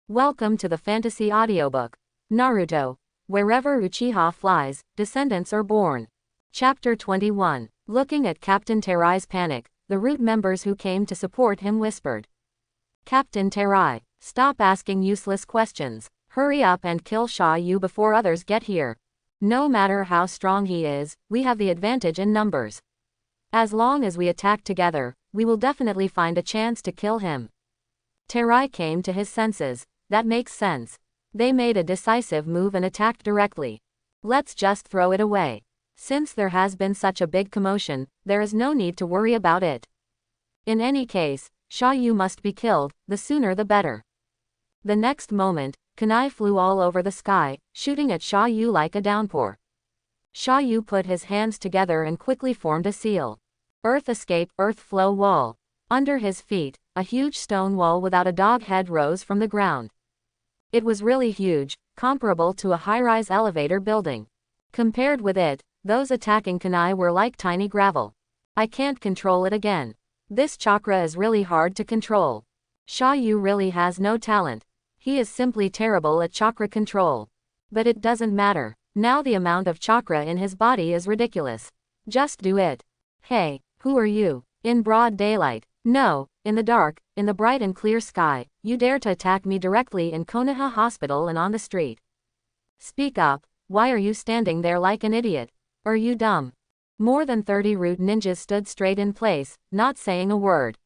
Welcome to the fantasy audiobook, Naruto. Wherever Uchiha flies, descendants are born. Chapter 21. Looking at Captain Terai's panic, the root members who came to support him whispered. Captain Terai, stop asking useless questions. Hurry up and kill Yu before others get here. No matter how strong he is, we have the advantage in numbers. As long as we attack together, we will definitely find a chance to kill him. Terai came to his senses. That makes sense. They made a decisive move and attacked directly. Let's just throw it away. Since there has been such a big commotion, there is no need to worry about it. In any case, Yu must be killed, the sooner the better. The next moment, kunai flew all over the sky, shooting at Yu like a downpour. Yu put his hands together and quickly formed a seal. Earth escape, earth flow wall. Under his feet, a huge stone wall without a dog head rose from the ground. It was really huge, comparable to a high-rise elevator building. Compared with it, those attacking kunai were like tiny gravel. I can't control it again. This chakra is really hard to control. Yu really has no talent. He is simply terrible at chakra control. But it doesn't matter. Now the amount of chakra in his body is ridiculous. Just do it. Hey, who are you? In broad daylight. No, in the dark, in the bright and clear sky, you dare to attack me directly in Konoha Hospital and on the street. Speak up, why are you standing there like an idiot? Are you dumb? More than 30 root ninjas stood straight in place, not saying a word.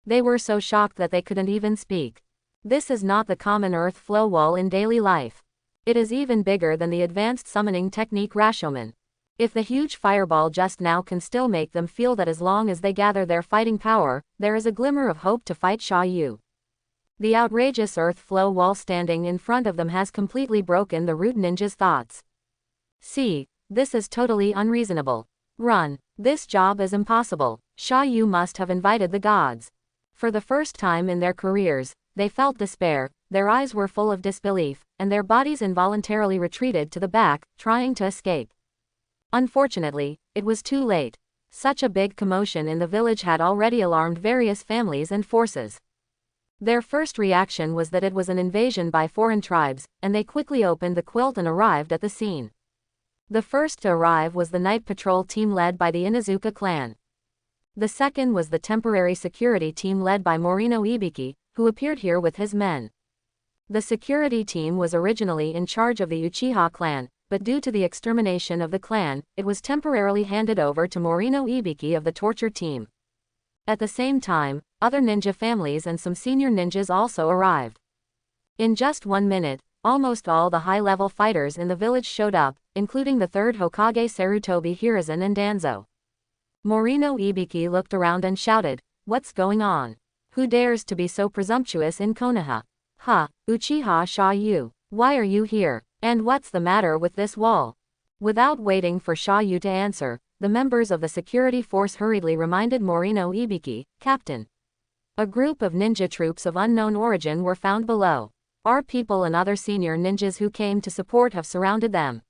They were so shocked that they couldn't even speak. This is not the common earth flow wall in daily life. It is even bigger than the advanced summoning technique Rashomon. If the huge fireball just now can still make them feel that as long as they gather their fighting power, there is a glimmer of hope to fight Yu. The outrageous earth flow wall standing in front of them has completely broken the root ninja's thoughts. See, this is totally unreasonable. Run, this job is impossible. Yu must have invited the gods. For the first time in their careers, they felt despair, their eyes were full of disbelief, and their bodies involuntarily retreated to the back, trying to escape. Unfortunately, it was too late. Such a big commotion in the village had already alarmed various families and forces. Their first reaction was that it was an invasion by foreign tribes, and they quickly opened the quilt and arrived at the scene. The first to arrive was the night patrol team led by the Inuzuka clan. The second was the temporary security team led by Morino Ibiki, who appeared here with his men. The security team was originally in charge of the Uchiha clan, but due to the extermination of the clan, it was temporarily handed over to Morino Ibiki of the torture team. At the same time, other ninja families and some senior ninjas also arrived. In just 1 minute, almost all the high-level fighters in the village showed up, including the third Hokage Sarutobi Hiruzen and Danzo. Morino Ibiki looked around and shouted, "What's going on? Who dares to be so presumptuous in Konoha? Ha, Uchiha Yu, why are you here? And what's the matter with this wall?" Without waiting for Yu to answer, the members of the security force hurriedly reminded Morino Ibiki, "Captain. A group of ninja troops of unknown origin were found below. Our people and other senior ninjas who came to support have surrounded them."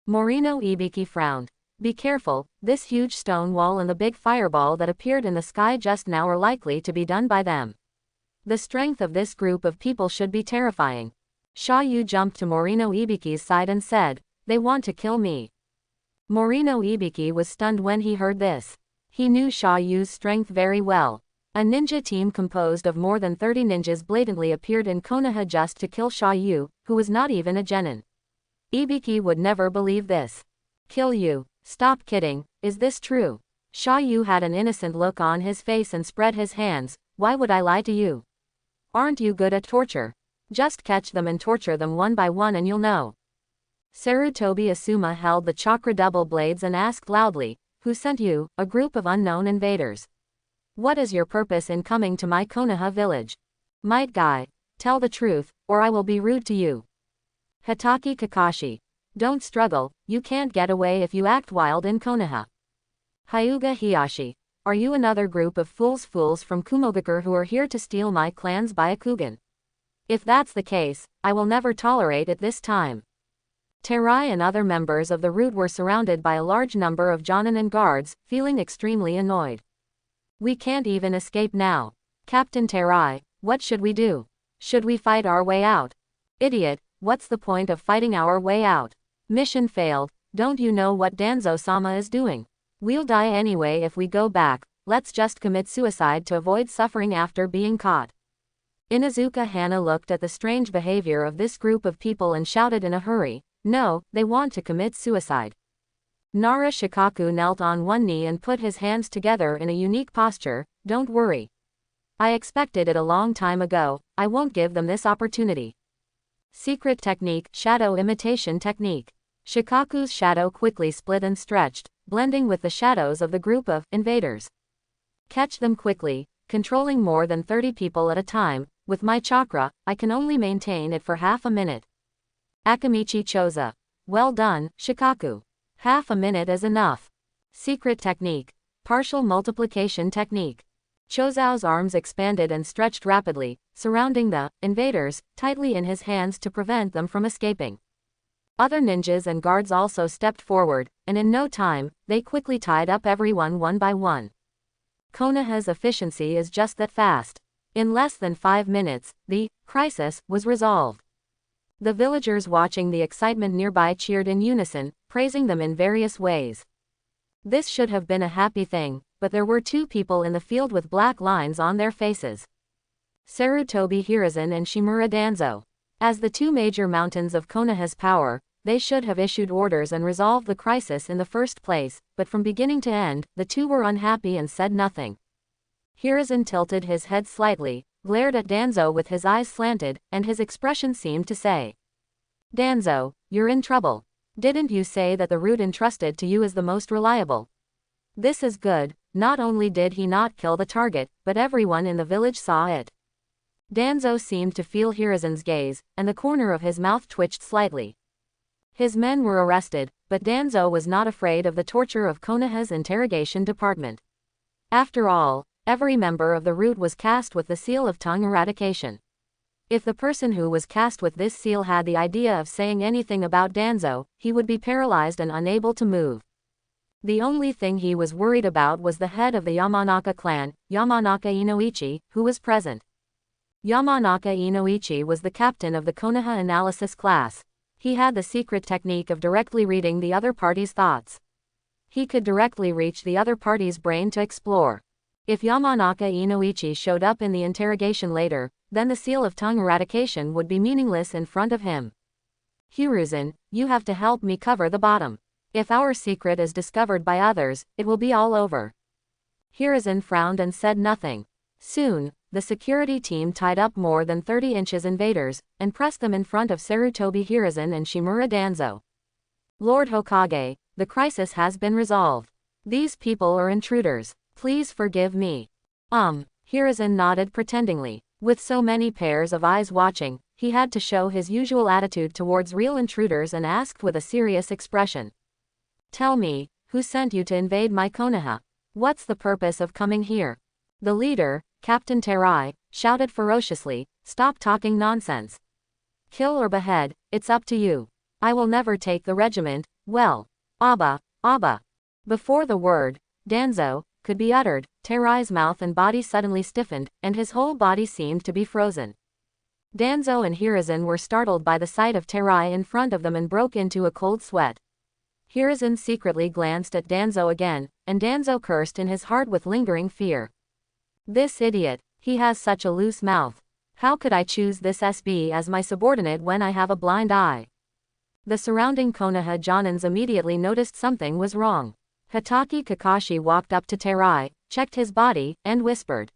Morino Ibiki frowned. "Be careful, this huge stone wall and the big fireball that appeared in the sky just now are likely to be done by them. The strength of this group of people should be terrifying." Yu jumped to Morino Ibiki's side and said, "They want to kill me." Morino Ibiki was stunned when he heard this. He knew Yu's strength very well. A ninja team composed of more than 30 ninjas blatantly appeared in Konoha just to kill Yu, who was not even a genin. Ibiki would never believe this. "Kill you? Stop kidding, is this true?" Yu had an innocent look on his face and spread his hands. "Why would I lie to you? Aren't you good at torture? Just catch them and torture them one by one and you'll know." Sarutobi Asuma held the chakra double blades and asked loudly, "Who sent you, a group of unknown invaders? What is your purpose in coming to my Konoha village? Might guy, tell the truth, or I will be rude to you." Hitaki Kakashi. "Don't struggle, you can't get away if you act wild in Konoha." Hyuga Hiyashi. "Are you another group of fools from Kumogakure who are here to steal my clan's Byakugan? If that's the case, I will never tolerate it this time." Terai and other members of the root were surrounded by a large number of jonin and guards, feeling extremely annoyed. "We can't even escape now. Captain Terai, what should we do?" Should we fight our way out? Idiot, what's the point of fighting our way out? Mission failed, don't you know what Danzo-sama is doing? We'll die anyway if we go back, let's just commit suicide to avoid suffering after being caught. Inuzuka Hana looked at the strange behavior of this group of people and shouted in a hurry, no, they want to commit suicide. Nara Shikaku knelt on one knee and put his hands together in a unique posture, don't worry. I expected it a long time ago, I won't give them this opportunity. Secret technique, shadow imitation technique. Shikaku's shadow quickly split and stretched, blending with the shadows of the group of invaders. Catch them quickly, controlling more than 30 people at a time, with my chakra, I can only maintain it for half a minute. Akamichi Choza. Well done, Shikaku. Half a minute is enough. Secret technique. Partial multiplication technique. Chozao's arms expanded and stretched rapidly, surrounding the invaders tightly in his hands to prevent them from escaping. Other ninjas and guards also stepped forward, and in no time, they quickly tied up everyone one by one. Konoha's efficiency is just that fast. In less than 5 minutes, the crisis was resolved. The villagers watching the excitement nearby cheered in unison, praising them in various ways. This should have been a happy thing, but there were 2 people in the field with black lines on their faces. Sarutobi Hiruzen and Shimura Danzo. As the 2 major mountains of Konoha's power, they should have issued orders and resolved the crisis in the first place, but from beginning to end, the 2 were unhappy and said nothing. Hiruzen tilted his head slightly, glared at Danzo with his eyes slanted, and his expression seemed to say, Danzo, you're in trouble. Didn't you say that the route entrusted to you is the most reliable? This is good, not only did he not kill the target, but everyone in the village saw it. Danzo seemed to feel Hiruzen's gaze, and the corner of his mouth twitched slightly. His men were arrested, but Danzo was not afraid of the torture of Konoha's interrogation department. After all, every member of the route was cast with the seal of tongue eradication. If the person who was cast with this seal had the idea of saying anything about Danzo, he would be paralyzed and unable to move. The only thing he was worried about was the head of the Yamanaka clan, Yamanaka Inoichi, who was present. Yamanaka Inoichi was the captain of the Konoha analysis class. He had the secret technique of directly reading the other party's thoughts. He could directly reach the other party's brain to explore. If Yamanaka Inoichi showed up in the interrogation later, then the seal of tongue eradication would be meaningless in front of him. Hiruzen, you have to help me cover the bottom. If our secret is discovered by others, it will be all over. Hiruzen frowned and said nothing. Soon, the security team tied up more than 30 inches invaders, and pressed them in front of Sarutobi Hiruzen and Shimura Danzo. Lord Hokage, the crisis has been resolved. These people are intruders. Please forgive me. Hiruzen nodded pretendingly. With so many pairs of eyes watching, he had to show his usual attitude towards real intruders and asked with a serious expression. Tell me, who sent you to invade my Konoha? What's the purpose of coming here? The leader, Captain Terai, shouted ferociously, stop talking nonsense. Kill or behead, it's up to you. I will never take the regiment, well. Abba. Before the word, Danzo, could be uttered, Terai's mouth and body suddenly stiffened, and his whole body seemed to be frozen. Danzo and Hiruzen were startled by the sight of Terai in front of them and broke into a cold sweat. Hiruzen secretly glanced at Danzo again, and Danzo cursed in his heart with lingering fear. This idiot, he has such a loose mouth. How could I choose this SB as my subordinate when I have a blind eye? The surrounding Konoha Jonins immediately noticed something was wrong. Hitaki Kakashi walked up to Terai, checked his body, and whispered.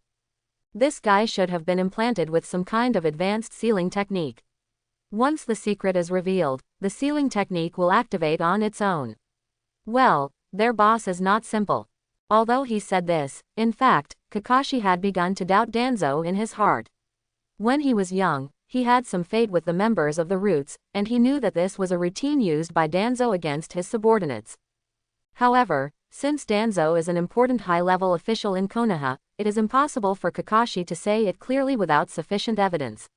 This guy should have been implanted with some kind of advanced sealing technique. Once the secret is revealed, the sealing technique will activate on its own. Well, their boss is not simple. Although he said this, in fact, Kakashi had begun to doubt Danzo in his heart. When he was young, he had some fate with the members of the Roots, and he knew that this was a routine used by Danzo against his subordinates. However, since Danzo is an important high-level official in Konoha, it is impossible for Kakashi to say it clearly without sufficient evidence.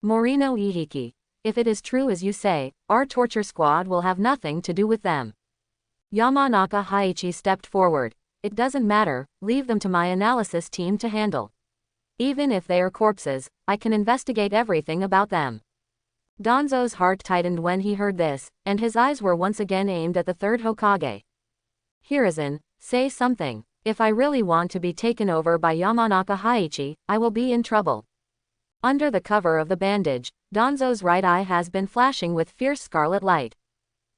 Morino Ihiki, if it is true as you say, our torture squad will have nothing to do with them. Yamanaka Haichi stepped forward. It doesn't matter, leave them to my analysis team to handle. Even if they are corpses, I can investigate everything about them. Danzo's heart tightened when he heard this, and his eyes were once again aimed at the third Hokage. Hiruzen, say something. If I really want to be taken over by Yamanaka Heiichi, I will be in trouble. Under the cover of the bandage, Danzo's right eye has been flashing with fierce scarlet light.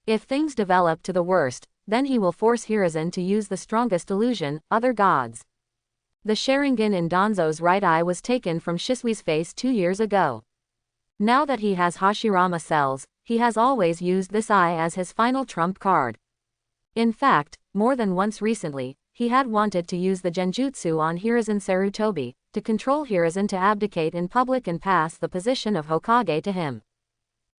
If things develop to the worst, then he will force Hiruzen to use the strongest illusion, other gods. The Sharingan in Danzo's right eye was taken from Shisui's face 2 years ago. Now that he has Hashirama cells, he has always used this eye as his final trump card. In fact, more than once recently, he had wanted to use the genjutsu on Hiruzen Sarutobi, to control Hiruzen to abdicate in public and pass the position of Hokage to him.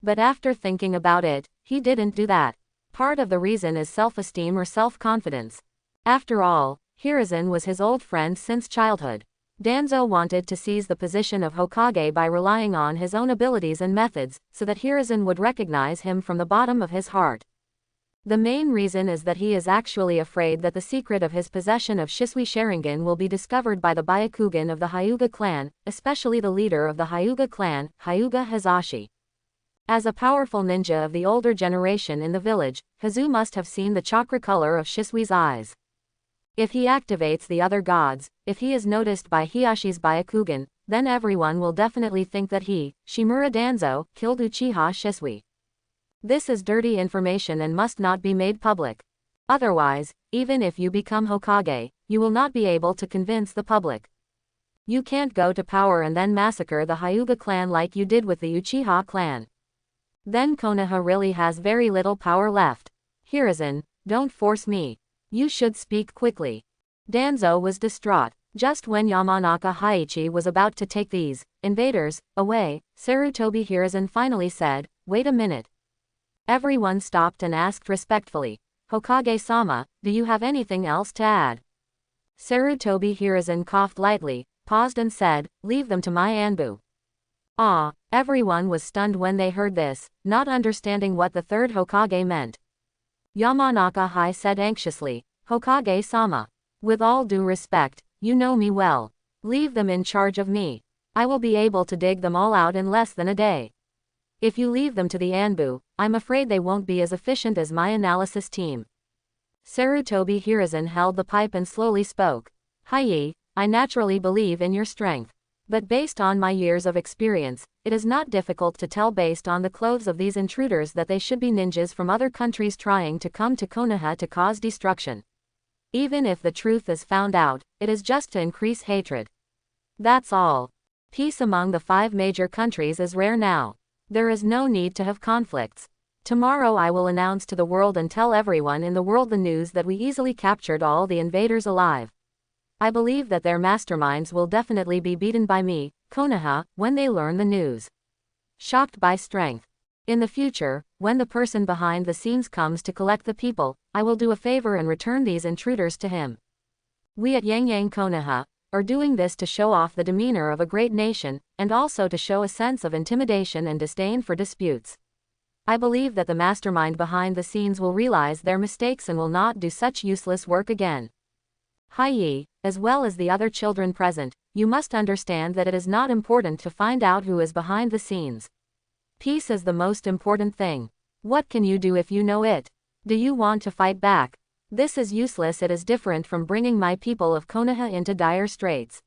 But after thinking about it, he didn't do that. Part of the reason is self-esteem or self-confidence. After all, Hiruzen was his old friend since childhood. Danzo wanted to seize the position of Hokage by relying on his own abilities and methods, so that Hiruzen would recognize him from the bottom of his heart. The main reason is that he is actually afraid that the secret of his possession of Shisui Sharingan will be discovered by the Byakugan of the Hyuga clan, especially the leader of the Hyuga clan, Hyuga Hazashi. As a powerful ninja of the older generation in the village, Hazu must have seen the chakra color of Shisui's eyes. If he activates the other gods, if he is noticed by Hiyashi's Byakugan, then everyone will definitely think that he, Shimura Danzo, killed Uchiha Shisui. This is dirty information and must not be made public. Otherwise, even if you become Hokage, you will not be able to convince the public. You can't go to power and then massacre the Hyuga clan like you did with the Uchiha clan. Then Konoha really has very little power left. Hiruzen, don't force me. You should speak quickly. Danzo was distraught. Just when Yamanaka Heiichi was about to take these invaders away, Sarutobi Hiruzen finally said, "Wait a minute." Everyone stopped and asked respectfully, "Hokage-sama, do you have anything else to add?" Sarutobi Hiruzen coughed lightly, paused and said, "Leave them to my Anbu." Ah, everyone was stunned when they heard this, not understanding what the third Hokage meant. Yamanaka Hai said anxiously, "Hokage-sama. With all due respect, you know me well. Leave them in charge of me. I will be able to dig them all out in less than a day. If you leave them to the Anbu, I'm afraid they won't be as efficient as my analysis team." Sarutobi Hiruzen held the pipe and slowly spoke. "Hai, I naturally believe in your strength. But based on my years of experience, it is not difficult to tell based on the clothes of these intruders that they should be ninjas from other countries trying to come to Konoha to cause destruction. Even if the truth is found out, it is just to increase hatred. That's all. Peace among the 5 major countries is rare now. There is no need to have conflicts. Tomorrow I will announce to the world and tell everyone in the world the news that we easily captured all the invaders alive. I believe that their masterminds will definitely be beaten by me, Konoha, when they learn the news. Shocked by strength. In the future, when the person behind the scenes comes to collect the people, I will do a favor and return these intruders to him. We at Yangyang Konoha are doing this to show off the demeanor of a great nation, and also to show a sense of intimidation and disdain for disputes. I believe that the mastermind behind the scenes will realize their mistakes and will not do such useless work again. Hai, as well as the other children present, you must understand that it is not important to find out who is behind the scenes. Peace is the most important thing. What can you do if you know it? Do you want to fight back? This is useless. It is different from bringing my people of Konoha into dire straits.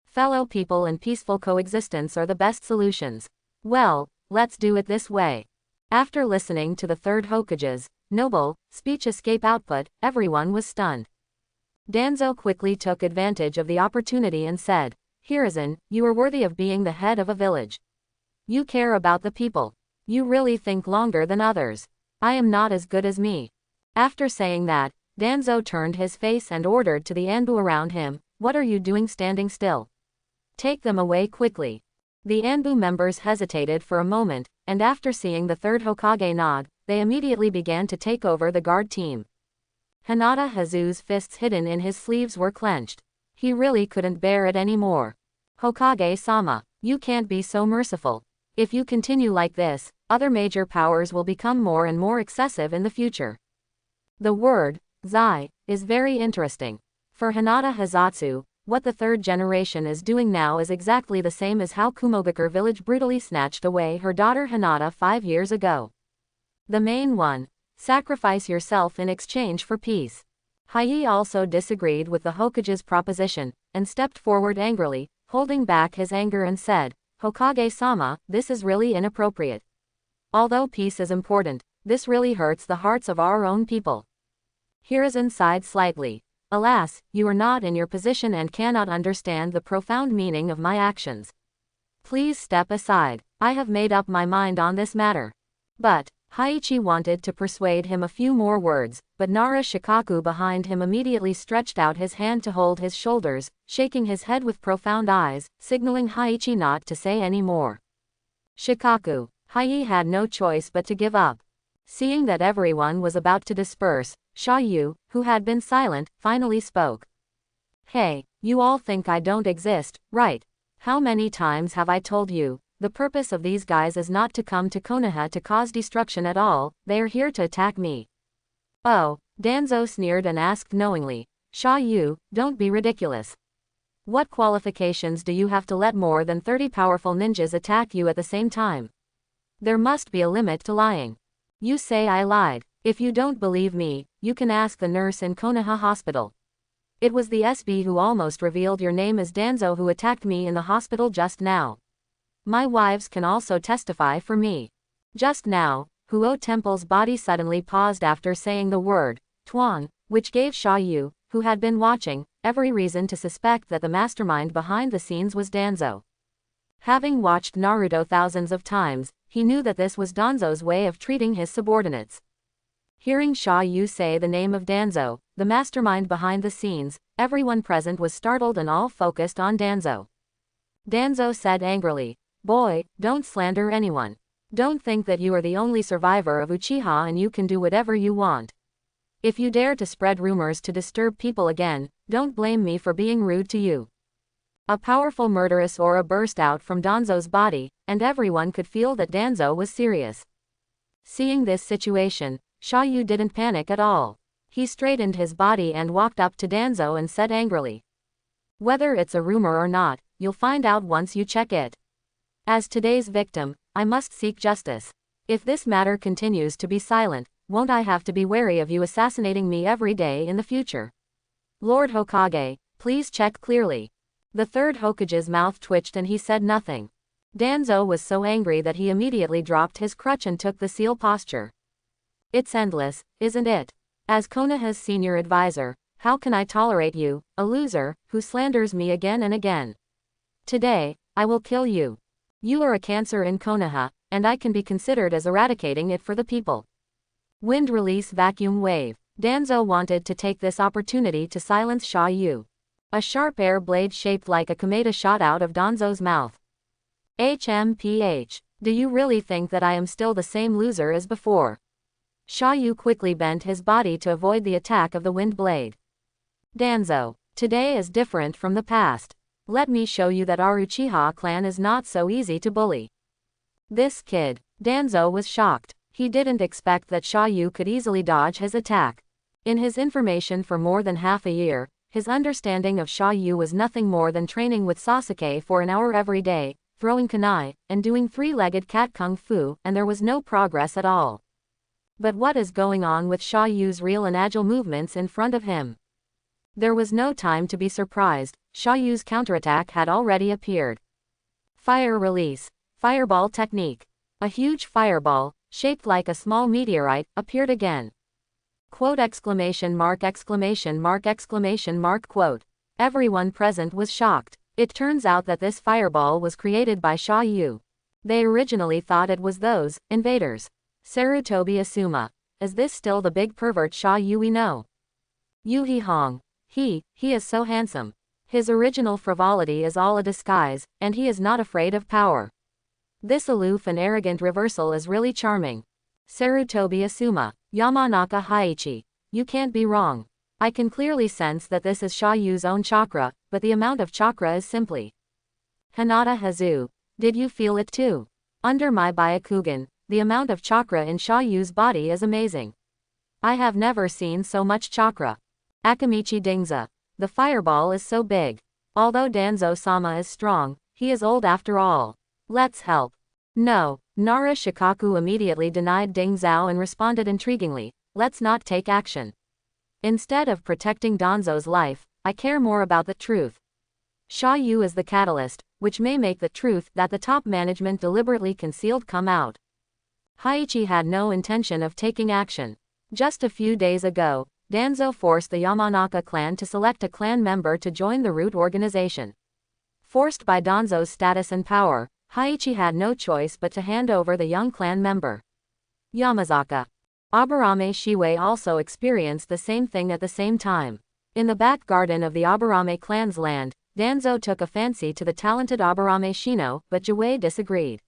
Fellow people and peaceful coexistence are the best solutions. Well, let's do it this way." After listening to the third Hokage's noble speech escape output, everyone was stunned. Danzo quickly took advantage of the opportunity and said, "Hiruzen, you are worthy of being the head of a village. You care about the people. You really think longer than others. I am not as good as me." After saying that, Danzo turned his face and ordered to the Anbu around him, "What are you doing standing still? Take them away quickly." The Anbu members hesitated for a moment, and after seeing the third Hokage nod, they immediately began to take over the guard team. Hinata Hazu's fists hidden in his sleeves were clenched. He really couldn't bear it anymore. "Hokage-sama, you can't be so merciful. If you continue like this, other major powers will become more and more excessive in the future." The word, "zai," is very interesting. For Hinata Hazatsu, what the third generation is doing now is exactly the same as how Kumogakure village brutally snatched away her daughter Hinata 5 years ago. The main one. Sacrifice yourself in exchange for peace. Hiei also disagreed with the Hokage's proposition, and stepped forward angrily, holding back his anger and said, Hokage-sama, this is really inappropriate. Although peace is important, this really hurts the hearts of our own people. Hiruzen sighed slightly. Alas, you are not in your position and cannot understand the profound meaning of my actions. Please step aside. I have made up my mind on this matter. But, Haichi wanted to persuade him a few more words, but Nara Shikaku behind him immediately stretched out his hand to hold his shoulders, shaking his head with profound eyes, signaling Haichi not to say any more. Shikaku. Hiei had no choice but to give up. Seeing that everyone was about to disperse, Xiaoyu, who had been silent, finally spoke. Hey, you all think I don't exist, right? How many times have I told you? The purpose of these guys is not to come to Konoha to cause destruction at all, they are here to attack me. Oh, Danzo sneered and asked knowingly, Xiaoyu, don't be ridiculous. What qualifications do you have to let more than 30 powerful ninjas attack you at the same time? There must be a limit to lying. You say I lied. If you don't believe me, you can ask the nurse in Konoha Hospital. It was the SB who almost revealed your name as Danzo who attacked me in the hospital just now. My wives can also testify for me. Just now, Huo Temple's body suddenly paused after saying the word, Tuan, which gave Xiaoyu, who had been watching, every reason to suspect that the mastermind behind the scenes was Danzo. Having watched Naruto thousands of times, he knew that this was Danzo's way of treating his subordinates. Hearing Xiaoyu say the name of Danzo, the mastermind behind the scenes, everyone present was startled and all focused on Danzo. Danzo said angrily, Boy, don't slander anyone. Don't think that you are the only survivor of Uchiha and you can do whatever you want. If you dare to spread rumors to disturb people again, don't blame me for being rude to you. A powerful murderous aura burst out from Danzo's body, and everyone could feel that Danzo was serious. Seeing this situation, Xiaoyu didn't panic at all. He straightened his body and walked up to Danzo and said angrily, Whether it's a rumor or not, you'll find out once you check it. As today's victim, I must seek justice. If this matter continues to be silent, won't I have to be wary of you assassinating me every day in the future? Lord Hokage, please check clearly. The third Hokage's mouth twitched and he said nothing. Danzo was so angry that he immediately dropped his crutch and took the seal posture. It's endless, isn't it? As Konoha's senior advisor, how can I tolerate you, a loser, who slanders me again and again? Today, I will kill you. You are a cancer in Konoha, and I can be considered as eradicating it for the people. Wind release vacuum wave. Danzo wanted to take this opportunity to silence Xiaoyu. A sharp air blade shaped like a komeita shot out of Danzo's mouth. HMPH. Do you really think that I am still the same loser as before? Xiaoyu quickly bent his body to avoid the attack of the wind blade. Danzo, today is different from the past. Let me show you that our Uchiha clan is not so easy to bully. This kid. Danzo was shocked. He didn't expect that Xiaoyu could easily dodge his attack. In his information for more than half a year, his understanding of Xiaoyu was nothing more than training with Sasuke for an hour every day, throwing kunai, and doing three-legged cat kung fu, and there was no progress at all. But what is going on with Xiaoyu's real and agile movements in front of him? There was no time to be surprised. Xiaoyu's counterattack had already appeared. Fire release. Fireball technique. A huge fireball, shaped like a small meteorite, appeared again. Quote exclamation mark exclamation mark exclamation mark quote. Everyone present was shocked. It turns out that this fireball was created by Xiaoyu. They originally thought it was those invaders. Sarutobi Asuma. Is this still the big pervert Xiaoyu we know? Yuhi Hong. He is so handsome. His original frivolity is all a disguise, and he is not afraid of power. This aloof and arrogant reversal is really charming. Sarutobi Asuma. Yamanaka Haichi. You can't be wrong. I can clearly sense that this is Xiaoyu's own chakra, but the amount of chakra is simply. Hinata Hazu. Did you feel it too? Under my Byakugan, the amount of chakra in Xiaoyu's body is amazing. I have never seen so much chakra. Akamichi Dingza. The fireball is so big. Although Danzo-sama is strong, he is old after all. Let's help. No. Nara Shikaku immediately denied Ding Zhao and responded intriguingly, let's not take action. Instead of protecting Danzo's life, I care more about the truth. Sha Yu is the catalyst, which may make the truth that the top management deliberately concealed come out. Haichi had no intention of taking action. Just a few days ago, Danzo forced the Yamanaka clan to select a clan member to join the root organization. Forced by Danzo's status and power, Haichi had no choice but to hand over the young clan member. Yamazaka. Aburame Shiwei also experienced the same thing at the same time. In the back garden of the Aburame clan's land, Danzo took a fancy to the talented Aburame Shino, but Jiwei disagreed.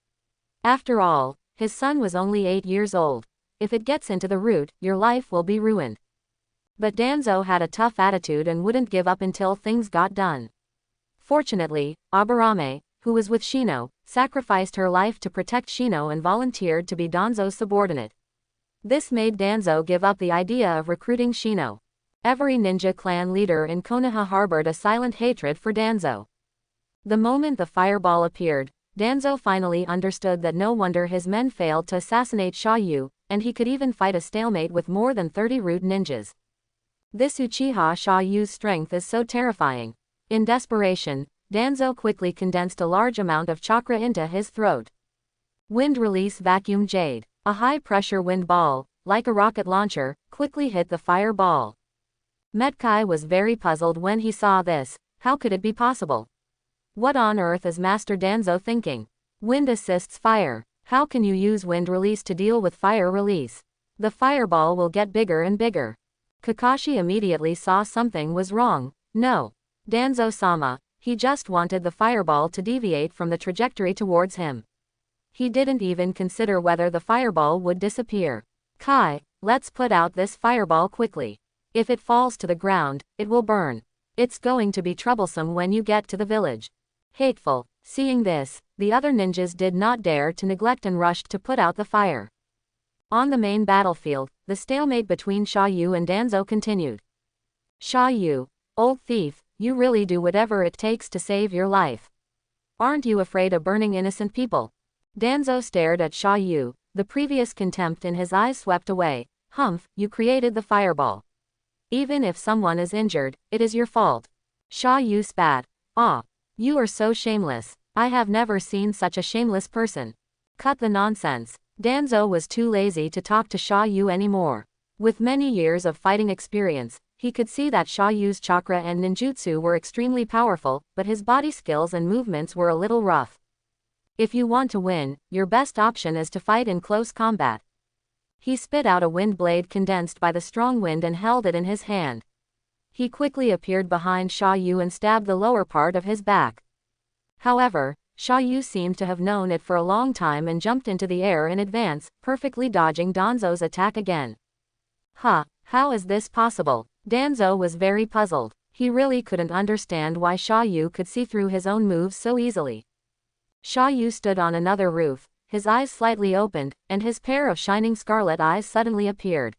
After all, his son was only 8 years old. If it gets into the root, your life will be ruined. But Danzo had a tough attitude and wouldn't give up until things got done. Fortunately, Aburame, who was with Shino, sacrificed her life to protect Shino and volunteered to be Danzo's subordinate. This made Danzo give up the idea of recruiting Shino. Every ninja clan leader in Konoha harbored a silent hatred for Danzo. The moment the fireball appeared, Danzo finally understood that no wonder his men failed to assassinate Sha Yu, and he could even fight a stalemate with more than 30 root ninjas. This Uchiha Sha Yu's strength is so terrifying. In desperation, Danzo quickly condensed a large amount of chakra into his throat. Wind release vacuum jade. A high-pressure wind ball, like a rocket launcher, quickly hit the fireball. Metkai was very puzzled when he saw this. How could it be possible? What on earth is Master Danzo thinking? Wind assists fire. How can you use wind release to deal with fire release? The fireball will get bigger and bigger. Kakashi immediately saw something was wrong. No. Danzo-sama, he just wanted the fireball to deviate from the trajectory towards him. He didn't even consider whether the fireball would disappear. Kai, let's put out this fireball quickly. If it falls to the ground, it will burn. It's going to be troublesome when you get to the village. Hateful. Seeing this, the other ninjas did not dare to neglect and rushed to put out the fire. On the main battlefield, the stalemate between Sha Yu and Danzo continued. Sha Yu, old thief, you really do whatever it takes to save your life. Aren't you afraid of burning innocent people? Danzo stared at Sha Yu, the previous contempt in his eyes swept away. Humph, you created the fireball. Even if someone is injured, it is your fault. Sha Yu spat. Ah, you are so shameless. I have never seen such a shameless person. Cut the nonsense. Danzo was too lazy to talk to Sha Yu anymore. With many years of fighting experience, he could see that Sha Yu's chakra and ninjutsu were extremely powerful, but his body skills and movements were a little rough. If you want to win, your best option is to fight in close combat. He spit out a wind blade condensed by the strong wind and held it in his hand. He quickly appeared behind Sha Yu and stabbed the lower part of his back. However, Sha Yu seemed to have known it for a long time and jumped into the air in advance, perfectly dodging Danzo's attack again. Huh, how is this possible? Danzo was very puzzled. He really couldn't understand why Sha Yu could see through his own moves so easily. Sha Yu stood on another roof, his eyes slightly opened, and his pair of shining scarlet eyes suddenly appeared.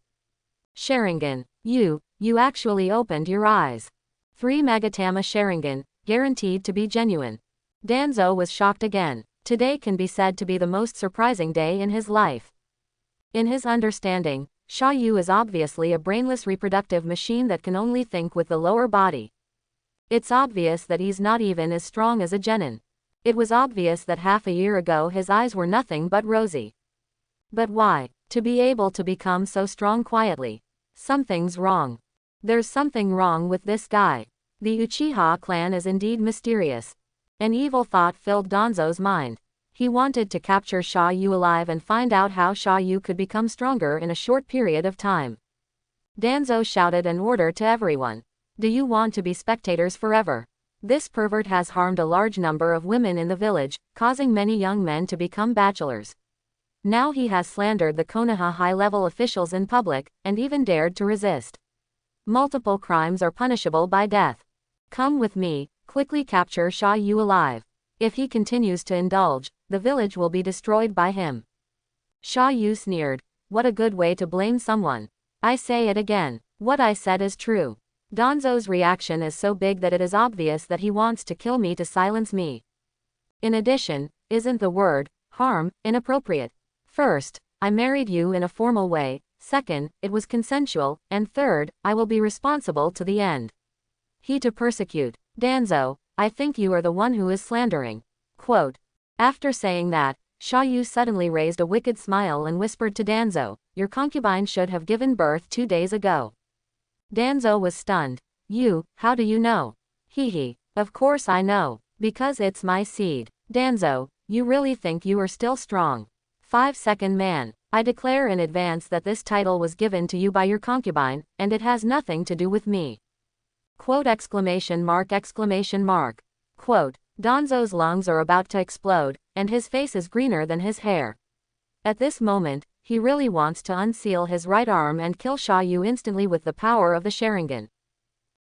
Sharingan, you actually opened your eyes. 3 Magatama Sharingan, guaranteed to be genuine. Danzo was shocked again. Today can be said to be the most surprising day in his life. In his understanding, Sha Yu is obviously a brainless reproductive machine that can only think with the lower body. It's obvious that he's not even as strong as a genin. It was obvious that half a year ago his eyes were nothing but rosy. But why? To be able to become so strong quietly. Something's wrong. There's something wrong with this guy. The Uchiha clan is indeed mysterious. An evil thought filled Danzo's mind. He wanted to capture Sha Yu alive and find out how Sha Yu could become stronger in a short period of time. Danzo shouted an order to everyone. Do you want to be spectators forever? This pervert has harmed a large number of women in the village, causing many young men to become bachelors. Now he has slandered the Konoha high-level officials in public, and even dared to resist. Multiple crimes are punishable by death. Come with me, quickly capture Sha Yu alive. If he continues to indulge, the village will be destroyed by him. Sha Yu sneered. What a good way to blame someone. I say it again. What I said is true. Danzo's reaction is so big that it is obvious that he wants to kill me to silence me. In addition, isn't the word harm inappropriate? First, I married you in a formal way, second, it was consensual, and third, I will be responsible to the end. He to persecute. Danzo, I think you are the one who is slandering. Quote. After saying that, Xiaoyu suddenly raised a wicked smile and whispered to Danzo, your concubine should have given birth 2 days ago. Danzo was stunned. You, how do you know? Hee. Of course I know. Because it's my seed. Danzo, you really think you are still strong? 5-second man. I declare in advance that this title was given to you by your concubine, and it has nothing to do with me. Quote exclamation mark. Quote. Danzo's lungs are about to explode, and his face is greener than his hair. At this moment, he really wants to unseal his right arm and kill Xiaoyu instantly with the power of the Sharingan.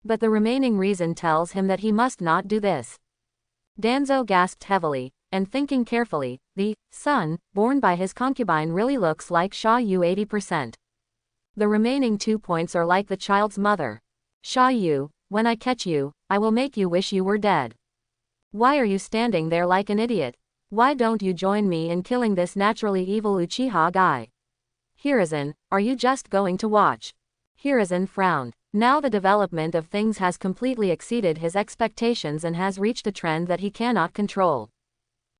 But the remaining reason tells him that he must not do this. Danzo gasped heavily, and thinking carefully, the son, born by his concubine really looks like Xiaoyu 80%. The remaining 2 points are like the child's mother. Xiaoyu, when I catch you, I will make you wish you were dead. Why are you standing there like an idiot? Why don't you join me in killing this naturally evil Uchiha guy? Hiruzen, are you just going to watch? Hiruzen frowned. Now the development of things has completely exceeded his expectations and has reached a trend that he cannot control.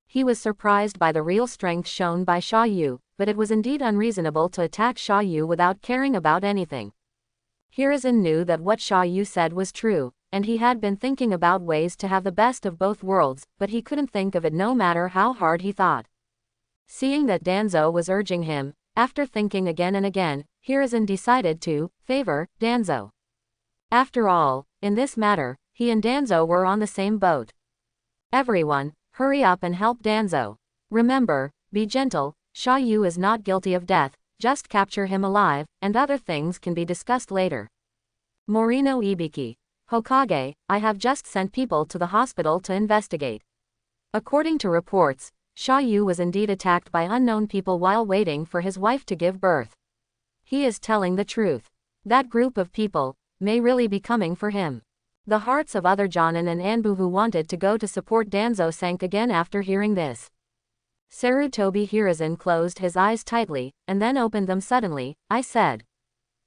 He was surprised by the real strength shown by Xiaoyu, but it was indeed unreasonable to attack Xiaoyu without caring about anything. Hiruzen knew that what Xiaoyu said was true, and he had been thinking about ways to have the best of both worlds, but he couldn't think of it no matter how hard he thought. Seeing that Danzo was urging him, after thinking again and again, Hiruzen decided to favor Danzo. After all, in this matter, he and Danzo were on the same boat. Everyone, hurry up and help Danzo. Remember, be gentle, Xiaoyu is not guilty of death, just capture him alive, and other things can be discussed later. Morino Ibiki. Hokage, I have just sent people to the hospital to investigate. According to reports, Xiaoyu was indeed attacked by unknown people while waiting for his wife to give birth. He is telling the truth. That group of people may really be coming for him. The hearts of other Jonin and Anbu who wanted to go to support Danzo sank again after hearing this. Sarutobi Hiruzen closed his eyes tightly, and then opened them suddenly. I said.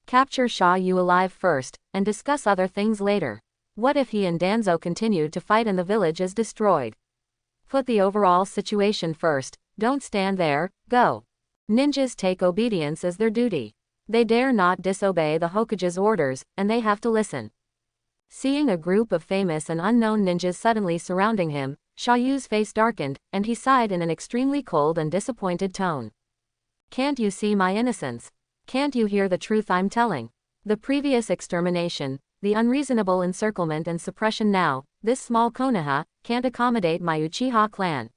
Capture Xiaoyu alive first, and discuss other things later. What if he and Danzo continue to fight and the village is destroyed? Put the overall situation first, don't stand there, go. Ninjas take obedience as their duty. They dare not disobey the Hokage's orders, and they have to listen. Seeing a group of famous and unknown ninjas suddenly surrounding him, Xiaoyu's face darkened, and he sighed in an extremely cold and disappointed tone. Can't you see my innocence? Can't you hear the truth I'm telling? The previous extermination, the unreasonable encirclement and suppression now, this small Konoha, can't accommodate my Uchiha clan.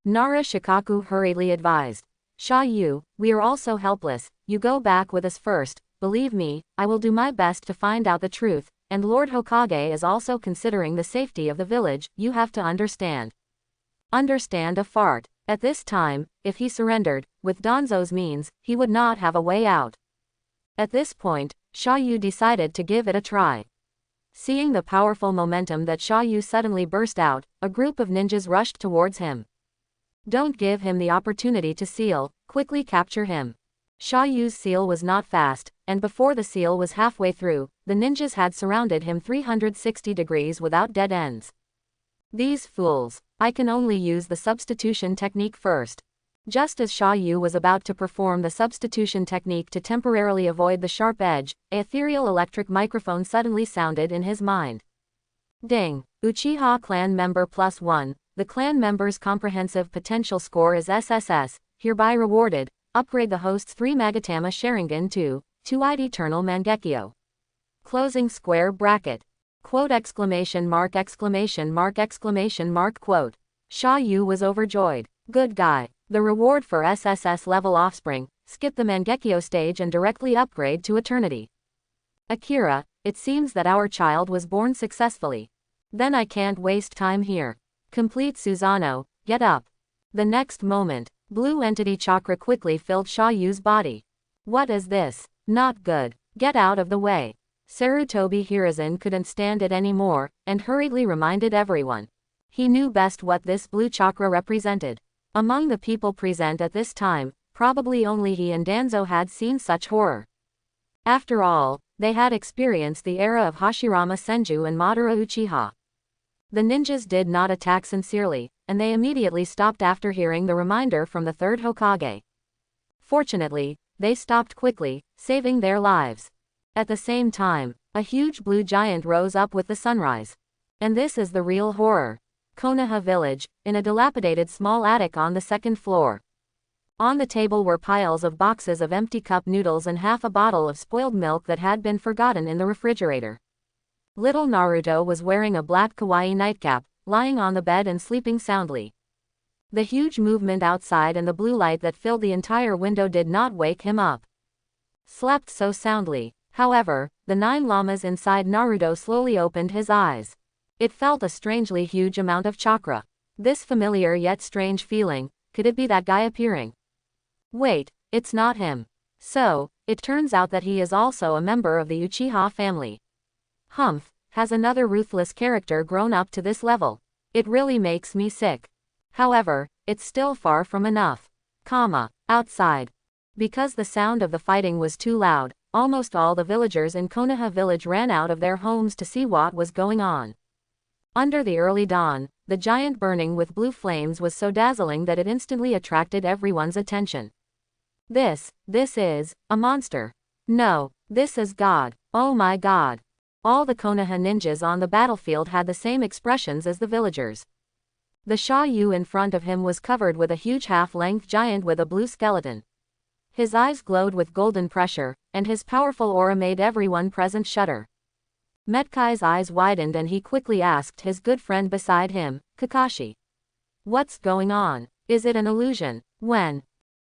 Nara Shikaku hurriedly advised. Xiaoyu, we are also helpless, you go back with us first, believe me, I will do my best to find out the truth, and Lord Hokage is also considering the safety of the village, you have to understand. Understand a fart. At this time, if he surrendered, with Danzo's means, he would not have a way out. At this point, Xiaoyu decided to give it a try. Seeing the powerful momentum that Xiaoyu suddenly burst out, a group of ninjas rushed towards him. Don't give him the opportunity to seal, quickly capture him. Xiaoyu's seal was not fast, and before the seal was halfway through, the ninjas had surrounded him 360 degrees without dead ends. These fools. I can only use the substitution technique first. Just as Xiaoyu was about to perform the substitution technique to temporarily avoid the sharp edge, an ethereal electric microphone suddenly sounded in his mind. Ding! Uchiha clan member +1, the clan member's comprehensive potential score is SSS, hereby rewarded, upgrade the host's 3 Magatama Sharingan to 2 Eternal Mangekyo. Closing square bracket. Quote exclamation mark. Quote. Xiaoyu was overjoyed. Good guy. The reward for SSS level offspring, skip the Mangekyo stage and directly upgrade to eternity. Akira, it seems that our child was born successfully. Then I can't waste time here. Complete Susanoo, get up. The next moment, blue entity chakra quickly filled Xiaoyu's body. What is this? Not good. Get out of the way. Sarutobi Hiruzen couldn't stand it anymore, and hurriedly reminded everyone. He knew best what this blue chakra represented. Among the people present at this time, probably only he and Danzo had seen such horror. After all, they had experienced the era of Hashirama Senju and Madara Uchiha. The ninjas did not attack sincerely, and they immediately stopped after hearing the reminder from the third Hokage. Fortunately, they stopped quickly, saving their lives. At the same time, a huge blue giant rose up with the sunrise. And this is the real horror. Konoha village, in a dilapidated small attic on the second floor. On the table were piles of boxes of empty cup noodles and half a bottle of spoiled milk that had been forgotten in the refrigerator. Little Naruto was wearing a black kawaii nightcap, lying on the bed and sleeping soundly. The huge movement outside and the blue light that filled the entire window did not wake him up. Slept so soundly, however, the 9 llamas inside Naruto slowly opened his eyes. It felt a strangely huge amount of chakra. This familiar yet strange feeling, could it be that guy appearing? Wait, it's not him. So, it turns out that he is also a member of the Uchiha family. Humph, has another ruthless character grown up to this level? It really makes me sick. However, it's still far from enough. Outside. Because the sound of the fighting was too loud, almost all the villagers in Konoha village ran out of their homes to see what was going on. Under the early dawn, the giant burning with blue flames was so dazzling that it instantly attracted everyone's attention. This is a monster. No, this is God. Oh my God. All the Konoha ninjas on the battlefield had the same expressions as the villagers. The Shao-Yu in front of him was covered with a huge half-length giant with a blue skeleton. His eyes glowed with golden pressure, and his powerful aura made everyone present shudder. Metkai's eyes widened and he quickly asked his good friend beside him, Kakashi. What's going on? Is it an illusion?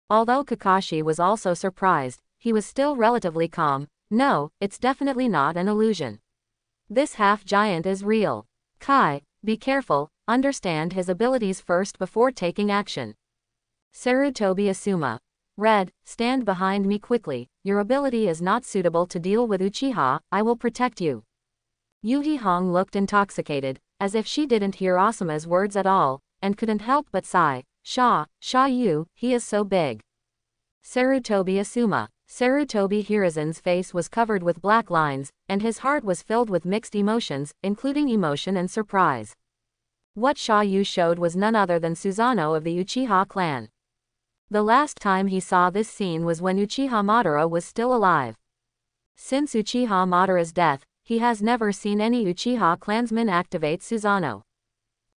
Although Kakashi was also surprised, he was still relatively calm. No, it's definitely not an illusion. This half-giant is real. Kai, be careful, understand his abilities first before taking action. Sarutobi Asuma. Red, stand behind me quickly, your ability is not suitable to deal with Uchiha, I will protect you. Yuhi Hong looked intoxicated, as if she didn't hear Asuma's words at all, and couldn't help but sigh. Shao-Yu, he is so big. Sarutobi Asuma. Sarutobi Hiruzen's face was covered with black lines, and his heart was filled with mixed emotions, including emotion and surprise. What Shao-Yu showed was none other than Susanoo of the Uchiha clan. The last time he saw this scene was when Uchiha Madara was still alive. Since Uchiha Madara's death, he has never seen any Uchiha clansman activate Susanoo.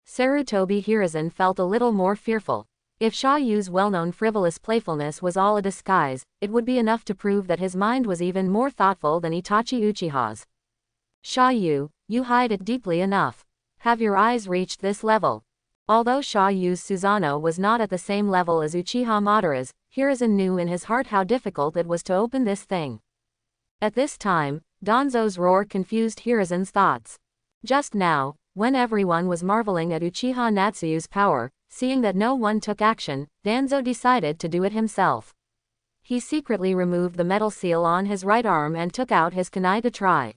Sarutobi Hiruzen felt a little more fearful. If Shao-Yu's well-known frivolous playfulness was all a disguise, it would be enough to prove that his mind was even more thoughtful than Itachi Uchiha's. Shao-Yu, you hide it deeply enough. Have your eyes reached this level? Although Shao-Yu's Susanoo was not at the same level as Uchiha Madara's, Hiruzen knew in his heart how difficult it was to open this thing. At this time, Danzo's roar confused Hiruzen's thoughts. Just now, when everyone was marveling at Uchiha Natsuyu's power, seeing that no one took action, Danzo decided to do it himself. He secretly removed the metal seal on his right arm and took out his kunai to try.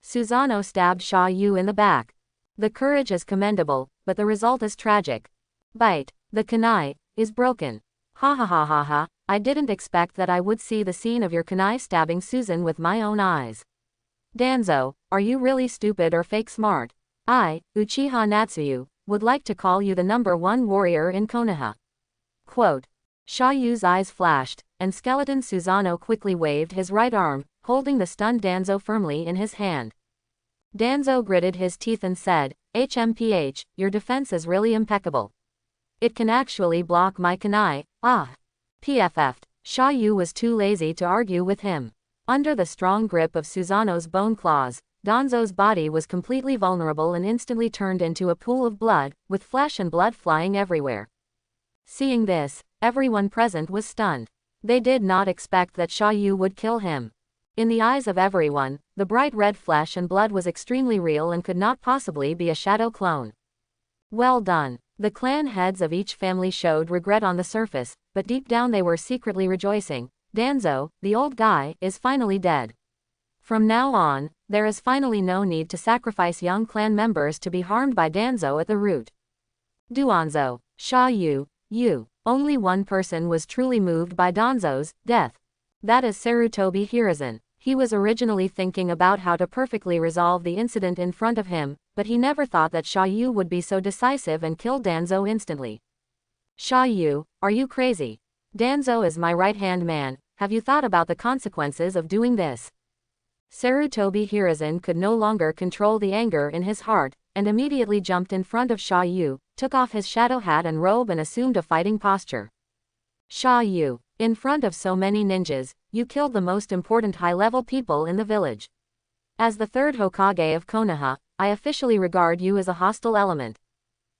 Susanoo stabbed Shao-Yu in the back. The courage is commendable, but the result is tragic. Bite. The kunai is broken. Ha ha ha ha ha, I didn't expect that I would see the scene of your kunai stabbing Susan with my own eyes. Danzo, are you really stupid or fake smart? I, Uchiha Natsuyu, would like to call you the #1 warrior in Konoha. Quote. Shao-Yu's eyes flashed, and skeleton Susanoo quickly waved his right arm, holding the stunned Danzo firmly in his hand. Danzo gritted his teeth and said, HMPH, your defense is really impeccable. It can actually block my kunai, PFF'd. Shao-Yu was too lazy to argue with him. Under the strong grip of Susanoo's bone claws, Danzo's body was completely vulnerable and instantly turned into a pool of blood, with flesh and blood flying everywhere. Seeing this, everyone present was stunned. They did not expect that Shao-Yu would kill him. In the eyes of everyone, the bright red flesh and blood was extremely real and could not possibly be a shadow clone. Well done. The clan heads of each family showed regret on the surface, but deep down they were secretly rejoicing. Danzo, the old guy, is finally dead. From now on, there is finally no need to sacrifice young clan members to be harmed by Danzo at the root. Danzo, Sha Yu, you. Only one person was truly moved by Danzo's death. That is Sarutobi Hiruzen. He was originally thinking about how to perfectly resolve the incident in front of him, but he never thought that Sha Yu would be so decisive and kill Danzo instantly. Sha Yu, are you crazy? Danzo is my right-hand man, have you thought about the consequences of doing this? Sarutobi Hiruzen could no longer control the anger in his heart, and immediately jumped in front of Sha Yu, took off his shadow hat and robe and assumed a fighting posture. Sha Yu, in front of so many ninjas, you killed the most important high-level people in the village. As the third Hokage of Konoha, I officially regard you as a hostile element.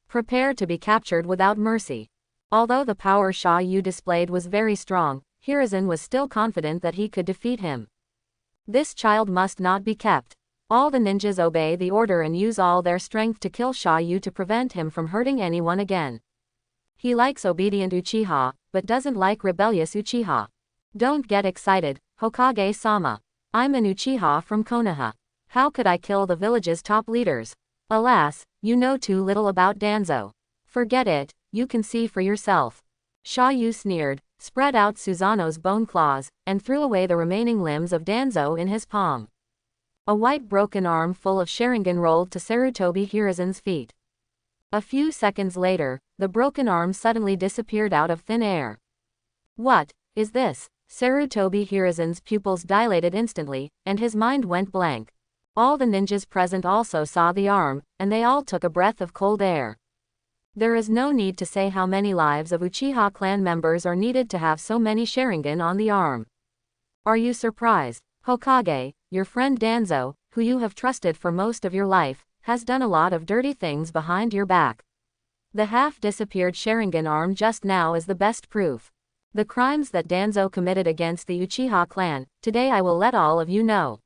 Prepare to be captured without mercy. Although the power Sha Yu displayed was very strong, Hiruzen was still confident that he could defeat him. This child must not be kept. All the ninjas obey the order and use all their strength to kill Sha Yu to prevent him from hurting anyone again. He likes obedient Uchiha, but doesn't like rebellious Uchiha. Don't get excited, Hokage-sama. I'm an Uchiha from Konoha. How could I kill the village's top leaders? Alas, you know too little about Danzo. Forget it, you can see for yourself. Sha Yu sneered, spread out Susanoo's bone claws, and threw away the remaining limbs of Danzo in his palm. A white broken arm full of Sharingan rolled to Sarutobi Hiruzen's feet. A few seconds later, the broken arm suddenly disappeared out of thin air. What is this? Sarutobi Hiruzen's pupils dilated instantly, and his mind went blank. All the ninjas present also saw the arm, and they all took a breath of cold air. There is no need to say how many lives of Uchiha clan members are needed to have so many Sharingan on the arm. Are you surprised? Hokage, your friend Danzo, who you have trusted for most of your life, has done a lot of dirty things behind your back. The half-disappeared Sharingan arm just now is the best proof. The crimes that Danzo committed against the Uchiha clan, today I will let all of you know.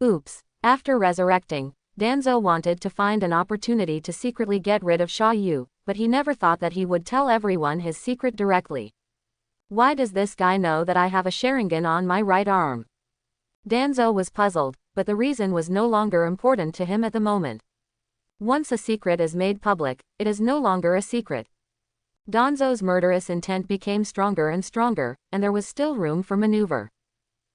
Oops. After resurrecting, Danzo wanted to find an opportunity to secretly get rid of Sha Yu, but he never thought that he would tell everyone his secret directly. Why does this guy know that I have a Sharingan on my right arm? Danzo was puzzled, but the reason was no longer important to him at the moment. Once a secret is made public, it is no longer a secret. Danzo's murderous intent became stronger and stronger, and there was still room for maneuver.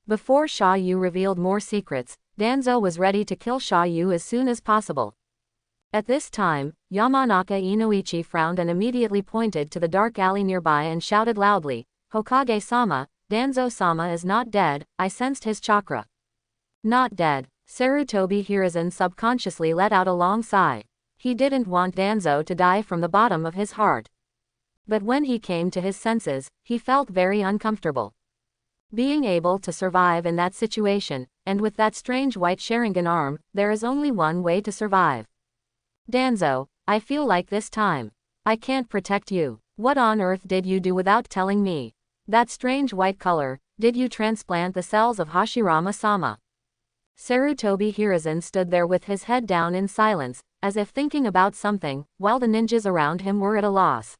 Before Sha Yu revealed more secrets, Danzo was ready to kill Sha Yu as soon as possible. At this time, Yamanaka Inoichi frowned and immediately pointed to the dark alley nearby and shouted loudly, Hokage-sama, Danzo-sama is not dead, I sensed his chakra. Not dead. Sarutobi Hiruzen subconsciously let out a long sigh. He didn't want Danzo to die from the bottom of his heart. But when he came to his senses, he felt very uncomfortable. Being able to survive in that situation, and with that strange white Sharingan arm, there is only one way to survive. Danzo, I feel like this time I can't protect you. What on earth did you do without telling me? That strange white color, did you transplant the cells of Hashirama-sama? Sarutobi Hiruzen stood there with his head down in silence, as if thinking about something, while the ninjas around him were at a loss.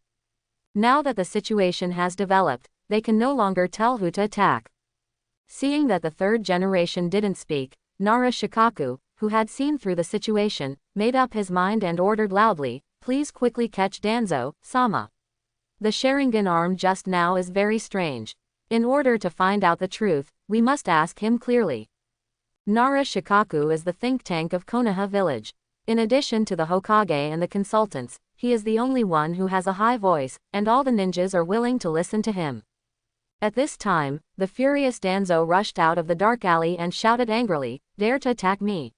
Now that the situation has developed, they can no longer tell who to attack. Seeing that the third generation didn't speak, Nara Shikaku, who had seen through the situation, made up his mind and ordered loudly, please quickly catch Danzo-sama. The Sharingan arm just now is very strange. In order to find out the truth, we must ask him clearly. Nara Shikaku is the think tank of Konoha village. In addition to the Hokage and the consultants, he is the only one who has a high voice, and all the ninjas are willing to listen to him. At this time, the furious Danzo rushed out of the dark alley and shouted angrily, dare to attack me?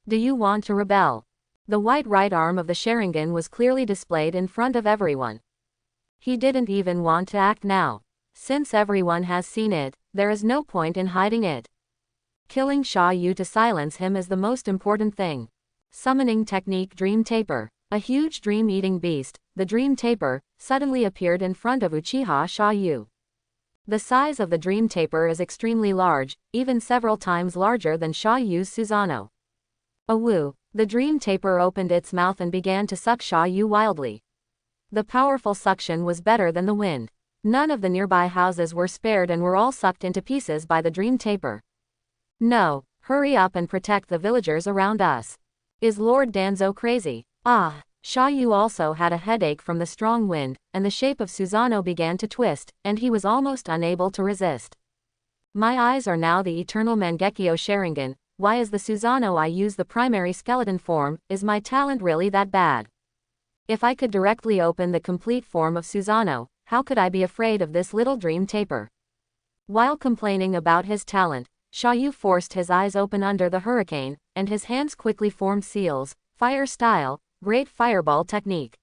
Do you want to rebel? The white right arm of the Sharingan was clearly displayed in front of everyone. He didn't even want to act now. Since everyone has seen it, there is no point in hiding it. Killing Sha Yu to silence him is the most important thing. Summoning technique Dream Taper. A huge dream-eating beast, the Dream Taper, suddenly appeared in front of Uchiha Sha Yu. The size of the Dream Taper is extremely large, even several times larger than Sha Yu's Susanoo. Awoo! The Dream Taper opened its mouth and began to suck Sha Yu wildly. The powerful suction was better than the wind. None of the nearby houses were spared and were all sucked into pieces by the Dream Taper. No, Hurry up and protect the villagers around us. Is Lord Danzo crazy? Ah! Xiaoyu also had a headache from the strong wind, and the shape of Susanoo began to twist, and he was almost unable to resist. My eyes are now the eternal Mangekyo Sharingan. Why is the Susanoo I use the primary skeleton form? Is my talent really that bad? If I could directly open the complete form of Susanoo, how could I be afraid of this little dream taper? While complaining about his talent, Xiaoyu forced his eyes open under the hurricane, and his hands quickly formed seals, fire style, great fireball technique.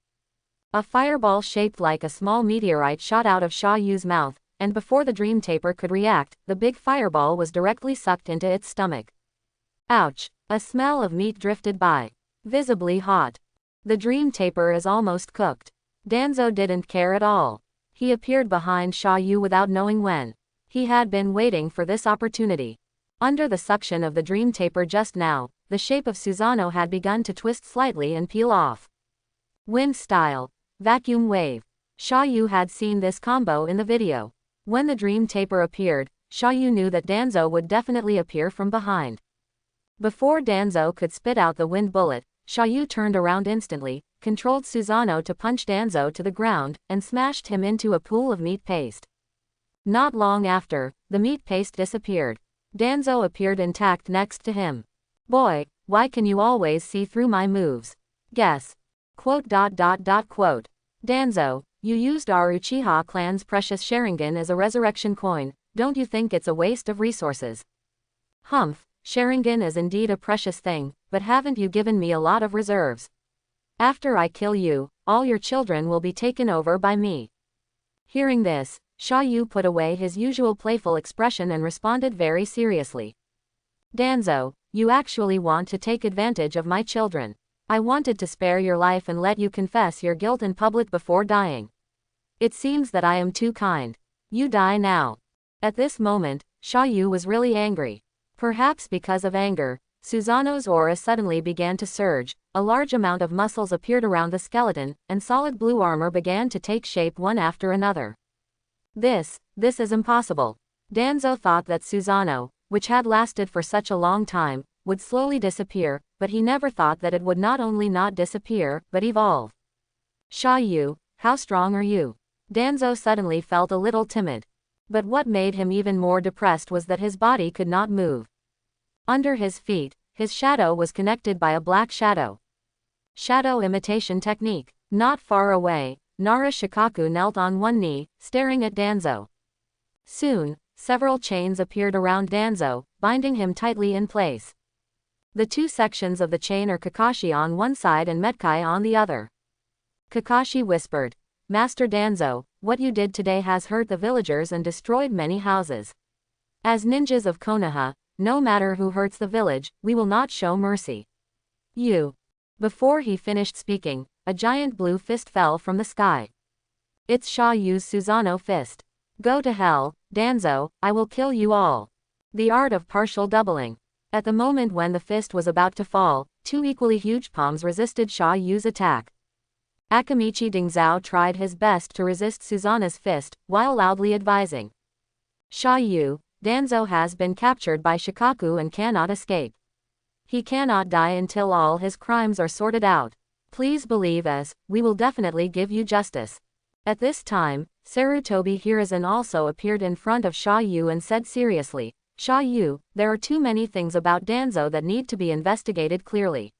A fireball shaped like a small meteorite shot out of Xiaoyu's mouth, and before the dream taper could react, the big fireball was directly sucked into its stomach. Ouch! A smell of meat drifted by. Visibly hot. The dream taper is almost cooked. Danzo didn't care at all. He appeared behind Xiaoyu without knowing when. He had been waiting for this opportunity. Under the suction of the dream taper just now, the shape of Susanoo had begun to twist slightly and peel off. Wind style. Vacuum wave. Xiaoyu had seen this combo in the video. When the dream taper appeared, Xiaoyu knew that Danzo would definitely appear from behind. Before Danzo could spit out the wind bullet, Xiaoyu turned around instantly, controlled Susanoo to punch Danzo to the ground, and smashed him into a pool of meat paste. Not long after, the meat paste disappeared. Danzo appeared intact next to him. Boy, why can you always see through my moves? Guess. Quote. Danzo, you used our Uchiha clan's precious Sharingan as a resurrection coin, don't you think it's a waste of resources? Humph, Sharingan is indeed a precious thing, but haven't you given me a lot of reserves? After I kill you, all your children will be taken over by me. Hearing this, Xiaoyu put away his usual playful expression and responded very seriously. Danzo, you actually want to take advantage of my children. I wanted to spare your life and let you confess your guilt in public before dying. It seems that I am too kind. You die now. At this moment, Xiaoyu was really angry. Perhaps because of anger, Susanoo's aura suddenly began to surge, a large amount of muscles appeared around the skeleton, and solid blue armor began to take shape one after another. This is impossible. Danzo thought that Susanoo, which had lasted for such a long time, would slowly disappear, but he never thought that it would not only not disappear, but evolve. Xiaoyu, how strong are you? Danzo suddenly felt a little timid. But what made him even more depressed was that his body could not move. Under his feet, his shadow was connected by a black shadow. Shadow imitation technique. Not far away, Nara Shikaku knelt on one knee, staring at Danzo. Soon, several chains appeared around Danzo, binding him tightly in place. The two sections of the chain are Kakashi on one side and Metkai on the other. Kakashi whispered, Master Danzo, what you did today has hurt the villagers and destroyed many houses. As ninjas of Konoha, no matter who hurts the village, we will not show mercy. You. Before he finished speaking, a giant blue fist fell from the sky. It's Xiaoyu's Susanoo fist. Go to hell, Danzo, I will kill you all. The art of partial doubling. At the moment when the fist was about to fall, two equally huge palms resisted Xiaoyu's attack. Akamichi Dingzao tried his best to resist Susanoo's fist, while loudly advising. Xiaoyu, Danzo has been captured by Shikaku and cannot escape. He cannot die until all his crimes are sorted out. Please believe us, we will definitely give you justice. At this time, Sarutobi Hiruzen also appeared in front of Xiaoyu and said seriously, Xiaoyu, there are too many things about Danzo that need to be investigated clearly.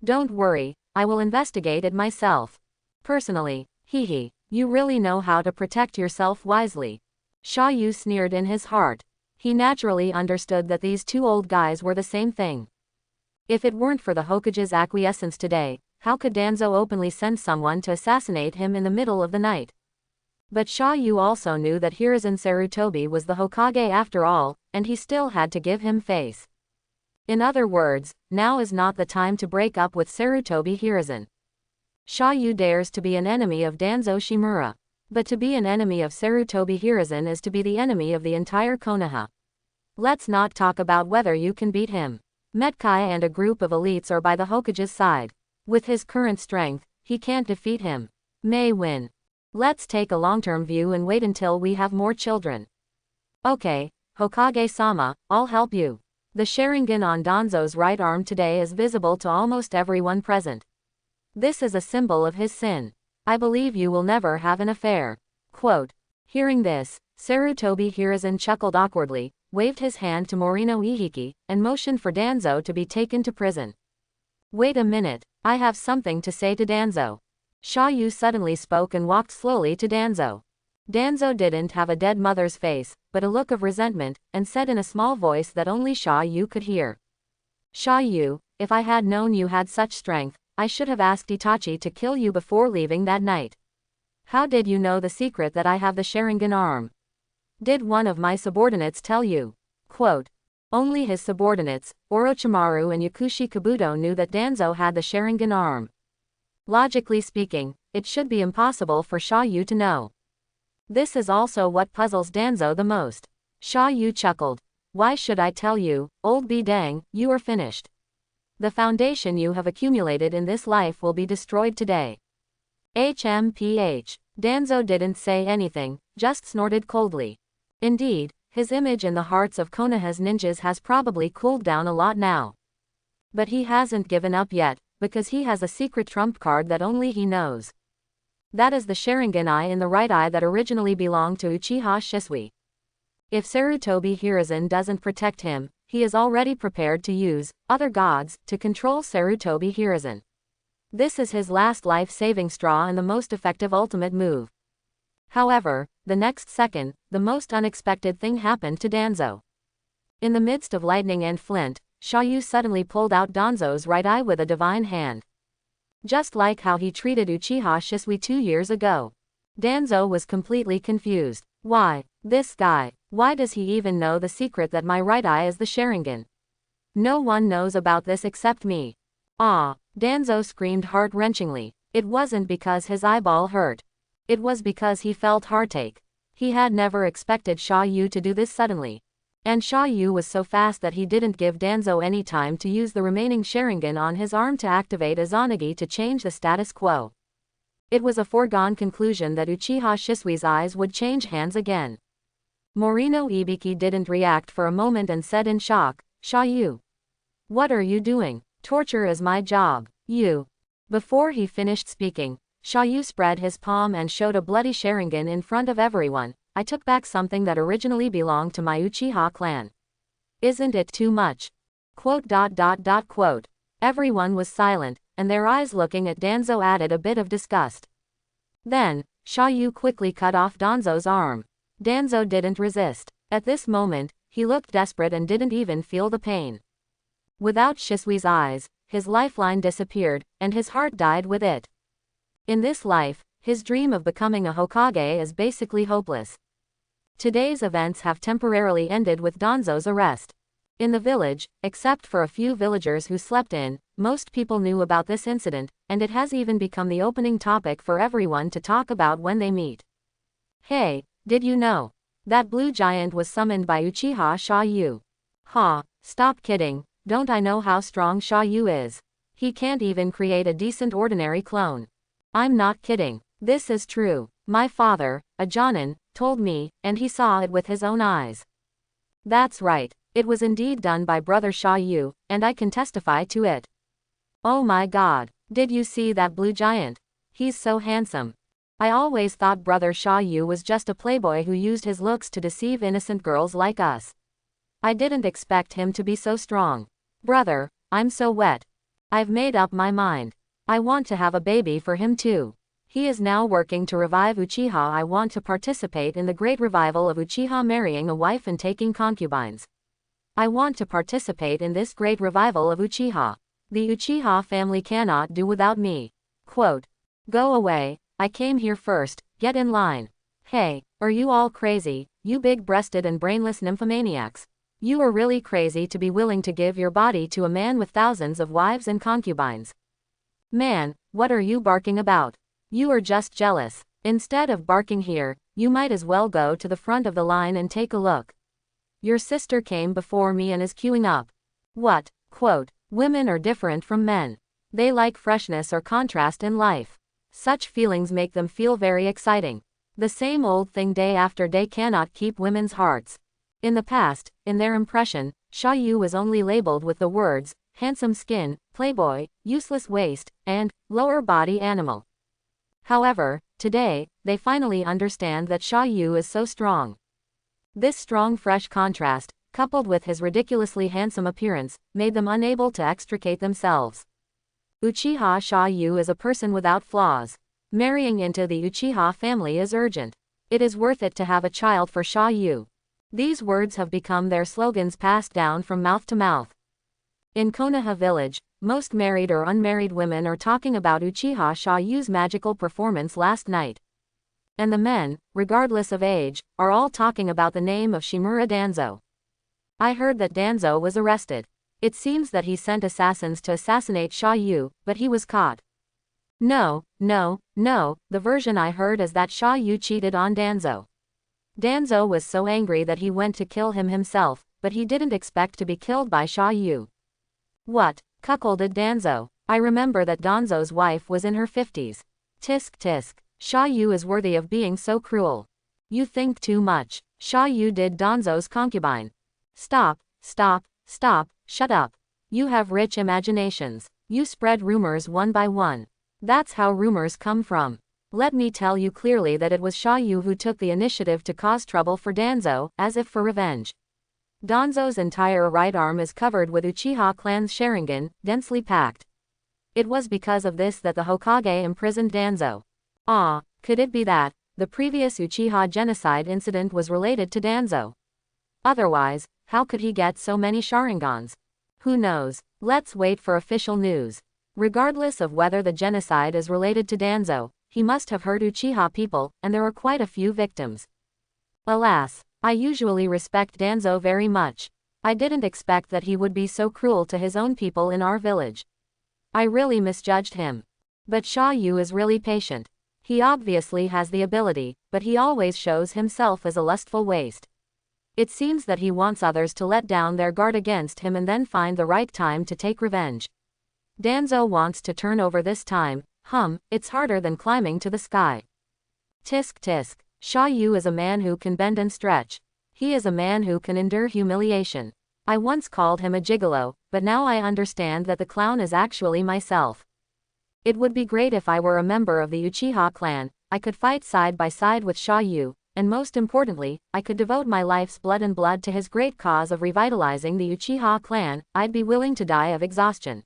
Don't worry, I will investigate it myself. Personally, hehe, you really know how to protect yourself wisely. Xiaoyu sneered in his heart. He naturally understood that these two old guys were the same thing. If it weren't for the Hokage's acquiescence today, how could Danzo openly send someone to assassinate him in the middle of the night? But Xiaoyu also knew that Hiruzen Sarutobi was the Hokage after all, and he still had to give him face. In other words, now is not the time to break up with Sarutobi Hiruzen. Xiaoyu dares to be an enemy of Danzo Shimura. But to be an enemy of Sarutobi Hiruzen is to be the enemy of the entire Konoha. Let's not talk about whether you can beat him. Metkai and a group of elites are by the Hokage's side. With his current strength, he can't defeat him. May win. Let's take a long-term view and wait until we have more children. Okay, Hokage-sama, I'll help you. The Sharingan on Danzo's right arm today is visible to almost everyone present. This is a symbol of his sin. I believe you will never have an affair. Quote. Hearing this, Sarutobi Hiruzen chuckled awkwardly, waved his hand to Morino Ihiki, and motioned for Danzo to be taken to prison. Wait a minute, I have something to say to Danzo. Xiaoyu suddenly spoke and walked slowly to Danzo. Danzo didn't have a dead mother's face, but a look of resentment, and said in a small voice that only Xiaoyu could hear. Xiaoyu, if I had known you had such strength, I should have asked Itachi to kill you before leaving that night. How did you know the secret that I have the Sharingan arm? Did one of my subordinates tell you? Quote. Only his subordinates, Orochimaru and Yakushi Kabuto, knew that Danzo had the Sharingan arm. Logically speaking, it should be impossible for Xiaoyu to know. This is also what puzzles Danzo the most. Xiaoyu chuckled. Why should I tell you, old Bidang, you are finished. The foundation you have accumulated in this life will be destroyed today. HMPH. Danzo didn't say anything, just snorted coldly. Indeed, his image in the hearts of Konoha's ninjas has probably cooled down a lot now. But he hasn't given up yet, because he has a secret trump card that only he knows. That is the Sharingan eye in the right eye that originally belonged to Uchiha Shisui. If Sarutobi Hiruzen doesn't protect him, he is already prepared to use other gods to control Sarutobi Hiruzen. This is his last life-saving straw and the most effective ultimate move. However, the next second, the most unexpected thing happened to Danzo. In the midst of lightning and flint, Xiaoyu suddenly pulled out Danzo's right eye with a divine hand. Just like how he treated Uchiha Shisui 2 years ago. Danzo was completely confused. Why, this guy, why does he even know the secret that my right eye is the Sharingan? No one knows about this except me. Ah, Danzo screamed heart-wrenchingly. It wasn't because his eyeball hurt. It was because he felt heartache. He had never expected Xiaoyu to do this suddenly. And Xiaoyu was so fast that he didn't give Danzo any time to use the remaining Sharingan on his arm to activate Izanagi to change the status quo. It was a foregone conclusion that Uchiha Shisui's eyes would change hands again. Morino Ibiki didn't react for a moment and said in shock, Xiaoyu. What are you doing? Torture is my job. You. Before he finished speaking, Xiaoyu spread his palm and showed a bloody Sharingan in front of everyone. I took back something that originally belonged to my Uchiha clan. Isn't it too much? Quote. Everyone was silent, and their eyes looking at Danzo added a bit of disgust. Then, Xiaoyu quickly cut off Danzo's arm. Danzo didn't resist. At this moment, he looked desperate and didn't even feel the pain. Without Shisui's eyes, his lifeline disappeared, and his heart died with it. In this life, his dream of becoming a Hokage is basically hopeless. Today's events have temporarily ended with Danzo's arrest. In the village, except for a few villagers who slept in, most people knew about this incident, and it has even become the opening topic for everyone to talk about when they meet. Hey, did you know? That blue giant was summoned by Uchiha Xiaoyu. Ha, stop kidding, don't I know how strong Xiaoyu is? He can't even create a decent ordinary clone. I'm not kidding, this is true. My father, a Jonin, told me, and he saw it with his own eyes. That's right, it was indeed done by brother Xiaoyu, and I can testify to it. Oh my god, did you see that blue giant? He's so handsome. I always thought brother Xiaoyu was just a playboy who used his looks to deceive innocent girls like us. I didn't expect him to be so strong. Brother, I'm so wet. I've made up my mind. I want to have a baby for him too. He is now working to revive Uchiha. I want to participate in the great revival of Uchiha marrying a wife and taking concubines. I want to participate in this great revival of Uchiha. The Uchiha family cannot do without me. Quote. Go away, I came here first, get in line. Hey, are you all crazy, you big-breasted and brainless nymphomaniacs? You are really crazy to be willing to give your body to a man with thousands of wives and concubines. Man, what are you barking about? You are just jealous. Instead of barking here, you might as well go to the front of the line and take a look. Your sister came before me and is queuing up. What? Quote. Women are different from men. They like freshness or contrast in life. Such feelings make them feel very exciting. The same old thing day after day cannot keep women's hearts. In the past, in their impression, Sha Yu was only labeled with the words, handsome skin, playboy, useless waist, and lower body animal. However, today, they finally understand that Sha Yu is so strong. This strong fresh contrast, coupled with his ridiculously handsome appearance, made them unable to extricate themselves. Uchiha Sha Yu is a person without flaws. Marrying into the Uchiha family is urgent. It is worth it to have a child for Sha Yu. These words have become their slogans passed down from mouth to mouth. In Konoha village, most married or unmarried women are talking about Uchiha Sha Yu's magical performance last night. And the men, regardless of age, are all talking about the name of Shimura Danzo. I heard that Danzo was arrested. It seems that he sent assassins to assassinate Sha Yu, but he was caught. No, the version I heard is that Sha Yu cheated on Danzo. Danzo was so angry that he went to kill him himself, but he didn't expect to be killed by Sha Yu. What? Cuckolded Danzo. I remember that Danzo's wife was in her 50s. Tisk tisk. Sha Yu is worthy of being so cruel. You think too much. Sha Yu did Danzo's concubine. Stop, shut up. You have rich imaginations. You spread rumors one by one. That's how rumors come from. Let me tell you clearly that it was Sha Yu who took the initiative to cause trouble for Danzo, as if for revenge. Danzo's entire right arm is covered with Uchiha clan's Sharingan, densely packed. It was because of this that the Hokage imprisoned Danzo. Could it be that the previous Uchiha genocide incident was related to Danzo? Otherwise, how could he get so many Sharingans? Who knows? Let's wait for official news. Regardless of whether the genocide is related to Danzo, he must have hurt Uchiha people, and there are quite a few victims. Alas, I usually respect Danzo very much. I didn't expect that he would be so cruel to his own people in our village. I really misjudged him. But Sha Yu is really patient. He obviously has the ability, but he always shows himself as a lustful waste. It seems that he wants others to let down their guard against him and then find the right time to take revenge. Danzo wants to turn over this time. It's harder than climbing to the sky. Tisk tisk. Sha Yu is a man who can bend and stretch. He is a man who can endure humiliation. I once called him a gigolo, but now I understand that the clown is actually myself. It would be great if I were a member of the Uchiha clan. I could fight side by side with Sha Yu, and most importantly, I could devote my life's blood to his great cause of revitalizing the Uchiha clan. I'd be willing to die of exhaustion.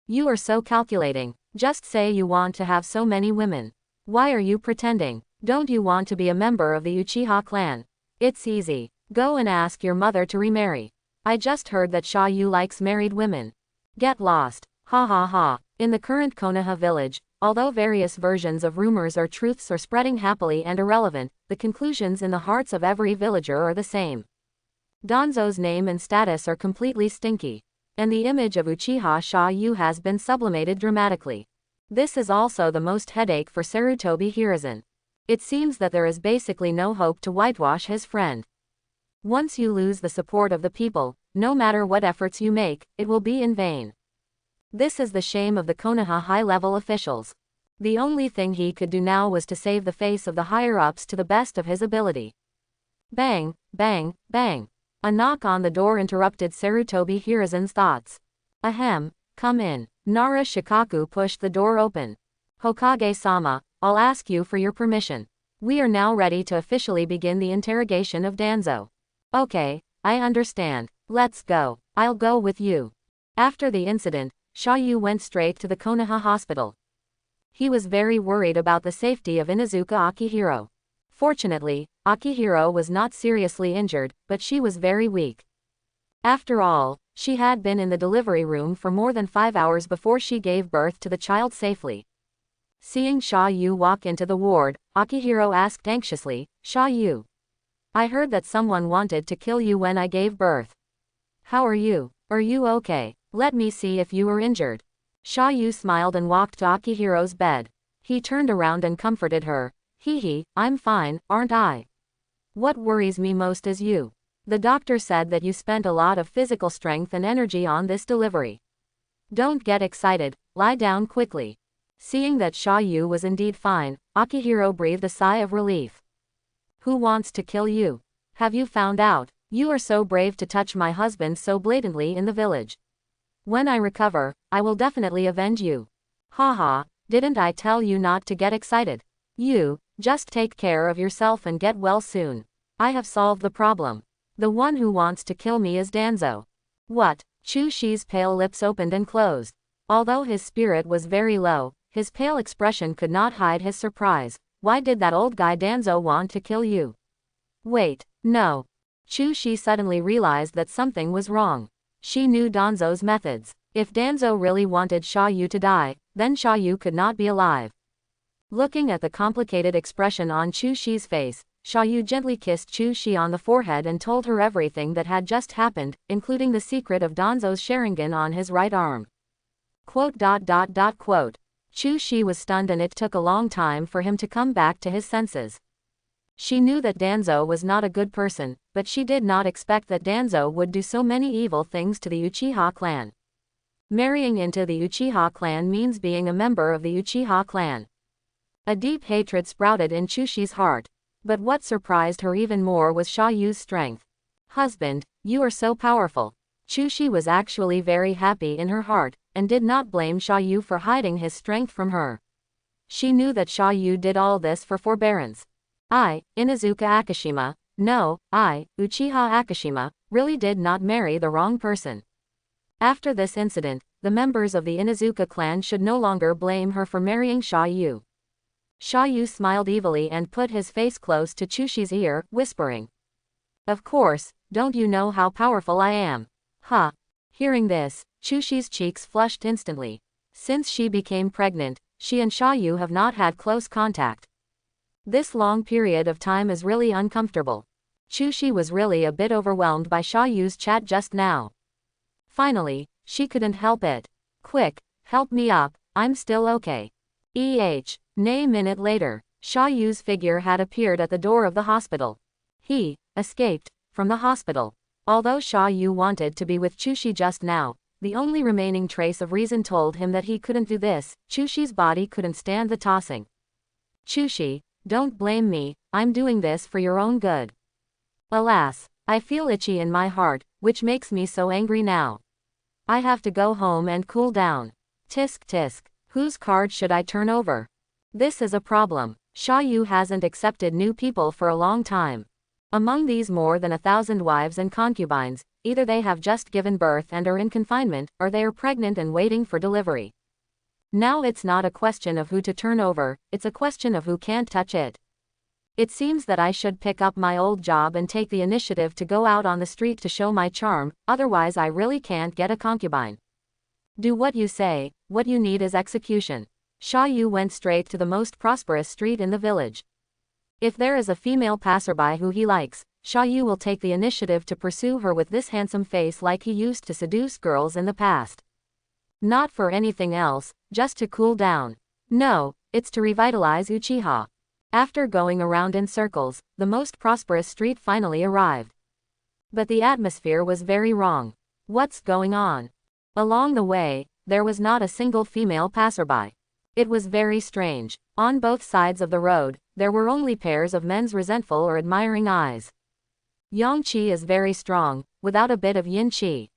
You are so calculating. Just say you want to have so many women. Why are you pretending? Don't you want to be a member of the Uchiha clan? It's easy. Go and ask your mother to remarry. I just heard that Sha Yu likes married women. Get lost. Ha ha ha. In the current Konoha village, although various versions of rumors or truths are spreading happily and irrelevant, the conclusions in the hearts of every villager are the same. Danzo's name and status are completely stinky. And the image of Uchiha Sha Yu has been sublimated dramatically. This is also the most headache for Sarutobi Hiruzen. It seems that there is basically no hope to whitewash his friend. Once you lose the support of the people, no matter what efforts you make, it will be in vain. This is the shame of the Konoha high-level officials. The only thing he could do now was to save the face of the higher-ups to the best of his ability. Bang, bang, bang. A knock on the door interrupted Sarutobi Hiruzen's thoughts. Ahem, come in. Nara Shikaku pushed the door open. Hokage-sama, I'll ask you for your permission. We are now ready to officially begin the interrogation of Danzo. Okay, I understand. Let's go. I'll go with you. After the incident, Sha Yu went straight to the Konoha hospital. He was very worried about the safety of Inuzuka Akihiro. Fortunately, Akihiro was not seriously injured, but she was very weak. After all, she had been in the delivery room for more than 5 hours before she gave birth to the child safely. Seeing Sha Yu walk into the ward, Akihiro asked anxiously, Sha Yu. I heard that someone wanted to kill you when I gave birth. How are you? Are you okay? Let me see if you were injured. Sha Yu smiled and walked to Akihiro's bed. He turned around and comforted her. Hee, I'm fine, aren't I? What worries me most is you. The doctor said that you spent a lot of physical strength and energy on this delivery. Don't get excited, lie down quickly. Seeing that Sha Yu was indeed fine, Akihiro breathed a sigh of relief. Who wants to kill you? Have you found out? You are so brave to touch my husband so blatantly in the village. When I recover, I will definitely avenge you. Haha, didn't I tell you not to get excited? You, just take care of yourself and get well soon. I have solved the problem. The one who wants to kill me is Danzo. What? Chu Shi's pale lips opened and closed. Although his spirit was very low, his pale expression could not hide his surprise. Why did that old guy Danzo want to kill you? Wait, no. Chu Shi suddenly realized that something was wrong. She knew Danzo's methods. If Danzo really wanted Sha Yu to die, then Sha Yu could not be alive. Looking at the complicated expression on Chu Shi's face, Sha Yu gently kissed Chu Shi on the forehead and told her everything that had just happened, including the secret of Danzo's Sharingan on his right arm. Quote. Chu Shi was stunned and it took a long time for him to come back to his senses. She knew that Danzo was not a good person, but she did not expect that Danzo would do so many evil things to the Uchiha clan. Marrying into the Uchiha clan means being a member of the Uchiha clan. A deep hatred sprouted in Chu Shi's heart. But what surprised her even more was Sha Yu's strength. Husband, you are so powerful. Chu Shi was actually very happy in her heart, and did not blame Sha Yu for hiding his strength from her. She knew that Sha Yu did all this for forbearance. Inuzuka Akashima, no, Uchiha Akashima, really did not marry the wrong person. After this incident, the members of the Inuzuka clan should no longer blame her for marrying Sha Yu. Sha Yu smiled evilly and put his face close to Chu Shi's ear, whispering. Of course, don't you know how powerful I am? Huh. Hearing this, Chu Shi's cheeks flushed instantly. Since she became pregnant, she and Sha Yu have not had close contact. This long period of time is really uncomfortable. Chu Shi was really a bit overwhelmed by Sha Yu's chat just now. Finally, she couldn't help it. Quick, help me up, I'm still okay. Nay, minute later, Sha Yu's figure had appeared at the door of the hospital. He escaped from the hospital. Although Sha Yu wanted to be with Chu Shi just now, the only remaining trace of reason told him that he couldn't do this. Chu Shi's body couldn't stand the tossing. Chu Shi, don't blame me, I'm doing this for your own good. Alas, I feel itchy in my heart, which makes me so angry now. I have to go home and cool down. Tisk tisk, whose card should I turn over? This is a problem. Sha Yu hasn't accepted new people for a long time. Among these more than 1,000 wives and concubines, either they have just given birth and are in confinement, or they are pregnant and waiting for delivery. Now it's not a question of who to turn over, it's a question of who can't touch it. It seems that I should pick up my old job and take the initiative to go out on the street to show my charm, otherwise I really can't get a concubine. Do what you say, what you need is execution. Sha Yu went straight to the most prosperous street in the village. If there is a female passerby who he likes, Sha Yu will take the initiative to pursue her with this handsome face like he used to seduce girls in the past. Not for anything else, just to cool down. No, it's to revitalize Uchiha. After going around in circles, the most prosperous street finally arrived. But the atmosphere was very wrong. What's going on? Along the way, there was not a single female passerby. It was very strange. On both sides of the road, there were only pairs of men's resentful or admiring eyes. Yang Qi is very strong, without a bit of Yin Qi.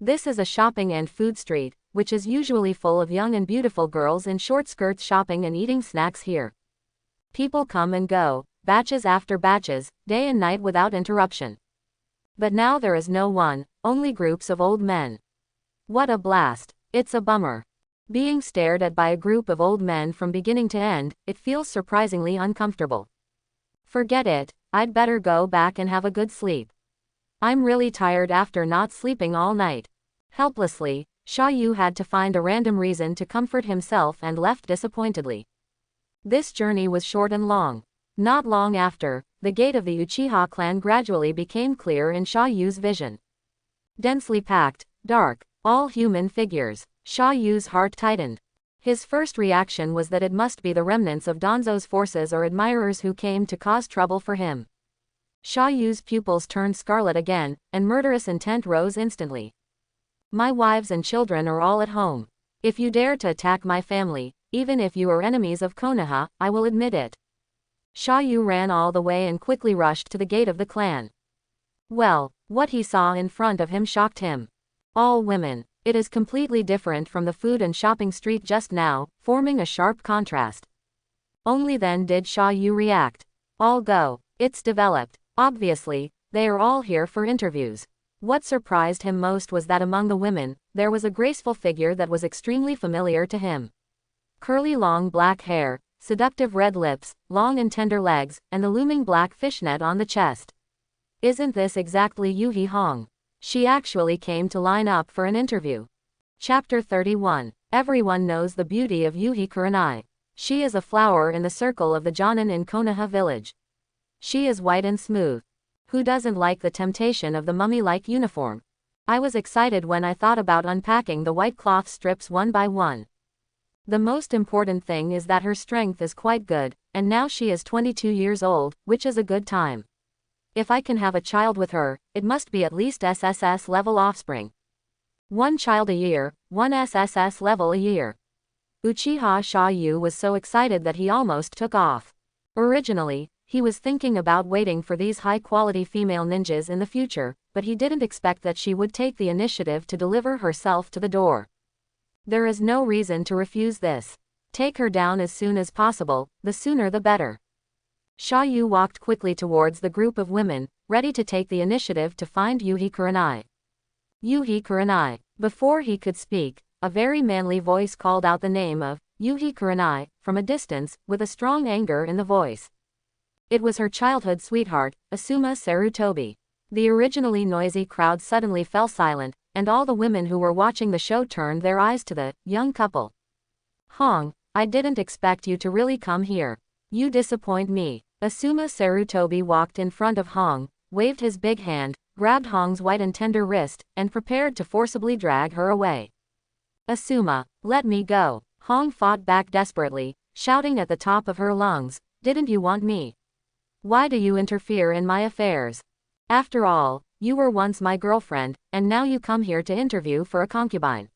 This is a shopping and food street, which is usually full of young and beautiful girls in short skirts shopping and eating snacks here. People come and go, batches after batches, day and night without interruption. But now there is no one, only groups of old men. What a blast. It's a bummer. Being stared at by a group of old men from beginning to end, it feels surprisingly uncomfortable. Forget it, I'd better go back and have a good sleep. I'm really tired after not sleeping all night. Helplessly, Sha Yu had to find a random reason to comfort himself and left disappointedly. This journey was short and long. Not long after, the gate of the Uchiha clan gradually became clear in Sha Yu's vision. Densely packed, dark, all human figures. Sha Yu's heart tightened. His first reaction was that it must be the remnants of Danzo's forces or admirers who came to cause trouble for him. Sha Yu's pupils turned scarlet again, and murderous intent rose instantly. My wives and children are all at home. If you dare to attack my family, even if you are enemies of Konoha, I will admit it. Sha Yu ran all the way and quickly rushed to the gate of the clan. Well, what he saw in front of him shocked him. All women. It is completely different from the food and shopping street just now, forming a sharp contrast. Only then did Sha Yu react. All go. It's developed. Obviously, they are all here for interviews. What surprised him most was that among the women, there was a graceful figure that was extremely familiar to him. Curly long black hair, seductive red lips, long and tender legs, and the looming black fishnet on the chest. Isn't this exactly Yuhi Hong? She actually came to line up for an interview. Chapter 31. Everyone knows the beauty of Yuhi Kurenai. She is a flower in the circle of the Jonin in Konoha village. She is white and smooth. Who doesn't like the temptation of the mummy-like uniform? I was excited when I thought about unpacking the white cloth strips one by one. The most important thing is that her strength is quite good, and now she is 22 years old, which is a good time. If I can have a child with her, it must be at least SSS level offspring. One child a year, one SSS level a year. Uchiha Sha Yu was so excited that he almost took off. Originally, he was thinking about waiting for these high-quality female ninjas in the future, but he didn't expect that she would take the initiative to deliver herself to the door. There is no reason to refuse this. Take her down as soon as possible, the sooner the better. Sha Yu walked quickly towards the group of women, ready to take the initiative to find Yuhi Kurenai. Yuhi Kurenai. Before he could speak, a very manly voice called out the name of Yuhi Kurenai from a distance, with a strong anger in the voice. It was her childhood sweetheart, Asuma Sarutobi. The originally noisy crowd suddenly fell silent, and all the women who were watching the show turned their eyes to the young couple. Hong, I didn't expect you to really come here. You disappoint me. Asuma Sarutobi walked in front of Hong, waved his big hand, grabbed Hong's white and tender wrist, and prepared to forcibly drag her away. Asuma, let me go. Hong fought back desperately, shouting at the top of her lungs, didn't you want me? Why do you interfere in my affairs? After all, you were once my girlfriend, and now you come here to interview for a concubine.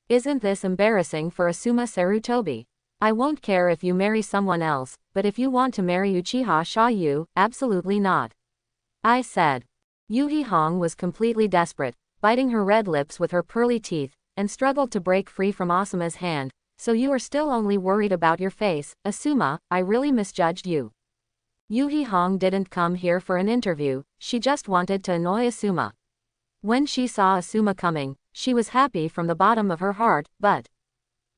Isn't this embarrassing for Asuma Sarutobi? I won't care if you marry someone else, but if you want to marry Uchiha Sha Yu, absolutely not. I said. Yuhi Hong was completely desperate, biting her red lips with her pearly teeth, and struggled to break free from Asuma's hand. So you are still only worried about your face, Asuma, I really misjudged you. Yuhi Hong didn't come here for an interview, she just wanted to annoy Asuma. When she saw Asuma coming, she was happy from the bottom of her heart, but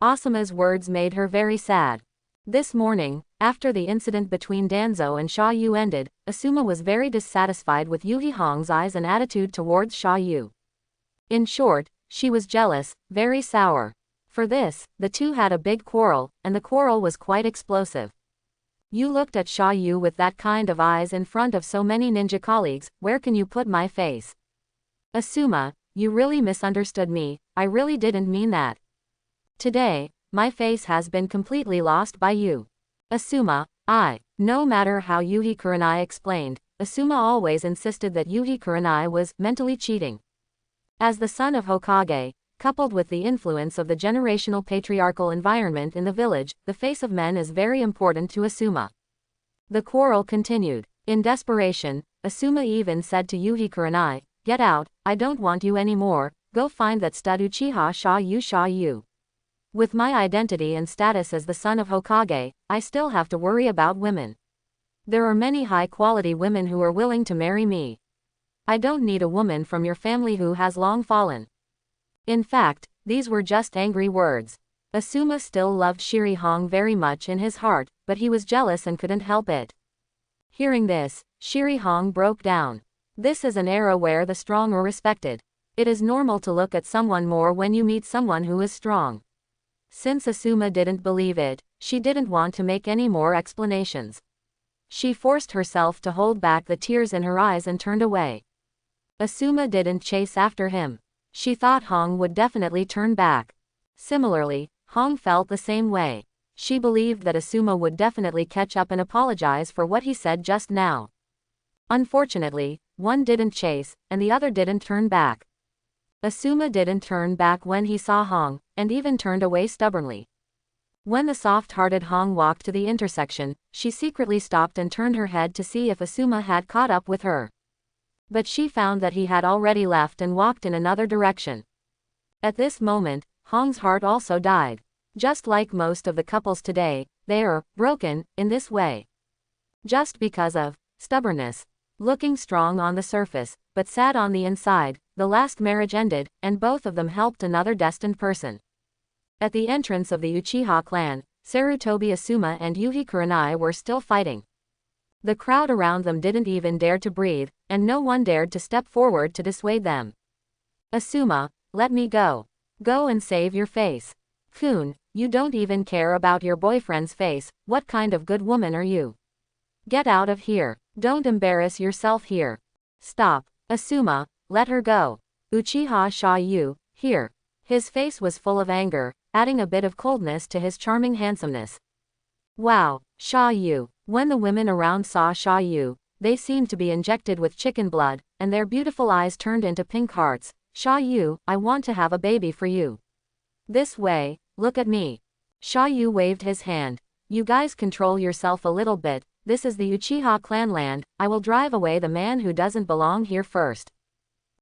Asuma's words made her very sad. This morning, after the incident between Danzo and Sha Yu ended, Asuma was very dissatisfied with Yuhi Hong's eyes and attitude towards Sha Yu. In short, she was jealous, very sour. For this, the two had a big quarrel, and the quarrel was quite explosive. You looked at Sha Yu with that kind of eyes in front of so many ninja colleagues, where can you put my face? Asuma, you really misunderstood me, I really didn't mean that. Today, my face has been completely lost by you. Asuma, no matter how Yuhi Kurenai explained, Asuma always insisted that Yuhi Kurenai was mentally cheating. As the son of Hokage, coupled with the influence of the generational patriarchal environment in the village, the face of men is very important to Asuma. The quarrel continued. In desperation, Asuma even said to Yuhi Kurenai, get out, I don't want you anymore, go find that stud Uchiha Sha Yu. With my identity and status as the son of Hokage, I still have to worry about women. There are many high-quality women who are willing to marry me. I don't need a woman from your family who has long fallen. In fact, these were just angry words. Asuma still loved Shiri Hong very much in his heart, but he was jealous and couldn't help it. Hearing this, Shiri Hong broke down. This is an era where the strong are respected. It is normal to look at someone more when you meet someone who is strong. Since Asuma didn't believe it, she didn't want to make any more explanations. She forced herself to hold back the tears in her eyes and turned away. Asuma didn't chase after him. She thought Hong would definitely turn back. Similarly, Hong felt the same way. She believed that Asuma would definitely catch up and apologize for what he said just now. Unfortunately, one didn't chase, and the other didn't turn back. Asuma didn't turn back when he saw Hong, and even turned away stubbornly. When the soft-hearted Hong walked to the intersection, she secretly stopped and turned her head to see if Asuma had caught up with her. But she found that he had already left and walked in another direction. At this moment, Hong's heart also died. Just like most of the couples today, they are broken in this way. Just because of stubbornness. Looking strong on the surface, but sad on the inside, the last marriage ended, and both of them helped another destined person. At the entrance of the Uchiha clan, Sarutobi Asuma and Yuhi Kurenai were still fighting. The crowd around them didn't even dare to breathe, and no one dared to step forward to dissuade them. Asuma, let me go. Go and save your face. Kun, you don't even care about your boyfriend's face, what kind of good woman are you? Get out of here. Don't embarrass yourself here. Stop. Asuma, let her go. Uchiha Shao-yu, here. His face was full of anger, adding a bit of coldness to his charming handsomeness. Wow, Shao-yu. When the women around saw Shao-yu, they seemed to be injected with chicken blood, and their beautiful eyes turned into pink hearts. Shao-yu, I want to have a baby for you. This way, look at me. Shao-yu waved his hand. You guys control yourself a little bit. This is the Uchiha clan land, I will drive away the man who doesn't belong here first.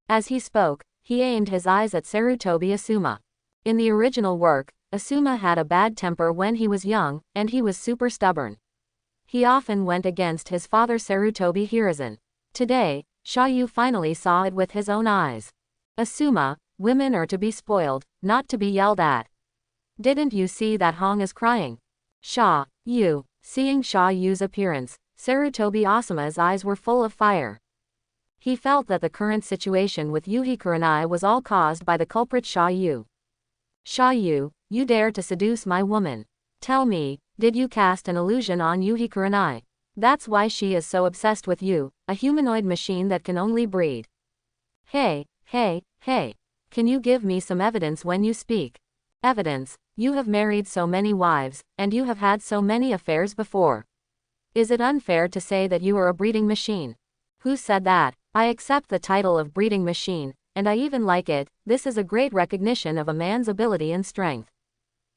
As he spoke, he aimed his eyes at Sarutobi Asuma. In the original work, Asuma had a bad temper when he was young, and he was super stubborn. He often went against his father Sarutobi Hiruzen. Today, Shao-yu finally saw it with his own eyes. Asuma, women are to be spoiled, not to be yelled at. Didn't you see that Hong is crying? Shao-yu. Seeing Shao-yu's appearance, Sarutobi Asuma's eyes were full of fire. He felt that the current situation with Yuhi Kurenai was all caused by the culprit Shao-yu. Shao-yu, you dare to seduce my woman. Tell me, did you cast an illusion on Yuhi Kurenai? That's why she is so obsessed with you, a humanoid machine that can only breed. Hey. Can you give me some evidence when you speak? Evidence? You have married so many wives, and you have had so many affairs before. Is it unfair to say that you are a breeding machine? Who said that? I accept the title of breeding machine, and I even like it. This is a great recognition of a man's ability and strength.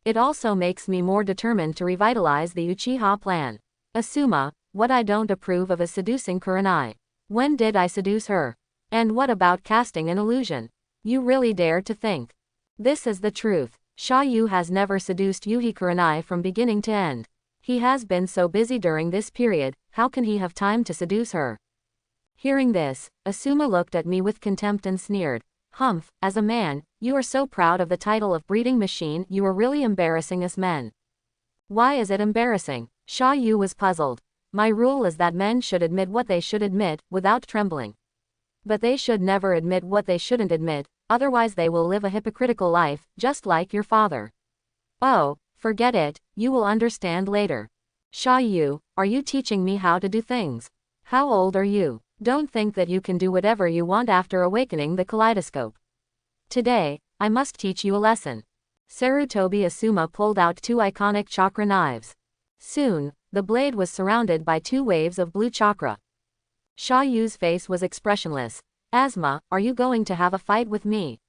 It also makes me more determined to revitalize the Uchiha plan. Asuma, what I don't approve of is seducing Kurenai. When did I seduce her? And what about casting an illusion? You really dare to think? This is the truth. Shao-yu has never seduced Yuhi Kurenai from beginning to end. He has been so busy during this period, how can he have time to seduce her? Hearing this, Asuma looked at me with contempt and sneered. Humph, as a man, you are so proud of the title of breeding machine, you are really embarrassing us men. Why is it embarrassing? Shao-yu was puzzled. My rule is that men should admit what they should admit, without trembling. But they should never admit what they shouldn't admit, otherwise they will live a hypocritical life, just like your father. Oh, forget it, you will understand later. Shao-yu, are you teaching me how to do things? How old are you? Don't think that you can do whatever you want after awakening the kaleidoscope. Today, I must teach you a lesson. Sarutobi Asuma pulled out two iconic chakra knives. Soon, the blade was surrounded by two waves of blue chakra. Shao-yu's face was expressionless. Asuma, are you going to have a fight with me?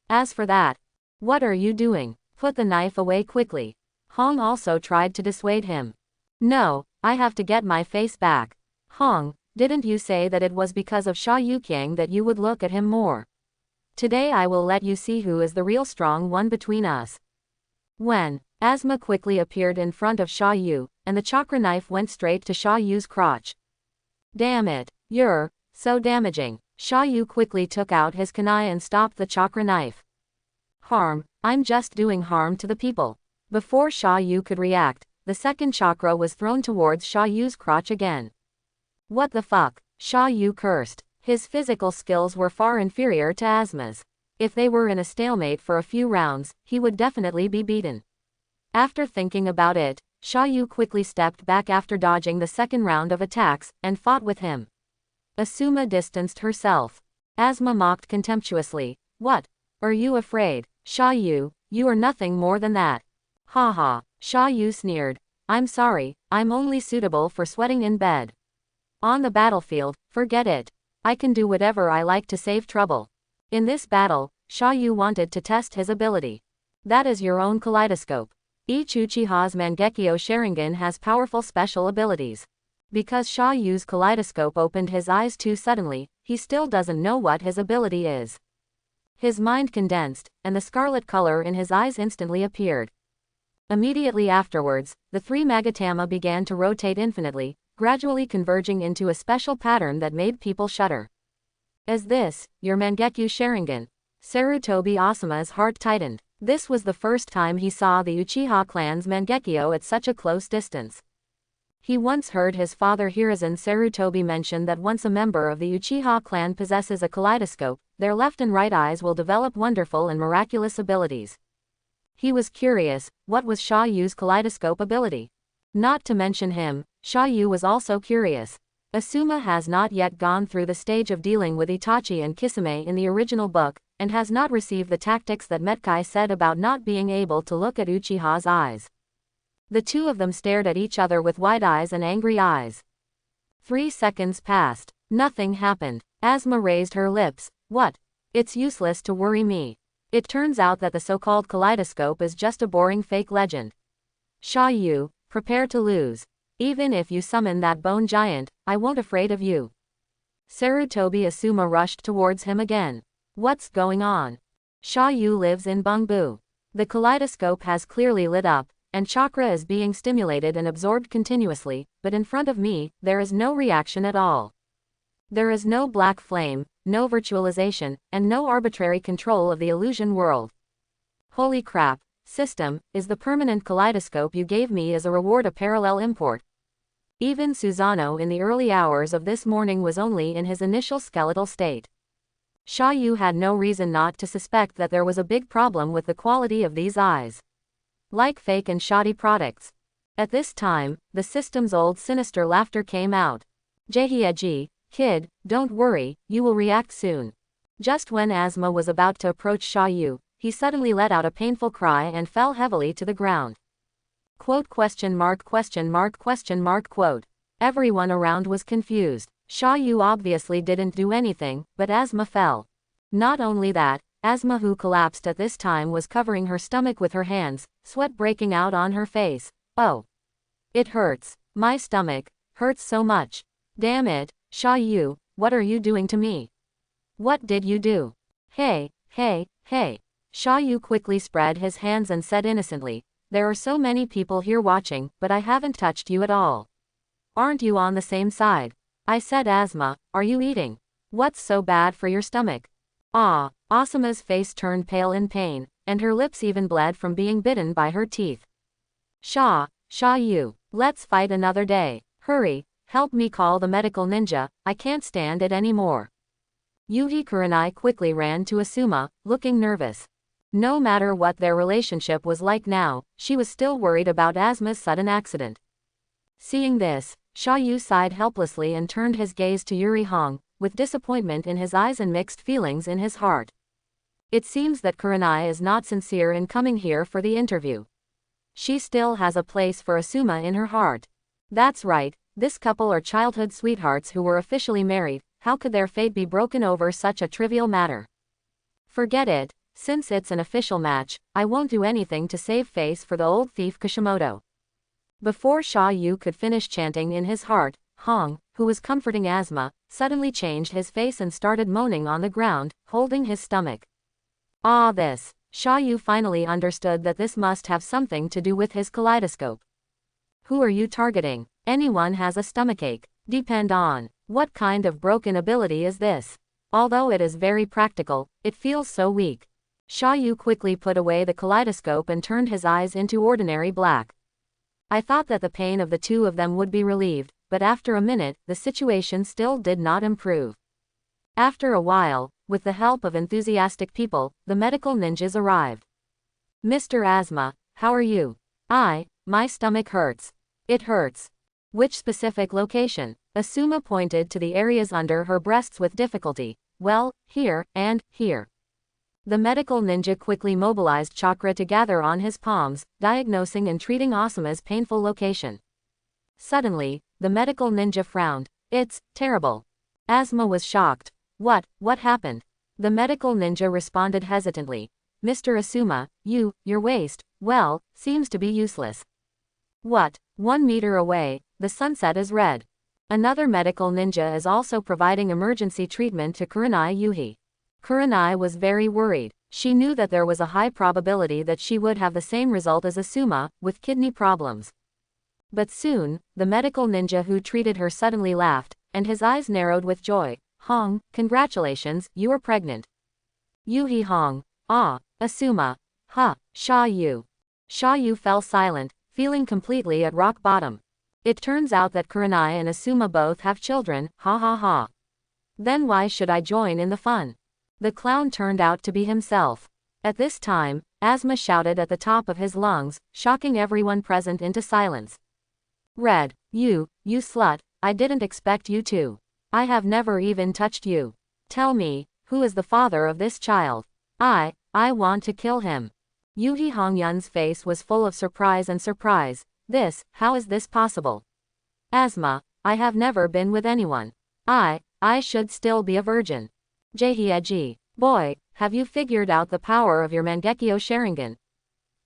As for that, what are you doing? Put the knife away quickly. Hong also tried to dissuade him. No, I have to get my face back. Hong, didn't you say that it was because of Shao-yu Qiang that you would look at him more? Today I will let you see who is the real strong one between us. When Asuma quickly appeared in front of Shao-yu, and the chakra knife went straight to Shao-yu's crotch. Damn it, you're so damaging. Shao-yu quickly took out his kunai and stopped the chakra knife. Harm, I'm just doing harm to the people. Before Shao-yu could react, the second chakra was thrown towards Shao-yu's crotch again. What the fuck? Shao-yu cursed. His physical skills were far inferior to Asuma's. If they were in a stalemate for a few rounds, he would definitely be beaten. After thinking about it, Shao-yu quickly stepped back after dodging the second round of attacks, and fought with him. Asuma distanced herself. Asuma mocked contemptuously. What? Are you afraid? Shao-yu, you are nothing more than that. Haha, Shao-yu sneered. I'm sorry, I'm only suitable for sweating in bed. On the battlefield, forget it. I can do whatever I like to save trouble. In this battle, Shao-yu wanted to test his ability. That is your own kaleidoscope. Each Uchiha's Mangekyo Sharingan has powerful special abilities. Because Sha Yu's kaleidoscope opened his eyes too suddenly, he still doesn't know what his ability is. His mind condensed, and the scarlet color in his eyes instantly appeared. Immediately afterwards, the three Magatama began to rotate infinitely, gradually converging into a special pattern that made people shudder. Is this your Mangekyo Sharingan? Sarutobi Asuma's heart tightened. This was the first time he saw the Uchiha clan's Mangekyo at such a close distance. He once heard his father Hiruzen Sarutobi mention that once a member of the Uchiha clan possesses a kaleidoscope, their left and right eyes will develop wonderful and miraculous abilities. He was curious, what was Sha Yu's kaleidoscope ability? Not to mention him, Sha Yu was also curious. Asuma has not yet gone through the stage of dealing with Itachi and Kisame in the original book, and has not received the tactics that Metkai said about not being able to look at Uchiha's eyes. The two of them stared at each other with wide eyes and angry eyes. 3 seconds passed. Nothing happened. Asuma raised her lips. What? It's useless to worry me. It turns out that the so-called kaleidoscope is just a boring fake legend. Sha Yu, prepare to lose. Even if you summon that bone giant, I won't afraid of you. Sarutobi Asuma rushed towards him again. What's going on? Sha Yu lives in Bungbu. The kaleidoscope has clearly lit up, and chakra is being stimulated and absorbed continuously, but in front of me, there is no reaction at all. There is no black flame, no virtualization, and no arbitrary control of the illusion world. Holy crap, system, is the permanent kaleidoscope you gave me as a reward a parallel import? Even Susanoo in the early hours of this morning was only in his initial skeletal state. Sha Yu had no reason not to suspect that there was a big problem with the quality of these eyes. Like fake and shoddy products. At this time, the system's old sinister laughter came out. Jihieji, kid, don't worry, you will react soon. Just when Asuma was about to approach Sha Yu, he suddenly let out a painful cry and fell heavily to the ground. Quote question mark question mark question mark quote. Everyone around was confused. Sha Yu obviously didn't do anything, but Asuma fell. Not only that, Asuma, who collapsed at this time, was covering her stomach with her hands, sweat breaking out on her face. Oh. It hurts. My stomach hurts so much. Damn it, Sha Yu, what are you doing to me? What did you do? Hey, hey, hey. Sha Yu quickly spread his hands and said innocently, there are so many people here watching, but I haven't touched you at all. Aren't you on the same side? I said Asuma, are you eating? What's so bad for your stomach? Ah. Asuma's face turned pale in pain, and her lips even bled from being bitten by her teeth. Sha Yu, let's fight another day. Hurry, help me call the medical ninja, I can't stand it anymore. Yuhi Kurenai quickly ran to Asuma, looking nervous. No matter what their relationship was like now, she was still worried about Asuma's sudden accident. Seeing this, Sha Yu sighed helplessly and turned his gaze to Yuri Hong, with disappointment in his eyes and mixed feelings in his heart. It seems that Kurenai is not sincere in coming here for the interview. She still has a place for Asuma in her heart. That's right, this couple are childhood sweethearts who were officially married. How could their fate be broken over such a trivial matter? Forget it, since it's an official match, I won't do anything to save face for the old thief Kishimoto. Before Sha Yu could finish chanting in his heart, Hong, who was comforting Asuma, suddenly changed his face and started moaning on the ground, holding his stomach. Ah, this. Sha Yu finally understood that this must have something to do with his kaleidoscope. Who are you targeting? Anyone has a stomachache. Depend on. What kind of broken ability is this? Although it is very practical, it feels so weak. Sha Yu quickly put away the kaleidoscope and turned his eyes into ordinary black. I thought that the pain of the two of them would be relieved, but after a minute, the situation still did not improve. After a while, with the help of enthusiastic people, the medical ninjas arrived. Mr. Asuma, how are you? My stomach hurts. It hurts. Which specific location? Asuma pointed to the areas under her breasts with difficulty. Well, here, and here. The medical ninja quickly mobilized chakra to gather on his palms, diagnosing and treating Asuma's painful location. Suddenly, the medical ninja frowned. It's terrible. Asuma was shocked. What happened? The medical ninja responded hesitantly. Mr. Asuma, your waist, well, seems to be useless. What? 1 meter away, the sunset is red. Another medical ninja is also providing emergency treatment to Kurenai Yuhi. Kurenai was very worried. She knew that there was a high probability that she would have the same result as Asuma, with kidney problems. But soon, the medical ninja who treated her suddenly laughed, and his eyes narrowed with joy. Hong, congratulations, you are pregnant. Yuhi Hong. Ah, Asuma. Ha, Sha Yu. Sha Yu fell silent, feeling completely at rock bottom. It turns out that Kurenai and Asuma both have children, ha ha ha. Then why should I join in the fun? The clown turned out to be himself. At this time, Asuma shouted at the top of his lungs, shocking everyone present into silence. Red, you slut, I didn't expect you to. I have never even touched you. Tell me, who is the father of this child? I want to kill him. Yuhi Hongyun's face was full of surprise and surprise. How is this possible? Asuma, I have never been with anyone. I should still be a virgin. Jaehieji, boy, have you figured out the power of your Mangekyo Sharingan?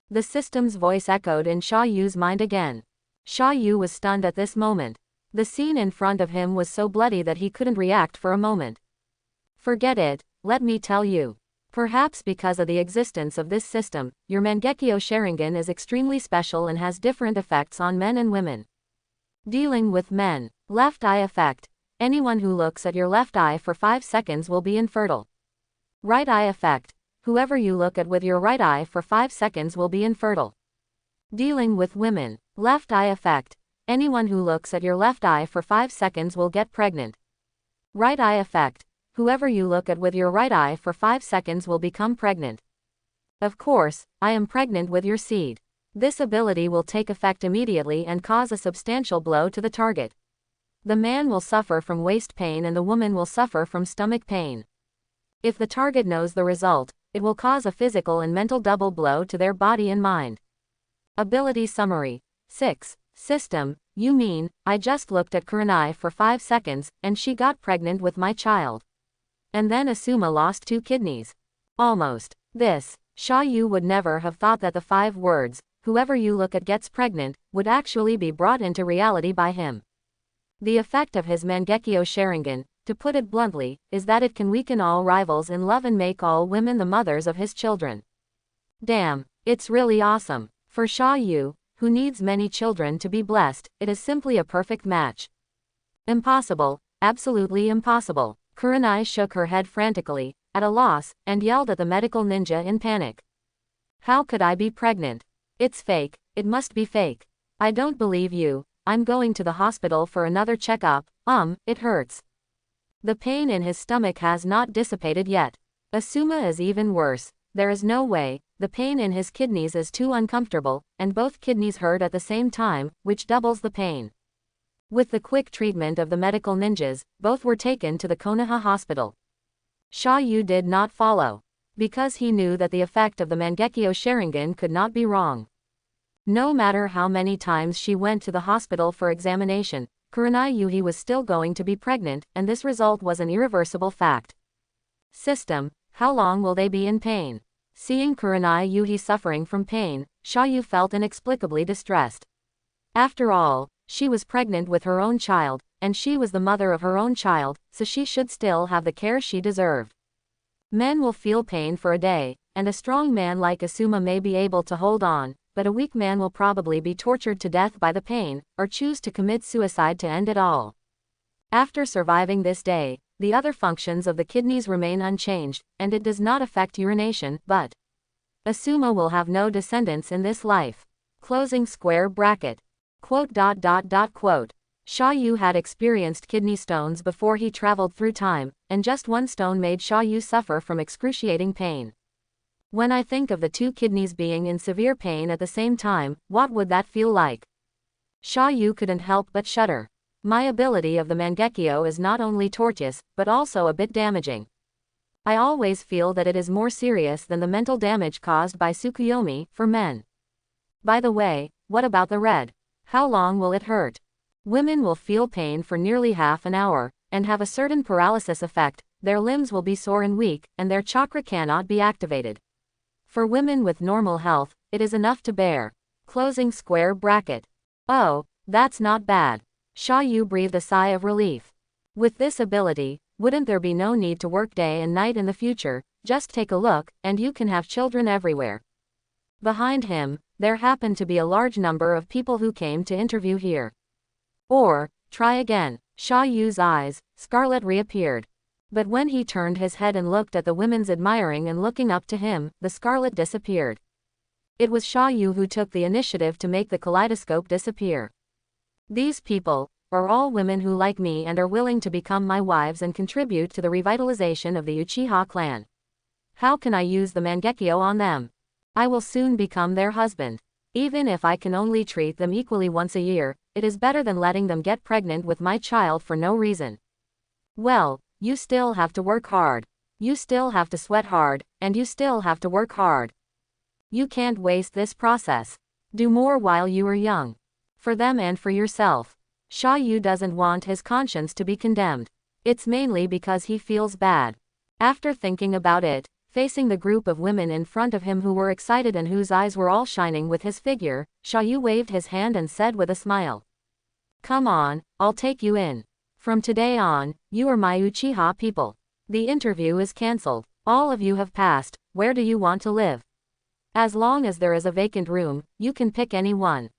The system's voice echoed in Sha Yu's mind again. Sha Yu was stunned at this moment. The scene in front of him was so bloody that he couldn't react for a moment. Forget it, let me tell you. Perhaps because of the existence of this system, your Mangekyo Sharingan is extremely special and has different effects on men and women. Dealing with men. Left eye effect. Anyone who looks at your left eye for 5 seconds will be infertile. Right eye effect. Whoever you look at with your right eye for 5 seconds will be infertile. Dealing with women. Left eye effect. Anyone who looks at your left eye for 5 seconds will get pregnant. Right eye effect. Whoever you look at with your right eye for 5 seconds will become pregnant. Of course, I am pregnant with your seed. This ability will take effect immediately and cause a substantial blow to the target. The man will suffer from waist pain and the woman will suffer from stomach pain. If the target knows the result, it will cause a physical and mental double blow to their body and mind. Ability Summary. 6. System, you mean, I just looked at Kurenai for 5 seconds, and she got pregnant with my child. And then Asuma lost 2 kidneys. Almost. Sha Yu would never have thought that the 5 words, whoever you look at gets pregnant, would actually be brought into reality by him. The effect of his Mangekyo Sharingan, to put it bluntly, is that it can weaken all rivals in love and make all women the mothers of his children. Damn, it's really awesome. For Sha Yu, who needs many children to be blessed, it is simply a perfect match. Impossible, absolutely impossible. Kurenai shook her head frantically, at a loss, and yelled at the medical ninja in panic. How could I be pregnant? It's fake, it must be fake. I don't believe you. I'm going to the hospital for another checkup. It hurts. The pain in his stomach has not dissipated yet. Asuma is even worse. There is no way. The pain in his kidneys is too uncomfortable, and both kidneys hurt at the same time, which doubles the pain. With the quick treatment of the medical ninjas, both were taken to the Konoha hospital. Sha Yu did not follow, because he knew that the effect of the Mangekyo Sharingan could not be wrong. No matter how many times she went to the hospital for examination, Kurenai Yuhi was still going to be pregnant, and this result was an irreversible fact. System, how long will they be in pain? Seeing Kurenai Yuhi suffering from pain, Sha Yu felt inexplicably distressed. After all, she was pregnant with her own child, and she was the mother of her own child, so she should still have the care she deserved. Men will feel pain for a day, and a strong man like Asuma may be able to hold on, but a weak man will probably be tortured to death by the pain, or choose to commit suicide to end it all. After surviving this day, the other functions of the kidneys remain unchanged, and it does not affect urination, but Asuma will have no descendants in this life. Closing square bracket. Quote. Sha Yu had experienced kidney stones before he traveled through time, and just one stone made Sha Yu suffer from excruciating pain. When I think of the 2 kidneys being in severe pain at the same time, what would that feel like? Sha Yu couldn't help but shudder. My ability of the Mangekyo is not only tortuous, but also a bit damaging. I always feel that it is more serious than the mental damage caused by Tsukuyomi, for men. By the way, what about the red? How long will it hurt? Women will feel pain for nearly half an hour, and have a certain paralysis effect. Their limbs will be sore and weak, and their chakra cannot be activated. For women with normal health, it is enough to bear. Closing square bracket. Oh, that's not bad. Xiaoyu breathed a sigh of relief. With this ability, wouldn't there be no need to work day and night in the future? Just take a look, and you can have children everywhere. Behind him, there happened to be a large number of people who came to interview here. Or, try again. Xiaoyu's eyes, scarlet, reappeared. But when he turned his head and looked at the women's admiring and looking up to him, the scarlet disappeared. It was Xiaoyu who took the initiative to make the kaleidoscope disappear. These people are all women who like me and are willing to become my wives and contribute to the revitalization of the Uchiha clan. How can I use the Mangekyo on them? I will soon become their husband. Even if I can only treat them equally once a year, it is better than letting them get pregnant with my child for no reason. Well, you still have to work hard. You still have to sweat hard, and you still have to work hard. You can't waste this process. Do more while you are young. For them and for yourself. Xiaoyu doesn't want his conscience to be condemned. It's mainly because he feels bad. After thinking about it, facing the group of women in front of him who were excited and whose eyes were all shining with his figure, Xiaoyu waved his hand and said with a smile. Come on, I'll take you in. From today on, you are my Uchiha people. The interview is cancelled. All of you have passed. Where do you want to live? As long as there is a vacant room, you can pick any one.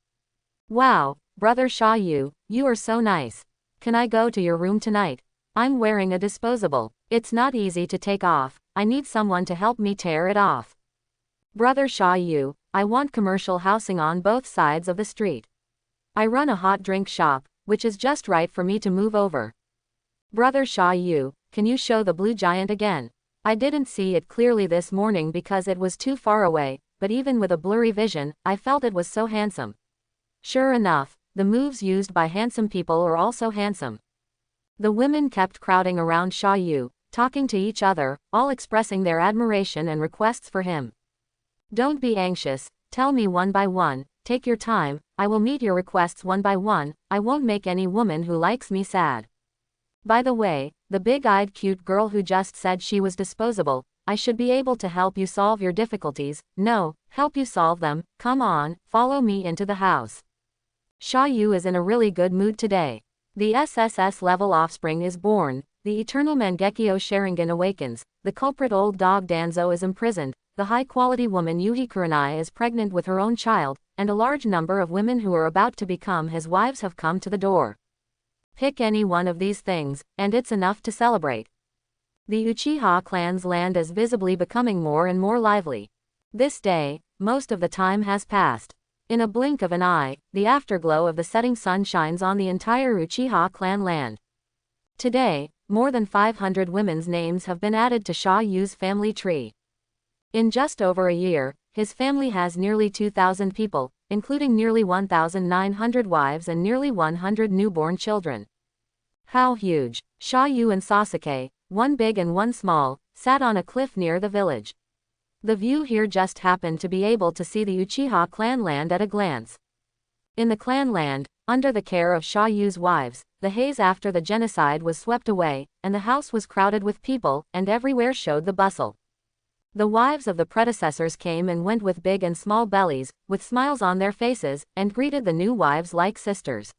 Wow, brother Xiaoyu, you are so nice. Can I go to your room tonight? I'm wearing a disposable. It's not easy to take off. I need someone to help me tear it off. Brother Xiaoyu, I want commercial housing on both sides of the street. I run a hot drink shop, which is just right for me to move over. Brother Xiaoyu, can you show the blue giant again? I didn't see it clearly this morning because it was too far away, but even with a blurry vision, I felt it was so handsome. Sure enough, the moves used by handsome people are also handsome. The women kept crowding around Xiaoyu, talking to each other, all expressing their admiration and requests for him. Don't be anxious, tell me one by one, take your time, I will meet your requests one by one, I won't make any woman who likes me sad. By the way, the big-eyed cute girl who just said she was disposable, I should be able to help you solve your difficulties, no, help you solve them, come on, follow me into the house. Xiaoyu is in a really good mood today. The SSS level offspring is born, the eternal Mangekyo Sharingan awakens, the culprit old dog Danzo is imprisoned, the high-quality woman Kurenai is pregnant with her own child, and a large number of women who are about to become his wives have come to the door. Pick any one of these things, and it's enough to celebrate. The Uchiha clan's land is visibly becoming more and more lively. This day, most of the time has passed. In a blink of an eye, the afterglow of the setting sun shines on the entire Uchiha clan land. Today, more than 500 women's names have been added to Xiaoyu's family tree. In just over a year, his family has nearly 2,000 people, including nearly 1,900 wives and nearly 100 newborn children. How huge! Xiaoyu and Sasuke, one big and one small, sat on a cliff near the village. The view here just happened to be able to see the Uchiha clan land at a glance. In the clan land, under the care of Xiaoyu's wives, the haze after the genocide was swept away, and the house was crowded with people, and everywhere showed the bustle. The wives of the predecessors came and went with big and small bellies, with smiles on their faces, and greeted the new wives like sisters.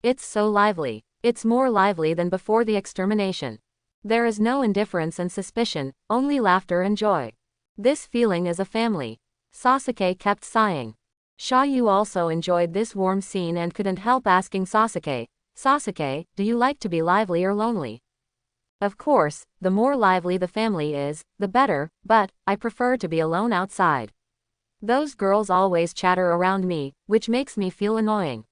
It's so lively. It's more lively than before the extermination. There is no indifference and suspicion, only laughter and joy. This feeling is a family. Sasuke kept sighing. Xiaoyu also enjoyed this warm scene and couldn't help asking Sasuke, Sasuke, do you like to be lively or lonely? Of course, the more lively the family is, the better, but I prefer to be alone outside. Those girls always chatter around me, which makes me feel annoying.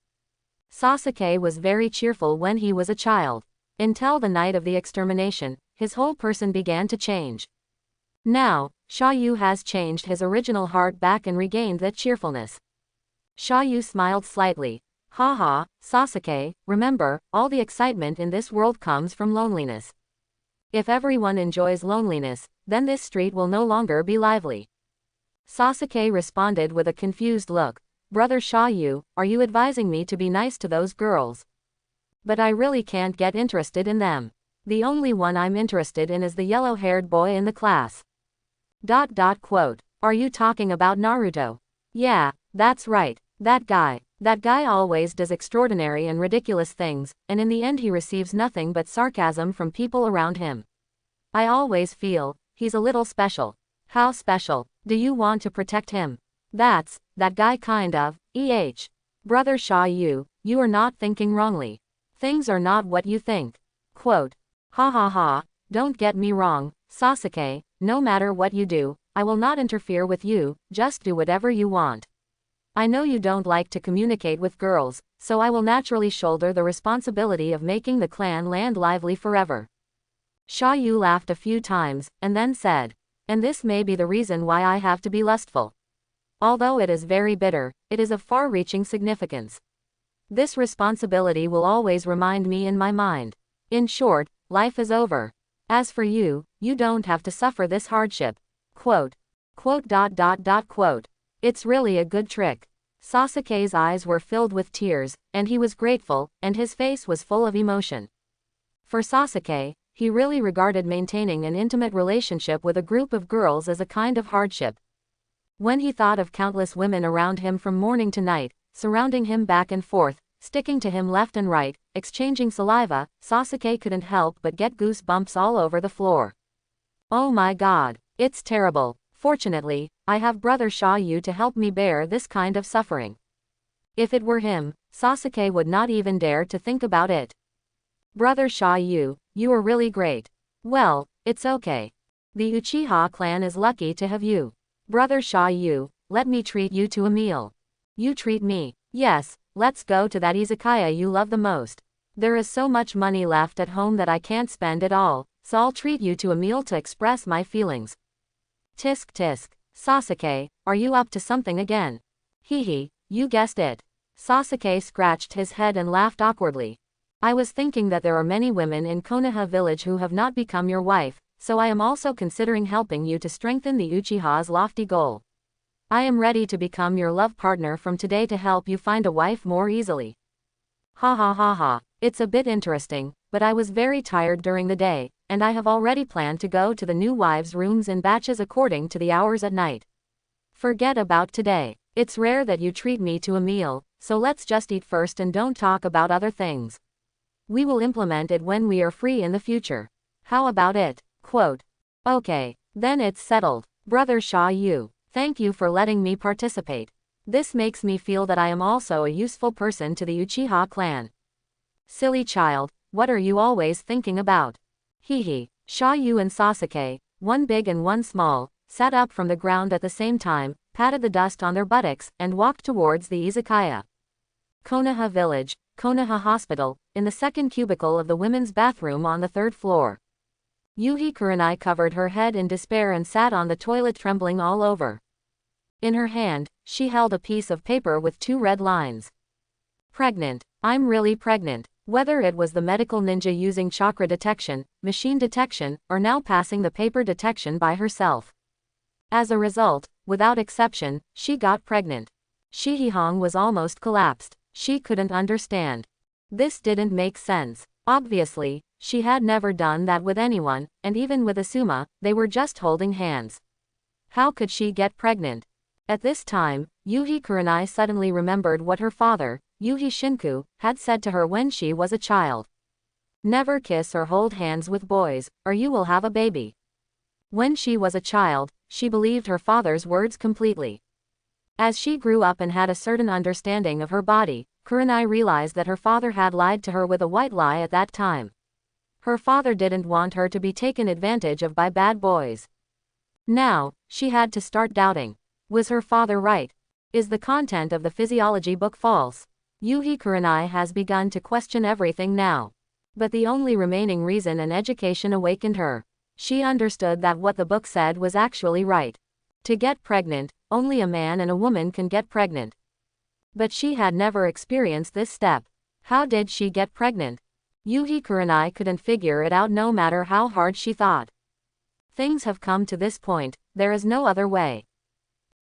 Sasuke was very cheerful when he was a child. Until the night of the extermination, his whole person began to change. Now, Xiaoyu has changed his original heart back and regained that cheerfulness. Xiaoyu smiled slightly. Haha, Sasuke, remember, all the excitement in this world comes from loneliness. If everyone enjoys loneliness, then this street will no longer be lively. Sasuke responded with a confused look. Brother Xiaoyu, are you advising me to be nice to those girls? But I really can't get interested in them. The only one I'm interested in is the yellow-haired boy in the class. ... Are you talking about Naruto? Yeah, that's right, that guy. That guy always does extraordinary and ridiculous things, and in the end he receives nothing but sarcasm from people around him. I always feel, he's a little special. How special? Do you want to protect him? That guy kind of. Brother Sha Yu, you are not thinking wrongly. Things are not what you think. Quote. Ha ha ha, don't get me wrong, Sasuke, no matter what you do, I will not interfere with you, just do whatever you want. I know you don't like to communicate with girls, so I will naturally shoulder the responsibility of making the clan land lively forever. Sha Yu laughed a few times, and then said, and this may be the reason why I have to be lustful. Although it is very bitter, it is of far-reaching significance. This responsibility will always remind me in my mind. In short, life is over. As for you, you don't have to suffer this hardship. Quote. Quote. Quote. It's really a good trick. Sasuke's eyes were filled with tears, and he was grateful, and his face was full of emotion. For Sasuke, he really regarded maintaining an intimate relationship with a group of girls as a kind of hardship. When he thought of countless women around him from morning to night, surrounding him back and forth, sticking to him left and right, exchanging saliva, Sasuke couldn't help but get goosebumps all over the floor. Oh my god, it's terrible. Fortunately, I have brother Sha Yu to help me bear this kind of suffering. If it were him, Sasuke would not even dare to think about it. Brother Sha Yu, you are really great. Well, it's okay. The Uchiha clan is lucky to have you. Brother Sha Yu, let me treat you to a meal. You treat me. Yes, let's go to that izakaya you love the most. There is so much money left at home that I can't spend it all, so I'll treat you to a meal to express my feelings. Tisk tisk. Sasuke, are you up to something again? Hehe, you guessed it. Sasuke scratched his head and laughed awkwardly. I was thinking that there are many women in Konoha village who have not become your wife, so I am also considering helping you to strengthen the Uchiha's lofty goal. I am ready to become your love partner from today to help you find a wife more easily. Ha ha ha ha, it's a bit interesting, but I was very tired during the day, and I have already planned to go to the new wives' rooms in batches according to the hours at night. Forget about today. It's rare that you treat me to a meal, so let's just eat first and don't talk about other things. We will implement it when we are free in the future. How about it? Quote. Okay, then it's settled. Brother Sha Yu, thank you for letting me participate. This makes me feel that I am also a useful person to the Uchiha clan. Silly child, what are you always thinking about? Hehe. Sha Yu and Sasuke, one big and one small, sat up from the ground at the same time, patted the dust on their buttocks, and walked towards the izakaya. Konoha Village, Konoha Hospital, in the second cubicle of the women's bathroom on the third floor. Yuhi Kurenai covered her head in despair and sat on the toilet trembling all over. In her hand, she held a piece of paper with 2 red lines. Pregnant. I'm really pregnant. Whether it was the medical ninja using chakra detection, machine detection, or now passing the paper detection by herself. As a result, without exception, she got pregnant. Shihihong was almost collapsed. She couldn't understand. This didn't make sense. Obviously, she had never done that with anyone, and even with Asuma, they were just holding hands. How could she get pregnant? At this time, Yuhi Kurenai suddenly remembered what her father, Yuhi Shinku, had said to her when she was a child. Never kiss or hold hands with boys, or you will have a baby. When she was a child, she believed her father's words completely. As she grew up and had a certain understanding of her body, Kurenai realized that her father had lied to her with a white lie at that time. Her father didn't want her to be taken advantage of by bad boys. Now, she had to start doubting. Was her father right? Is the content of the physiology book false? Yuhi Kurenai has begun to question everything now. But the only remaining reason and education awakened her. She understood that what the book said was actually right. To get pregnant, only a man and a woman can get pregnant. But she had never experienced this step. How did she get pregnant? Yuhi Kurenai couldn't figure it out no matter how hard she thought. Things have come to this point, there is no other way.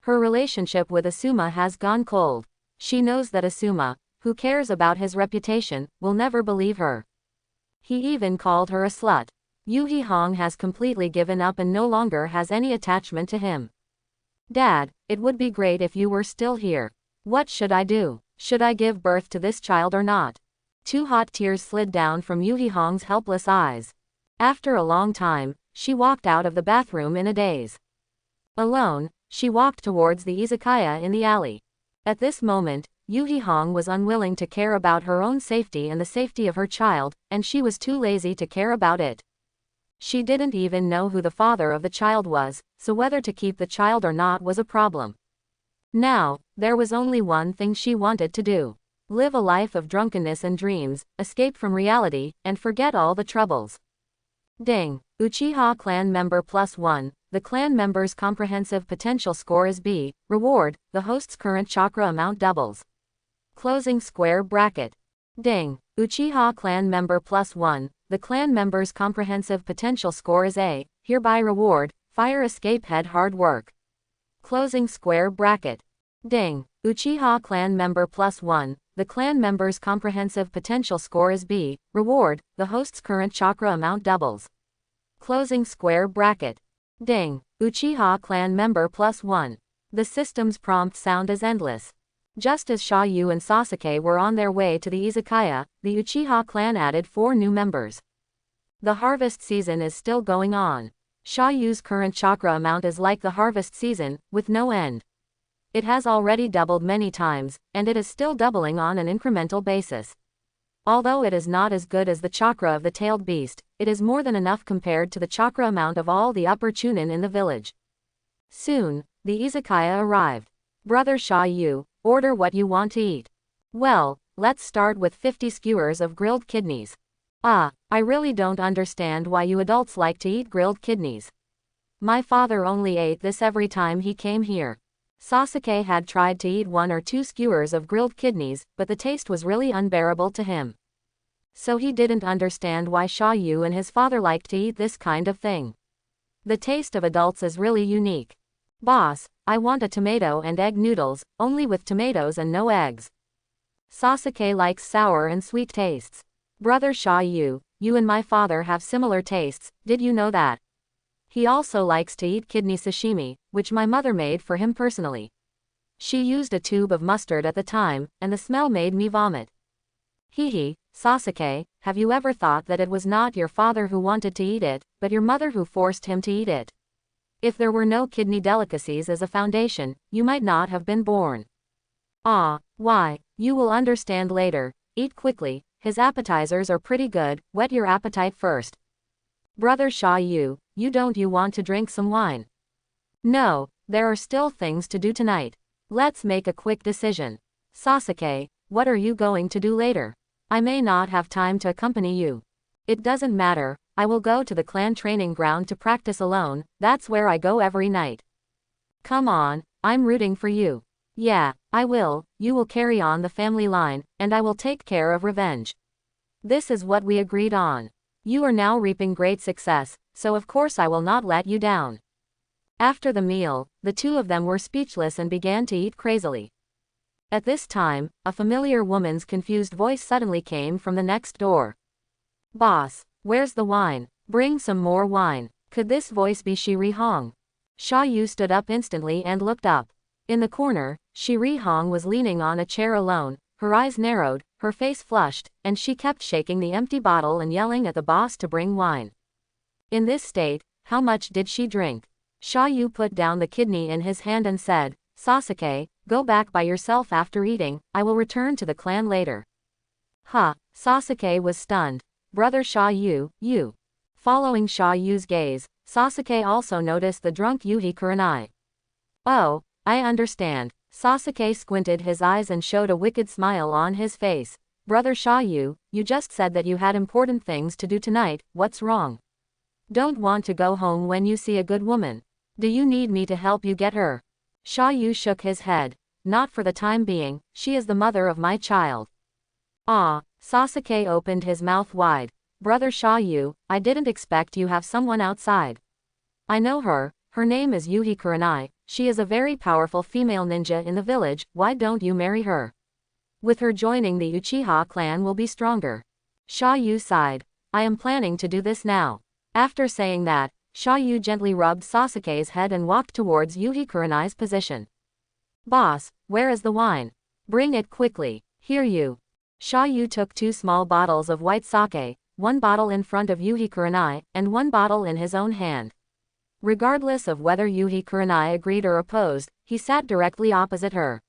Her relationship with Asuma has gone cold. She knows that Asuma, who cares about his reputation, will never believe her. He even called her a slut. Yuhi Hong has completely given up and no longer has any attachment to him. Dad, it would be great if you were still here. What should I do? Should I give birth to this child or not? Two hot tears slid down from Yuhi Hong's helpless eyes. After a long time, she walked out of the bathroom in a daze. Alone, she walked towards the izakaya in the alley. At this moment, Yuhi Hong was unwilling to care about her own safety and the safety of her child, and she was too lazy to care about it. She didn't even know who the father of the child was, so whether to keep the child or not was a problem. Now, there was only one thing she wanted to do. Live a life of drunkenness and dreams, escape from reality, and forget all the troubles. Ding. Uchiha clan member +1. The clan member's comprehensive potential score is B. Reward. The host's current chakra amount doubles. Closing square bracket. Ding. Uchiha clan member +1. The clan member's comprehensive potential score is A. Hereby reward. Fire escape head hard work. Closing square bracket. Ding. Uchiha clan member +1. The clan member's comprehensive potential score is B. Reward. The host's current chakra amount doubles. Closing square bracket. Ding. Uchiha clan member +1. The system's prompt sound is endless. Just as Xiaoyu and Sasuke were on their way to the izakaya, the Uchiha clan added 4 new members. The harvest season is still going on. Xiaoyu's current chakra amount is like the harvest season, with no end. It has already doubled many times, and it is still doubling on an incremental basis. Although it is not as good as the chakra of the tailed beast, it is more than enough compared to the chakra amount of all the upper chunin in the village. Soon, the izakaya arrived. Brother Xiaoyu, order what you want to eat. Well, let's start with 50 skewers of grilled kidneys. I really don't understand why you adults like to eat grilled kidneys. My father only ate this every time he came here. Sasuke had tried to eat 1 or 2 skewers of grilled kidneys, but the taste was really unbearable to him. So he didn't understand why Xiaoyu and his father liked to eat this kind of thing. The taste of adults is really unique. Boss, I want a tomato and egg noodles, only with tomatoes and no eggs. Sasuke likes sour and sweet tastes. Brother Xiaoyu, you and my father have similar tastes, did you know that? He also likes to eat kidney sashimi, which my mother made for him personally. She used a tube of mustard at the time, and the smell made me vomit. Hehe, Sasuke, have you ever thought that it was not your father who wanted to eat it, but your mother who forced him to eat it? If there were no kidney delicacies as a foundation, you might not have been born. Why, you will understand later. Eat quickly, his appetizers are pretty good, whet your appetite first. Brother Xiaoyu, you want to drink some wine? No, there are still things to do tonight. Let's make a quick decision. Sasuke, what are you going to do later? I may not have time to accompany you. It doesn't matter, I will go to the clan training ground to practice alone, that's where I go every night. Come on, I'm rooting for you. Yeah, I will, you will carry on the family line, and I will take care of revenge. This is what we agreed on. You are now reaping great success, so of course I will not let you down. After the meal, the two of them were speechless and began to eat crazily. At this time, a familiar woman's confused voice suddenly came from the next door. Boss, where's the wine? Bring some more wine. Could this voice be Shiri Hong? Xiaoyu stood up instantly and looked up. In the corner, Shiri Hong was leaning on a chair alone, her eyes narrowed, her face flushed, and she kept shaking the empty bottle and yelling at the boss to bring wine. In this state, how much did she drink? Xiaoyu put down the kidney in his hand and said, Sasuke, go back by yourself after eating, I will return to the clan later. Sasuke was stunned. Brother Xiaoyu, you. Following Xiaoyu's gaze, Sasuke also noticed the drunk Yuhi Kurenai. Oh, I understand. Sasuke squinted his eyes and showed a wicked smile on his face. Brother Xiaoyu, you just said that you had important things to do tonight, what's wrong? Don't want to go home when you see a good woman. Do you need me to help you get her? Xiaoyu shook his head. Not for the time being, she is the mother of my child. Sasuke opened his mouth wide. Brother Xiaoyu, I didn't expect you have someone outside. I know her name is Yuhi Kurenai, she is a very powerful female ninja in the village, why don't you marry her? With her joining the Uchiha clan will be stronger. Xiaoyu sighed. I am planning to do this now. After saying that, Xiaoyu gently rubbed Sasuke's head and walked towards Yuhi Kurenai's position. Boss, where is the wine? Bring it quickly. Here you. Sha Yu took 2 small bottles of white sake, 1 bottle in front of Yuhi Kurenai, and 1 bottle in his own hand. Regardless of whether Yuhi Kurenai agreed or opposed, he sat directly opposite her.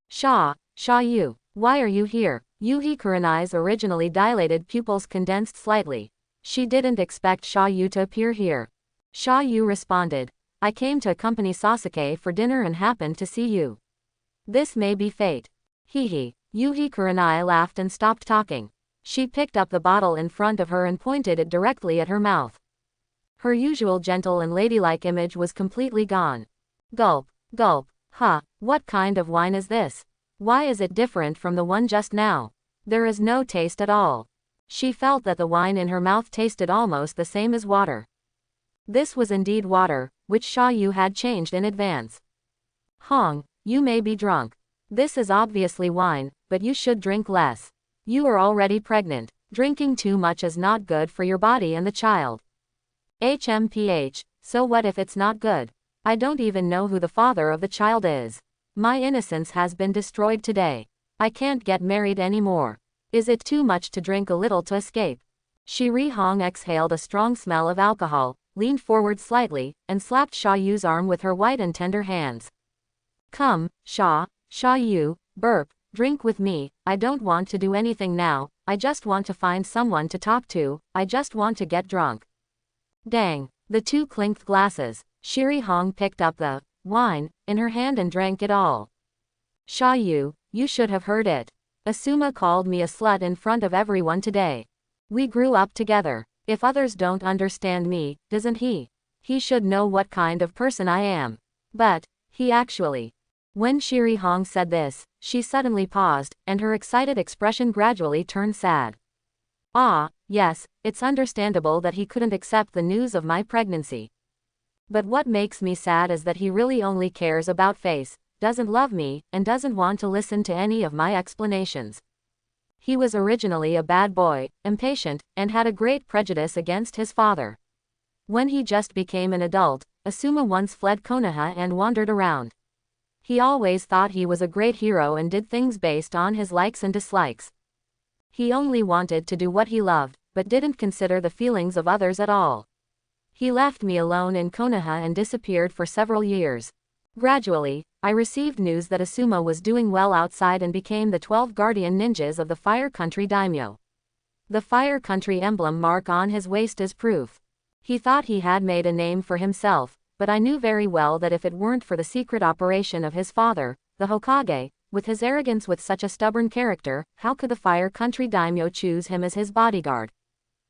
Sha Yu, why are you here? Yuhi Kurenai's originally dilated pupils condensed slightly. She didn't expect Sha Yu to appear here. Sha Yu responded, I came to accompany Sasuke for dinner and happened to see you. This may be fate. Hee. Yuhi Kurenai laughed and stopped talking. She picked up the bottle in front of her and pointed it directly at her mouth. Her usual gentle and ladylike image was completely gone. Gulp, gulp, what kind of wine is this? Why is it different from the one just now? There is no taste at all. She felt that the wine in her mouth tasted almost the same as water. This was indeed water, which Sha Yu had changed in advance. Hong, you may be drunk. This is obviously wine, but you should drink less. You are already pregnant. Drinking too much is not good for your body and the child. HMPH, so what if it's not good? I don't even know who the father of the child is. My innocence has been destroyed today. I can't get married anymore. Is it too much to drink a little to escape? Shiri Hong exhaled a strong smell of alcohol, leaned forward slightly, and slapped Sha Yu's arm with her white and tender hands. Come, Sha Yu, burp, drink with me. I don't want to do anything now, I just want to find someone to talk to, I just want to get drunk. Dang, the 2 clinked glasses. Shiri Hong picked up the wine in her hand and drank it all. Sha Yu, you should have heard it. Asuma called me a slut in front of everyone today. We grew up together. If others don't understand me, doesn't he? He should know what kind of person I am. But, he actually. When Shiri Hong said this, she suddenly paused, and her excited expression gradually turned sad. Ah, yes, it's understandable that he couldn't accept the news of my pregnancy. But what makes me sad is that he really only cares about face, doesn't love me, and doesn't want to listen to any of my explanations. He was originally a bad boy, impatient, and had a great prejudice against his father. When he just became an adult, Asuma once fled Konoha and wandered around. He always thought he was a great hero and did things based on his likes and dislikes. He only wanted to do what he loved, but didn't consider the feelings of others at all. He left me alone in Konoha and disappeared for several years. Gradually, I received news that Asuma was doing well outside and became the 12 guardian ninjas of the Fire Country Daimyo. The Fire Country emblem mark on his waist is proof. He thought he had made a name for himself, but I knew very well that if it weren't for the secret operation of his father, the Hokage, with his arrogance with such a stubborn character, how could the Fire Country Daimyo choose him as his bodyguard?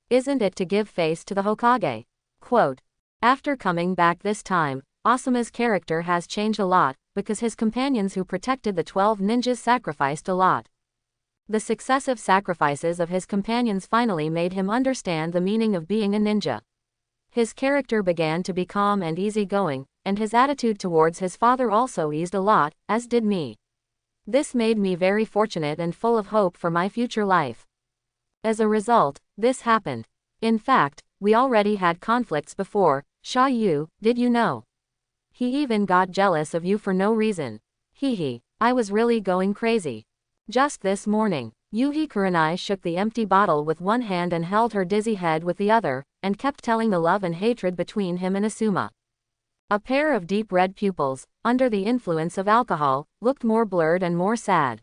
Isn't it to give face to the Hokage? Quote, after coming back this time, Asuma's character has changed a lot, because his companions who protected the 12 ninjas sacrificed a lot. The successive sacrifices of his companions finally made him understand the meaning of being a ninja. His character began to be calm and easygoing, and his attitude towards his father also eased a lot, as did me. This made me very fortunate and full of hope for my future life. As a result, this happened. In fact, we already had conflicts before, Sha Yu, did you know? He even got jealous of you for no reason. I was really going crazy. Just this morning, Yuhi Kurenai shook the empty bottle with one hand and held her dizzy head with the other, and kept telling the love and hatred between him and Asuma. A pair of deep red pupils, under the influence of alcohol, looked more blurred and more sad.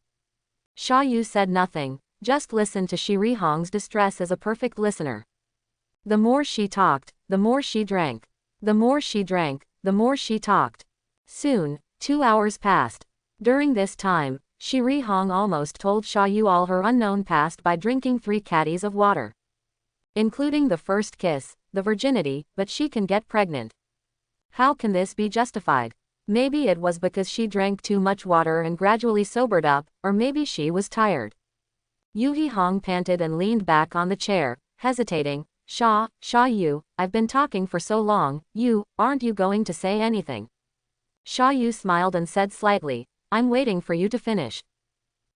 Sha Yu said nothing, just listened to Shiri Hong's distress as a perfect listener. The more she talked, the more she drank. The more she drank, the more she talked. Soon, 2 hours passed. During this time, Shiri Hong almost told Sha Yu all her unknown past by drinking 3 caddies of water. Including the first kiss, the virginity, but she can get pregnant. How can this be justified? Maybe it was because she drank too much water and gradually sobered up, or maybe she was tired. Yuhi Hong panted and leaned back on the chair, hesitating. Sha Yu, I've been talking for so long, aren't you going to say anything? Sha Yu smiled and said slightly, I'm waiting for you to finish.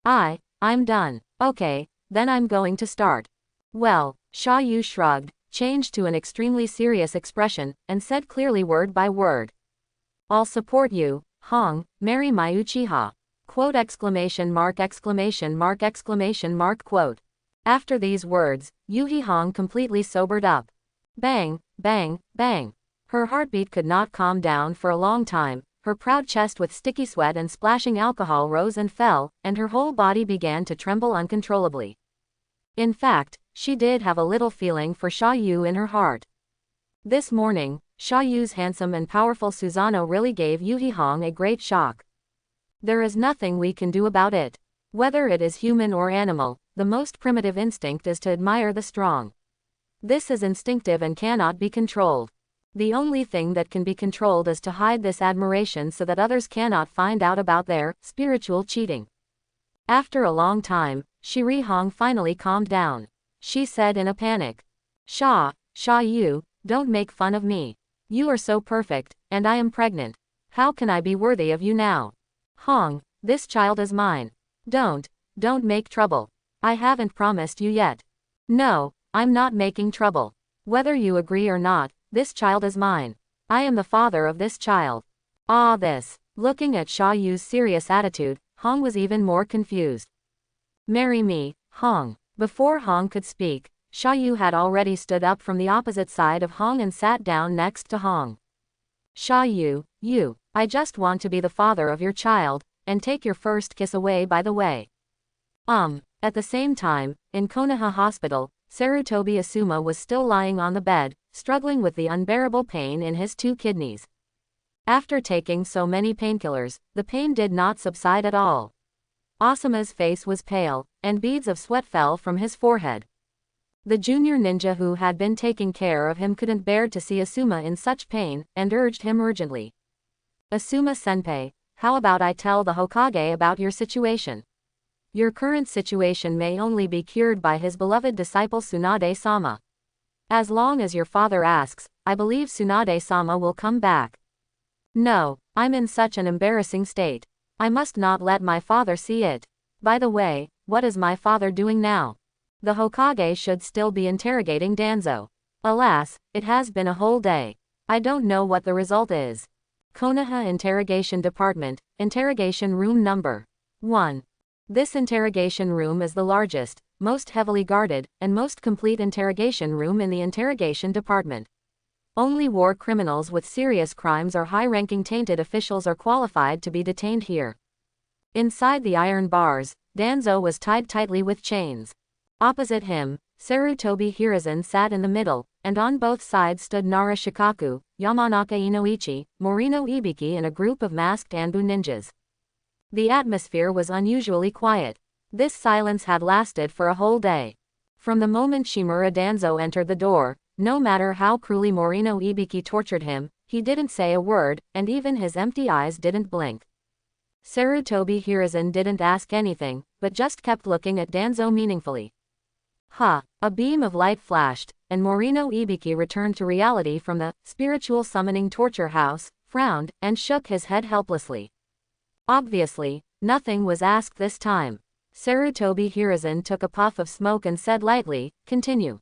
I'm done. Okay, then I'm going to start. Well, Sha Yu shrugged, changed to an extremely serious expression, and said clearly word by word. I'll support you, Hong, marry my Uchiha. Quote exclamation mark exclamation mark exclamation mark quote. After these words, Yuhi Hong completely sobered up. Bang, bang, bang. Her heartbeat could not calm down for a long time, her proud chest with sticky sweat and splashing alcohol rose and fell, and her whole body began to tremble uncontrollably. In fact, she did have a little feeling for Sha Yu in her heart. This morning, Sha Yu's handsome and powerful Susanoo really gave Yuhi Hong a great shock. There is nothing we can do about it. Whether it is human or animal, the most primitive instinct is to admire the strong. This is instinctive and cannot be controlled. The only thing that can be controlled is to hide this admiration so that others cannot find out about their spiritual cheating. After a long time, Shiri Hong finally calmed down. She said in a panic, Sha Yu, don't make fun of me. You are so perfect, and I am pregnant. How can I be worthy of you now? Hong, this child is mine. Don't make trouble. I haven't promised you yet. No, I'm not making trouble. Whether you agree or not, this child is mine. I am the father of this child. This. Looking at Sha Yu's serious attitude, Hong was even more confused. Marry me, Hong. Before Hong could speak, Sha Yu had already stood up from the opposite side of Hong and sat down next to Hong. Sha Yu, I just want to be the father of your child, and take your first kiss away by the way. At the same time, in Konoha Hospital, Sarutobi Asuma was still lying on the bed, struggling with the unbearable pain in his 2 kidneys. After taking so many painkillers, the pain did not subside at all. Asuma's face was pale, and beads of sweat fell from his forehead. The junior ninja who had been taking care of him couldn't bear to see Asuma in such pain, and urged him urgently. Asuma-senpai, how about I tell the Hokage about your situation? Your current situation may only be cured by his beloved disciple Tsunade-sama. As long as your father asks, I believe Tsunade-sama will come back. No, I'm in such an embarrassing state. I must not let my father see it. By the way, what is my father doing now? The Hokage should still be interrogating Danzo. Alas, it has been a whole day. I don't know what the result is. Konoha Interrogation Department, Interrogation Room Number 1. This interrogation room is the largest, most heavily guarded, and most complete interrogation room in the interrogation department. Only war criminals with serious crimes or high-ranking tainted officials are qualified to be detained here. Inside the iron bars, Danzo was tied tightly with chains. Opposite him, Sarutobi Hiruzen sat in the middle, and on both sides stood Nara Shikaku, Yamanaka Inoichi, Morino Ibiki and a group of masked Anbu ninjas. The atmosphere was unusually quiet. This silence had lasted for a whole day. From the moment Shimura Danzo entered the door, no matter how cruelly Morino Ibiki tortured him, he didn't say a word, and even his empty eyes didn't blink. Sarutobi Hiruzen didn't ask anything, but just kept looking at Danzo meaningfully. A beam of light flashed, and Morino Ibiki returned to reality from the spiritual summoning torture house, frowned, and shook his head helplessly. Obviously, nothing was asked this time. Sarutobi Hiruzen took a puff of smoke and said lightly, continue.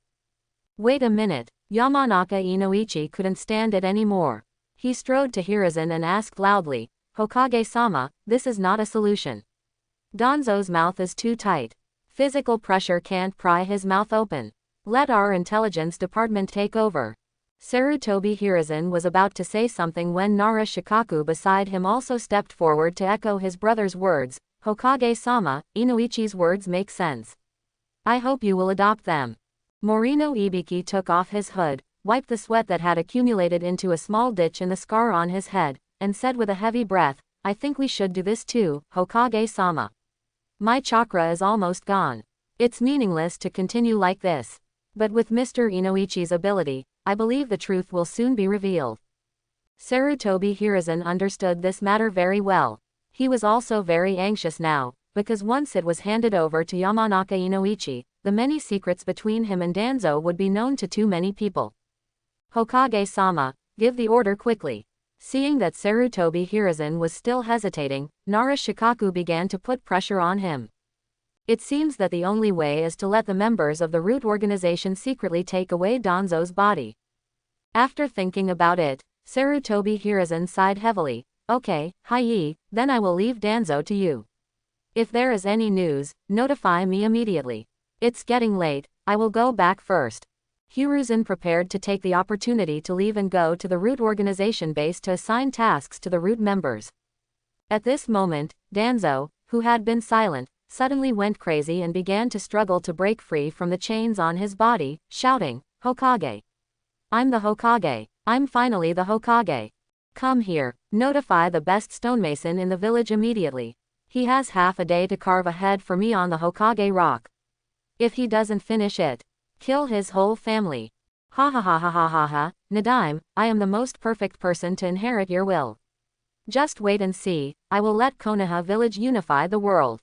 Wait a minute. Yamanaka Inoichi couldn't stand it anymore. He strode to Hiruzen and asked loudly, Hokage-sama, this is not a solution. Danzo's mouth is too tight. Physical pressure can't pry his mouth open. Let our intelligence department take over. Sarutobi Hiruzen was about to say something when Nara Shikaku beside him also stepped forward to echo his brother's words. Hokage-sama, Inoichi's words make sense. I hope you will adopt them. Morino Ibiki took off his hood, wiped the sweat that had accumulated into a small ditch in the scar on his head, and said with a heavy breath, I think we should do this too, Hokage-sama. My chakra is almost gone. It's meaningless to continue like this. But with Mr. Inoichi's ability, I believe the truth will soon be revealed. Sarutobi Hiruzen understood this matter very well. He was also very anxious now, because once it was handed over to Yamanaka Inoichi, the many secrets between him and Danzo would be known to too many people. Hokage-sama, give the order quickly. Seeing that Sarutobi Hiruzen was still hesitating, Nara Shikaku began to put pressure on him. It seems that the only way is to let the members of the root organization secretly take away Danzo's body. After thinking about it, Sarutobi Hiruzen sighed heavily. Okay, Hai-yi, then I will leave Danzo to you. If there is any news, notify me immediately. It's getting late, I will go back first. Hiruzen prepared to take the opportunity to leave and go to the root organization base to assign tasks to the root members. At this moment, Danzo, who had been silent, suddenly went crazy and began to struggle to break free from the chains on his body, shouting, "Hokage! I'm the Hokage! I'm finally the Hokage! Come here, notify the best stonemason in the village immediately. He has half a day to carve a head for me on the Hokage rock. If he doesn't finish it, kill his whole family. Ha ha ha ha ha ha ha, Nadaime, I am the most perfect person to inherit your will. Just wait and see, I will let Konoha village unify the world.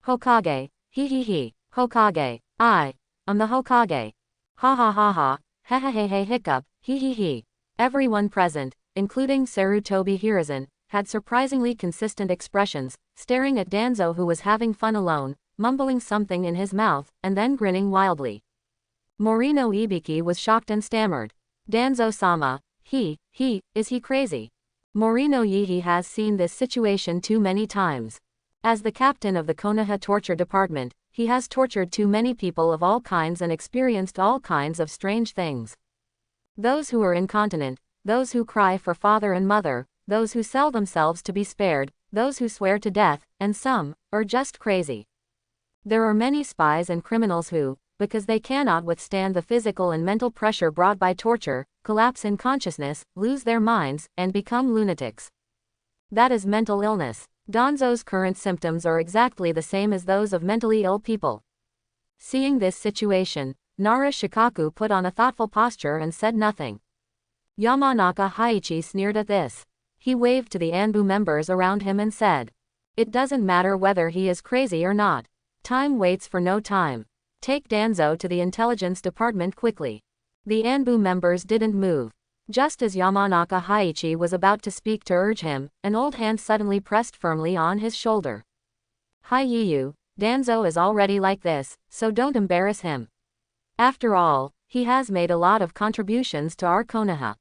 Hokage, he, Hokage, I am the Hokage. Ha ha ha ha, he he he hiccup, he. Everyone present, including Sarutobi Hiruzen, had surprisingly consistent expressions, staring at Danzo who was having fun alone, mumbling something in his mouth, and then grinning wildly. Morino Ibiki was shocked and stammered. Danzo-sama, is he crazy? Morino Yihi has seen this situation too many times. As the captain of the Konoha torture department, he has tortured too many people of all kinds and experienced all kinds of strange things. Those who are incontinent, those who cry for father and mother, those who sell themselves to be spared, those who swear to death, and some are just crazy. There are many spies and criminals who, because they cannot withstand the physical and mental pressure brought by torture, collapse in consciousness, lose their minds, and become lunatics. That is mental illness. Danzo's current symptoms are exactly the same as those of mentally ill people. Seeing this situation, Nara Shikaku put on a thoughtful posture and said nothing. Yamanaka Haichi sneered at this. He waved to the Anbu members around him and said, "It doesn't matter whether he is crazy or not. Time waits for no time. Take Danzo to the intelligence department quickly." The Anbu members didn't move. Just as Yamanaka Haichi was about to speak to urge him, an old hand suddenly pressed firmly on his shoulder. "Hiyu, Danzo is already like this, so don't embarrass him. After all, he has made a lot of contributions to our Konoha.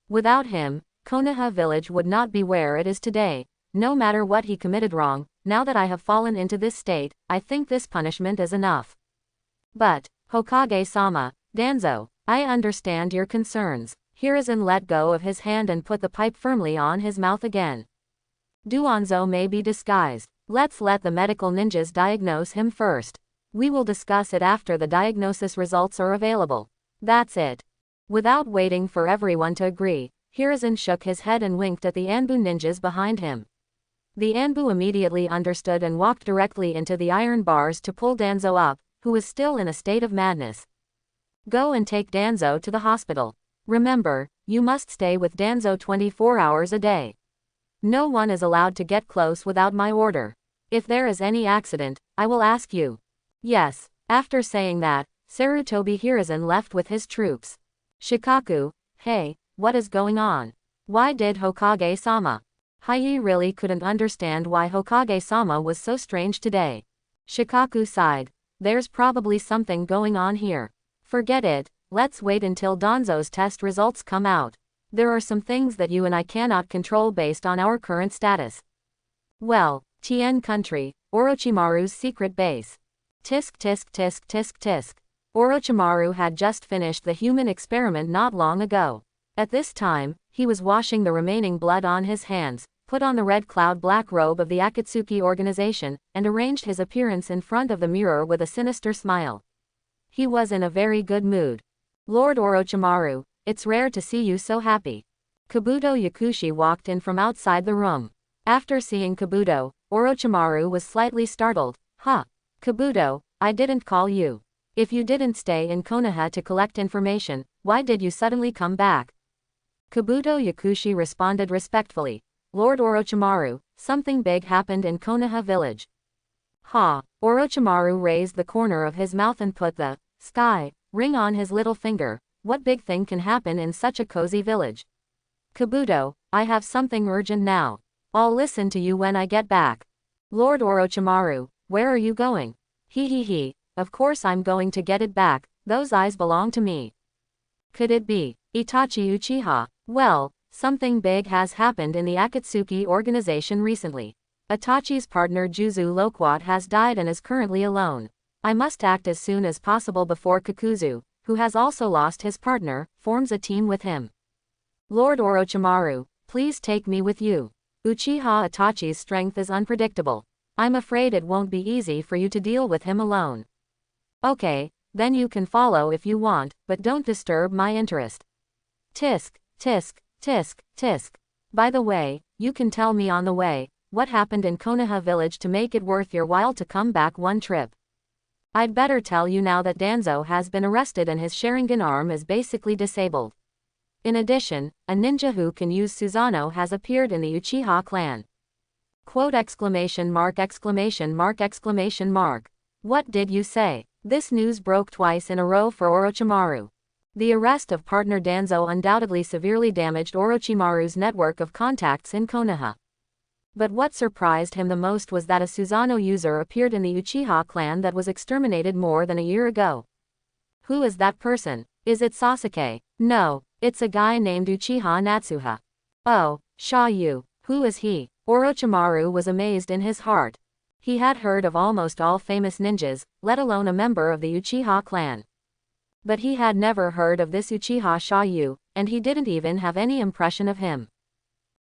Without him, Konoha village would not be where it is today. No matter what he committed wrong, now that I have fallen into this state, I think this punishment is enough." "But, Hokage-sama, Danzo, I understand your concerns." Hiruzen let go of his hand and put the pipe firmly on his mouth again. "Duanzo may be disguised. Let's let the medical ninjas diagnose him first. We will discuss it after the diagnosis results are available. That's it." Without waiting for everyone to agree, Hiruzen shook his head and winked at the Anbu ninjas behind him. The Anbu immediately understood and walked directly into the iron bars to pull Danzo up, who was still in a state of madness. "Go and take Danzo to the hospital. Remember, you must stay with Danzo 24 hours a day. No one is allowed to get close without my order. If there is any accident, I will ask you." "Yes." After saying that, Sarutobi Hiruzen left with his troops. Shikaku, hey, what is going on? Why did Hokage-sama? Hiei really couldn't understand why Hokage-sama was so strange today. Shikaku sighed. There's probably something going on here. Forget it. Let's wait until Danzo's test results come out. There are some things that you and I cannot control based on our current status. Well, Tien Country, Orochimaru's secret base. Tisk tisk tisk tisk tisk. Orochimaru had just finished the human experiment not long ago. At this time, he was washing the remaining blood on his hands, put on the red cloud black robe of the Akatsuki organization, and arranged his appearance in front of the mirror with a sinister smile. He was in a very good mood. "Lord Orochimaru, it's rare to see you so happy." Kabuto Yakushi walked in from outside the room. After seeing Kabuto, Orochimaru was slightly startled. "Huh. Kabuto, I didn't call you. If you didn't stay in Konoha to collect information, why did you suddenly come back?" Kabuto Yakushi responded respectfully. "Lord Orochimaru, something big happened in Konoha village." "Ha." Orochimaru raised the corner of his mouth and put the sky ring on his little finger. "What big thing can happen in such a cozy village?" "Kabuto, I have something urgent now. I'll listen to you when I get back." "Lord Orochimaru, where are you going?" He, of course I'm going to get it back, those eyes belong to me." Could it be Itachi Uchiha? Well, something big has happened in the Akatsuki organization recently. Itachi's partner Juzu Loquat has died and is currently alone. I must act as soon as possible before Kakuzu, who has also lost his partner, forms a team with him. Lord Orochimaru, please take me with you. Uchiha Itachi's strength is unpredictable. I'm afraid it won't be easy for you to deal with him alone. Okay, then you can follow if you want, but don't disturb my interest. Tisk, tisk, tisk, tisk. By the way, you can tell me on the way, what happened in Konoha village to make it worth your while to come back one trip. I'd better tell you now that Danzo has been arrested and his Sharingan arm is basically disabled. In addition, a ninja who can use Susanoo has appeared in the Uchiha clan. Quote exclamation mark exclamation mark exclamation mark. What did you say? This news broke twice in a row for Orochimaru. The arrest of partner Danzo undoubtedly severely damaged Orochimaru's network of contacts in Konoha. But what surprised him the most was that a Susanoo user appeared in the Uchiha clan that was exterminated more than a year ago. Who is that person? Is it Sasuke? No, it's a guy named Uchiha Natsuha. Oh, Xiaoyu, who is he? Orochimaru was amazed in his heart. He had heard of almost all famous ninjas, let alone a member of the Uchiha clan. But he had never heard of this Uchiha Xiaoyu, and he didn't even have any impression of him.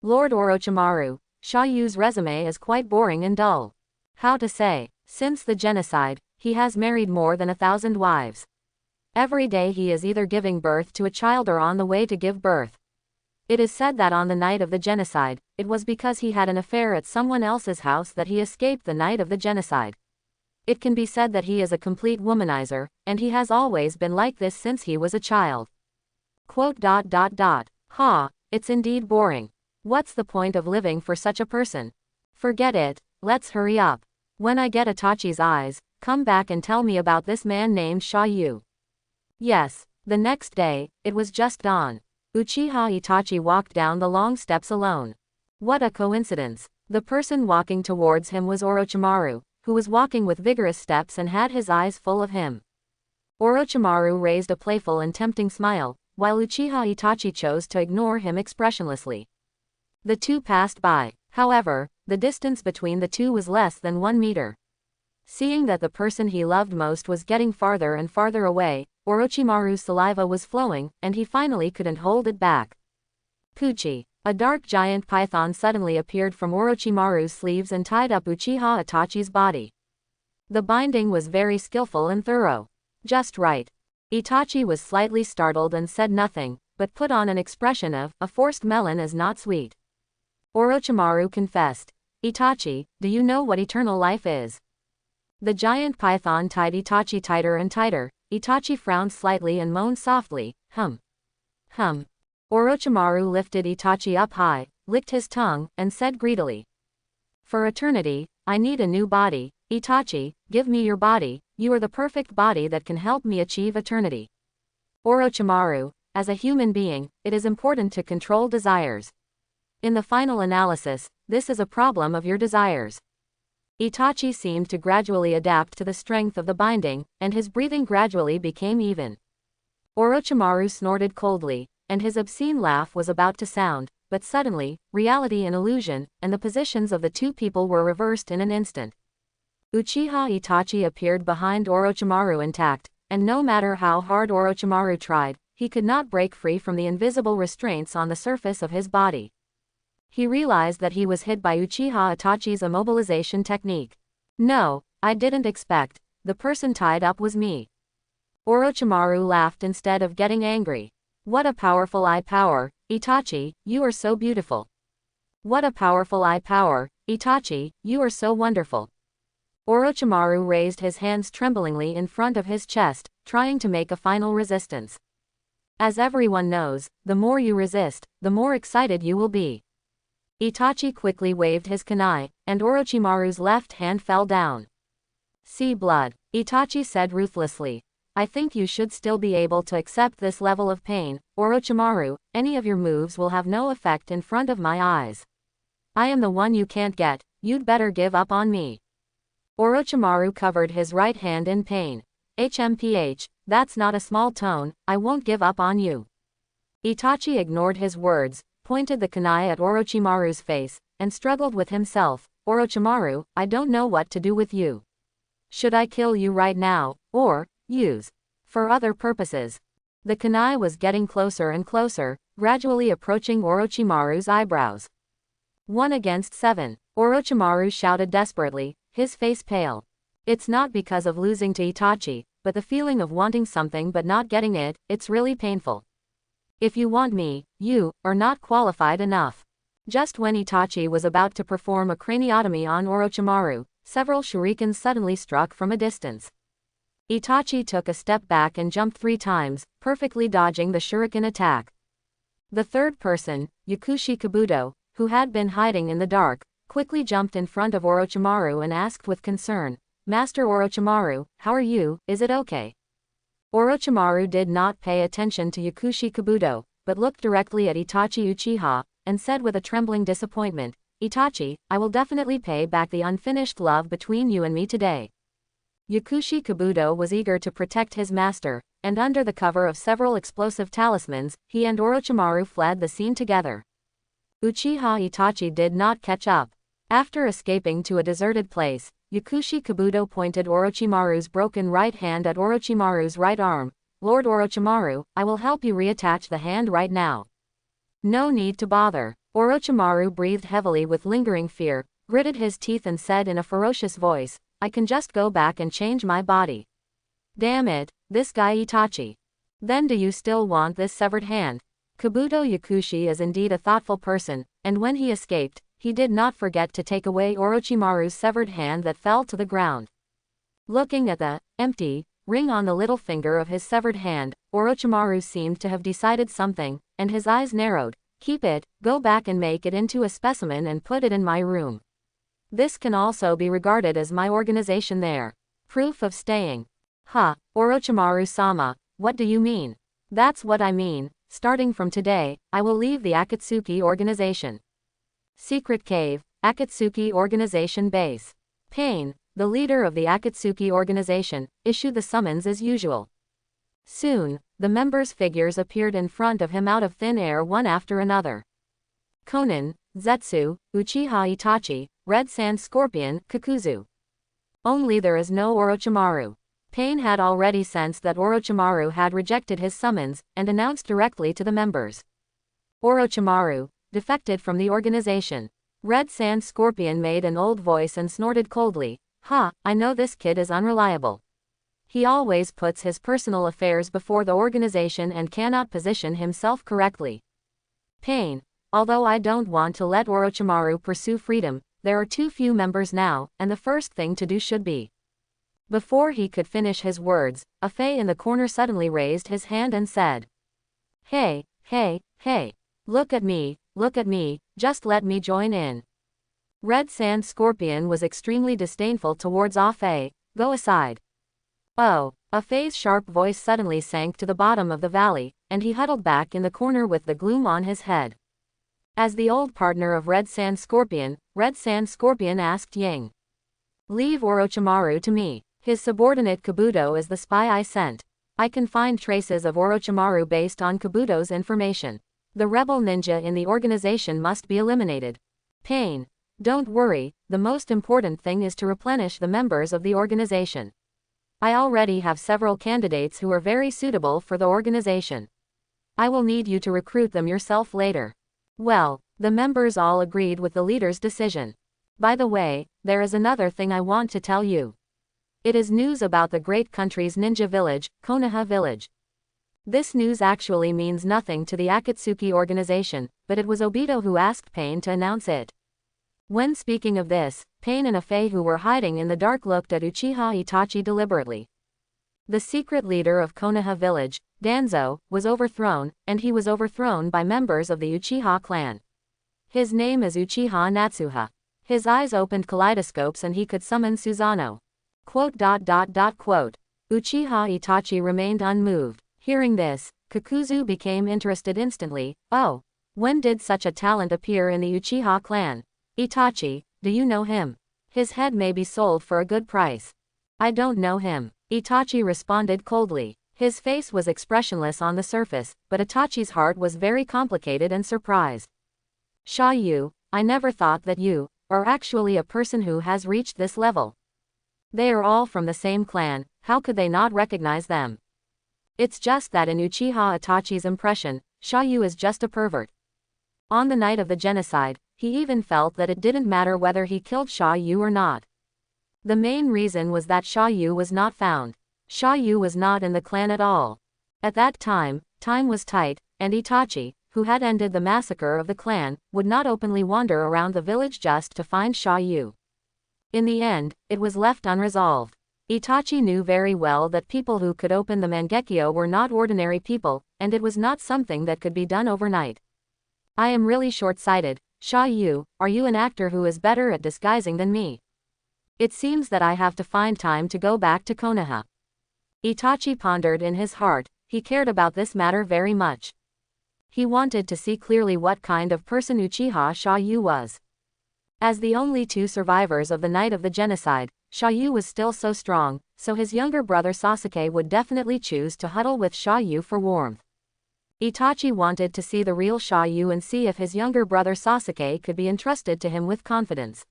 Lord Orochimaru, Xiaoyu's resume is quite boring and dull. How to say, since the genocide, he has married more than 1,000 wives. Every day he is either giving birth to a child or on the way to give birth. It is said that on the night of the genocide, it was because he had an affair at someone else's house that he escaped the night of the genocide. It can be said that he is a complete womanizer, and he has always been like this since he was a child. Quote. Ha, it's indeed boring. What's the point of living for such a person? Forget it, let's hurry up. When I get Itachi's eyes, come back and tell me about this man named Xiaoyu. Yes, the next day, it was just dawn. Uchiha Itachi walked down the long steps alone. What a coincidence. The person walking towards him was Orochimaru, who was walking with vigorous steps and had his eyes full of him. Orochimaru raised a playful and tempting smile, while Uchiha Itachi chose to ignore him expressionlessly. The two passed by. However, the distance between the two was less than 1 meter. Seeing that the person he loved most was getting farther and farther away, Orochimaru's saliva was flowing, and he finally couldn't hold it back. Pucci. A dark giant python suddenly appeared from Orochimaru's sleeves and tied up Uchiha Itachi's body. The binding was very skillful and thorough. Just right. Itachi was slightly startled and said nothing, but put on an expression of, a forced melon is not sweet. Orochimaru confessed. Itachi, do you know what eternal life is? The giant python tied Itachi tighter and tighter. Itachi frowned slightly and moaned softly, hum. Hum. Orochimaru lifted Itachi up high, licked his tongue, and said greedily. For eternity, I need a new body. Itachi, give me your body, you are the perfect body that can help me achieve eternity. Orochimaru, as a human being, it is important to control desires. In the final analysis, this is a problem of your desires. Itachi seemed to gradually adapt to the strength of the binding, and his breathing gradually became even. Orochimaru snorted coldly, and his obscene laugh was about to sound, but suddenly, reality and illusion, and the positions of the two people were reversed in an instant. Uchiha Itachi appeared behind Orochimaru intact, and no matter how hard Orochimaru tried, he could not break free from the invisible restraints on the surface of his body. He realized that he was hit by Uchiha Itachi's immobilization technique. No, I didn't expect, the person tied up was me. Orochimaru laughed instead of getting angry. What a powerful eye power, Itachi, you are so beautiful. What a powerful eye power, Itachi, you are so wonderful. Orochimaru raised his hands tremblingly in front of his chest, trying to make a final resistance. As everyone knows, the more you resist, the more excited you will be. Itachi quickly waved his kunai, and Orochimaru's left hand fell down. See blood, Itachi said ruthlessly. I think you should still be able to accept this level of pain, Orochimaru, any of your moves will have no effect in front of my eyes. I am the one you can't get, you'd better give up on me. Orochimaru covered his right hand in pain. HMPH, that's not a small tone, I won't give up on you. Itachi ignored his words, pointed the kunai at Orochimaru's face, and struggled with himself. Orochimaru, I don't know what to do with you. Should I kill you right now, or use for other purposes? The kunai was getting closer and closer, gradually approaching Orochimaru's eyebrows. 1 against 7. Orochimaru shouted desperately, his face pale. It's not because of losing to Itachi, but the feeling of wanting something but not getting it, it's really painful. If you want me, you are not qualified enough. Just when Itachi was about to perform a craniotomy on Orochimaru, several shurikens suddenly struck from a distance. Itachi took a step back and jumped 3 times, perfectly dodging the shuriken attack. The third person, Yakushi Kabuto, who had been hiding in the dark, quickly jumped in front of Orochimaru and asked with concern, Master Orochimaru, how are you, is it okay? Orochimaru did not pay attention to Yakushi Kabuto, but looked directly at Itachi Uchiha, and said with a trembling disappointment, Itachi, I will definitely pay back the unfinished love between you and me today. Yakushi Kabuto was eager to protect his master, and under the cover of several explosive talismans, he and Orochimaru fled the scene together. Uchiha Itachi did not catch up. After escaping to a deserted place, Yakushi Kabuto pointed Orochimaru's broken right hand at Orochimaru's right arm. Lord Orochimaru, I will help you reattach the hand right now. No need to bother. Orochimaru breathed heavily with lingering fear, gritted his teeth and said in a ferocious voice, I can just go back and change my body. Damn it, this guy Itachi. Then do you still want this severed hand? Kabuto Yakushi is indeed a thoughtful person, and when he escaped, he did not forget to take away Orochimaru's severed hand that fell to the ground. Looking at the empty ring on the little finger of his severed hand, Orochimaru seemed to have decided something, and his eyes narrowed. Keep it, go back and make it into a specimen and put it in my room. This can also be regarded as my organization there. Proof of staying. Orochimaru-sama, what do you mean? That's what I mean. Starting from today, I will leave the Akatsuki organization. Secret Cave, Akatsuki Organization Base. Pain, the leader of the Akatsuki organization, issued the summons as usual. Soon, the members' figures appeared in front of him out of thin air one after another. Konan, Zetsu, Uchiha Itachi, Red Sand Scorpion, Kakuzu. Only there is no Orochimaru. Pain had already sensed that Orochimaru had rejected his summons, and announced directly to the members. Orochimaru defected from the organization. Red Sand Scorpion made an old voice and snorted coldly. I know this kid is unreliable. He always puts his personal affairs before the organization and cannot position himself correctly. Pain, although I don't want to let Orochimaru pursue freedom, there are too few members now, and the first thing to do should be. Before he could finish his words, a Fae in the corner suddenly raised his hand and said, Hey, look at me, just let me join in. Red Sand Scorpion was extremely disdainful towards Ah Fei. Go aside. Oh, Ah Fei's sharp voice suddenly sank to the bottom of the valley, and he huddled back in the corner with the gloom on his head. As the old partner of Red Sand Scorpion asked Ying. Leave Orochimaru to me. His subordinate Kabuto is the spy I sent. I can find traces of Orochimaru based on Kabuto's information. The rebel ninja in the organization must be eliminated. Pain. Don't worry, the most important thing is to replenish the members of the organization. I already have several candidates who are very suitable for the organization. I will need you to recruit them yourself later. Well, the members all agreed with the leader's decision. By the way, there is another thing I want to tell you. It is news about the great country's ninja village, Konoha Village. This news actually means nothing to the Akatsuki organization, but it was Obito who asked Pain to announce it. When speaking of this, Pain and Afei who were hiding in the dark looked at Uchiha Itachi deliberately. The secret leader of Konoha Village, Danzo, was overthrown, and he was overthrown by members of the Uchiha clan. His name is Uchiha Natsuha. His eyes opened kaleidoscopes and he could summon Susanoo. Uchiha Itachi remained unmoved. Hearing this, Kakuzu became interested instantly. Oh, when did such a talent appear in the Uchiha clan? Itachi, do you know him? His head may be sold for a good price. I don't know him. Itachi responded coldly. His face was expressionless on the surface, but Itachi's heart was very complicated and surprised. Yu, I never thought that you or actually a person who has reached this level. They are all from the same clan, how could they not recognize them? It's just that in Uchiha Itachi's impression, Xiaoyu is just a pervert. On the night of the genocide, he even felt that it didn't matter whether he killed Xiaoyu or not. The main reason was that Xiaoyu was not found. Xiaoyu was not in the clan at all. At that time was tight, and Itachi, who had ended the massacre of the clan, would not openly wander around the village just to find Xiaoyu. In the end, it was left unresolved. Itachi knew very well that people who could open the Mangekyo were not ordinary people, and it was not something that could be done overnight. I am really short-sighted. Xiaoyu, are you an actor who is better at disguising than me? It seems that I have to find time to go back to Konoha. Itachi pondered in his heart, he cared about this matter very much. He wanted to see clearly what kind of person Uchiha Xiaoyu was. As the only two survivors of the night of the genocide, Xiaoyu was still so strong, so his younger brother Sasuke would definitely choose to huddle with Xiaoyu for warmth. Itachi wanted to see the real Xiaoyu and see if his younger brother Sasuke could be entrusted to him with confidence.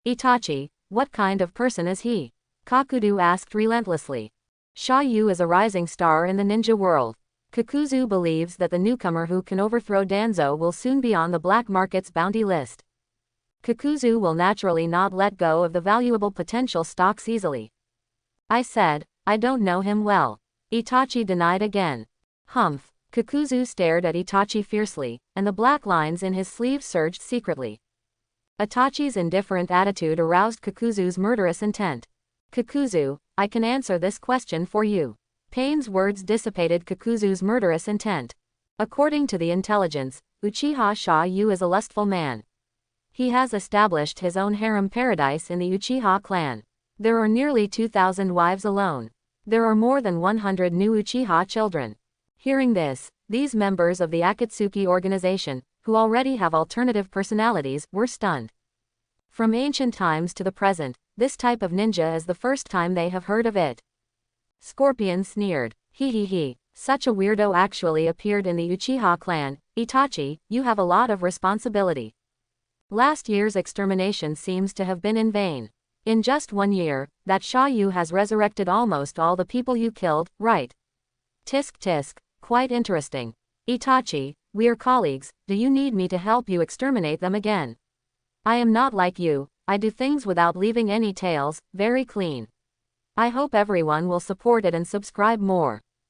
Itachi, what kind of person is he? Kakuzu asked relentlessly. Xiaoyu is a rising star in the ninja world. Kakuzu believes that the newcomer who can overthrow Danzo will soon be on the black market's bounty list. Kakuzu will naturally not let go of the valuable potential stocks easily. I said, I don't know him well. Itachi denied again. Humph. Kakuzu stared at Itachi fiercely, and the black lines in his sleeves surged secretly. Itachi's indifferent attitude aroused Kakuzu's murderous intent. Kakuzu, I can answer this question for you. Pain's words dissipated Kakuzu's murderous intent. According to the intelligence, Uchiha Xiaoyu is a lustful man. He has established his own harem paradise in the Uchiha clan. There are nearly 2,000 wives alone. There are more than 100 new Uchiha children. Hearing this, these members of the Akatsuki organization, who already have alternative personalities, were stunned. From ancient times to the present, this type of ninja is the first time they have heard of it. Scorpion sneered. He. Such a weirdo actually appeared in the Uchiha clan. Itachi, you have a lot of responsibility. Last year's extermination seems to have been in vain. In just 1 year, that Xiaoyu has resurrected almost all the people you killed, right? Tisk. Quite interesting. Itachi, we are colleagues, do you need me to help you exterminate them again? I am not like you, I do things without leaving any tails, very clean. I hope everyone will support it and subscribe more.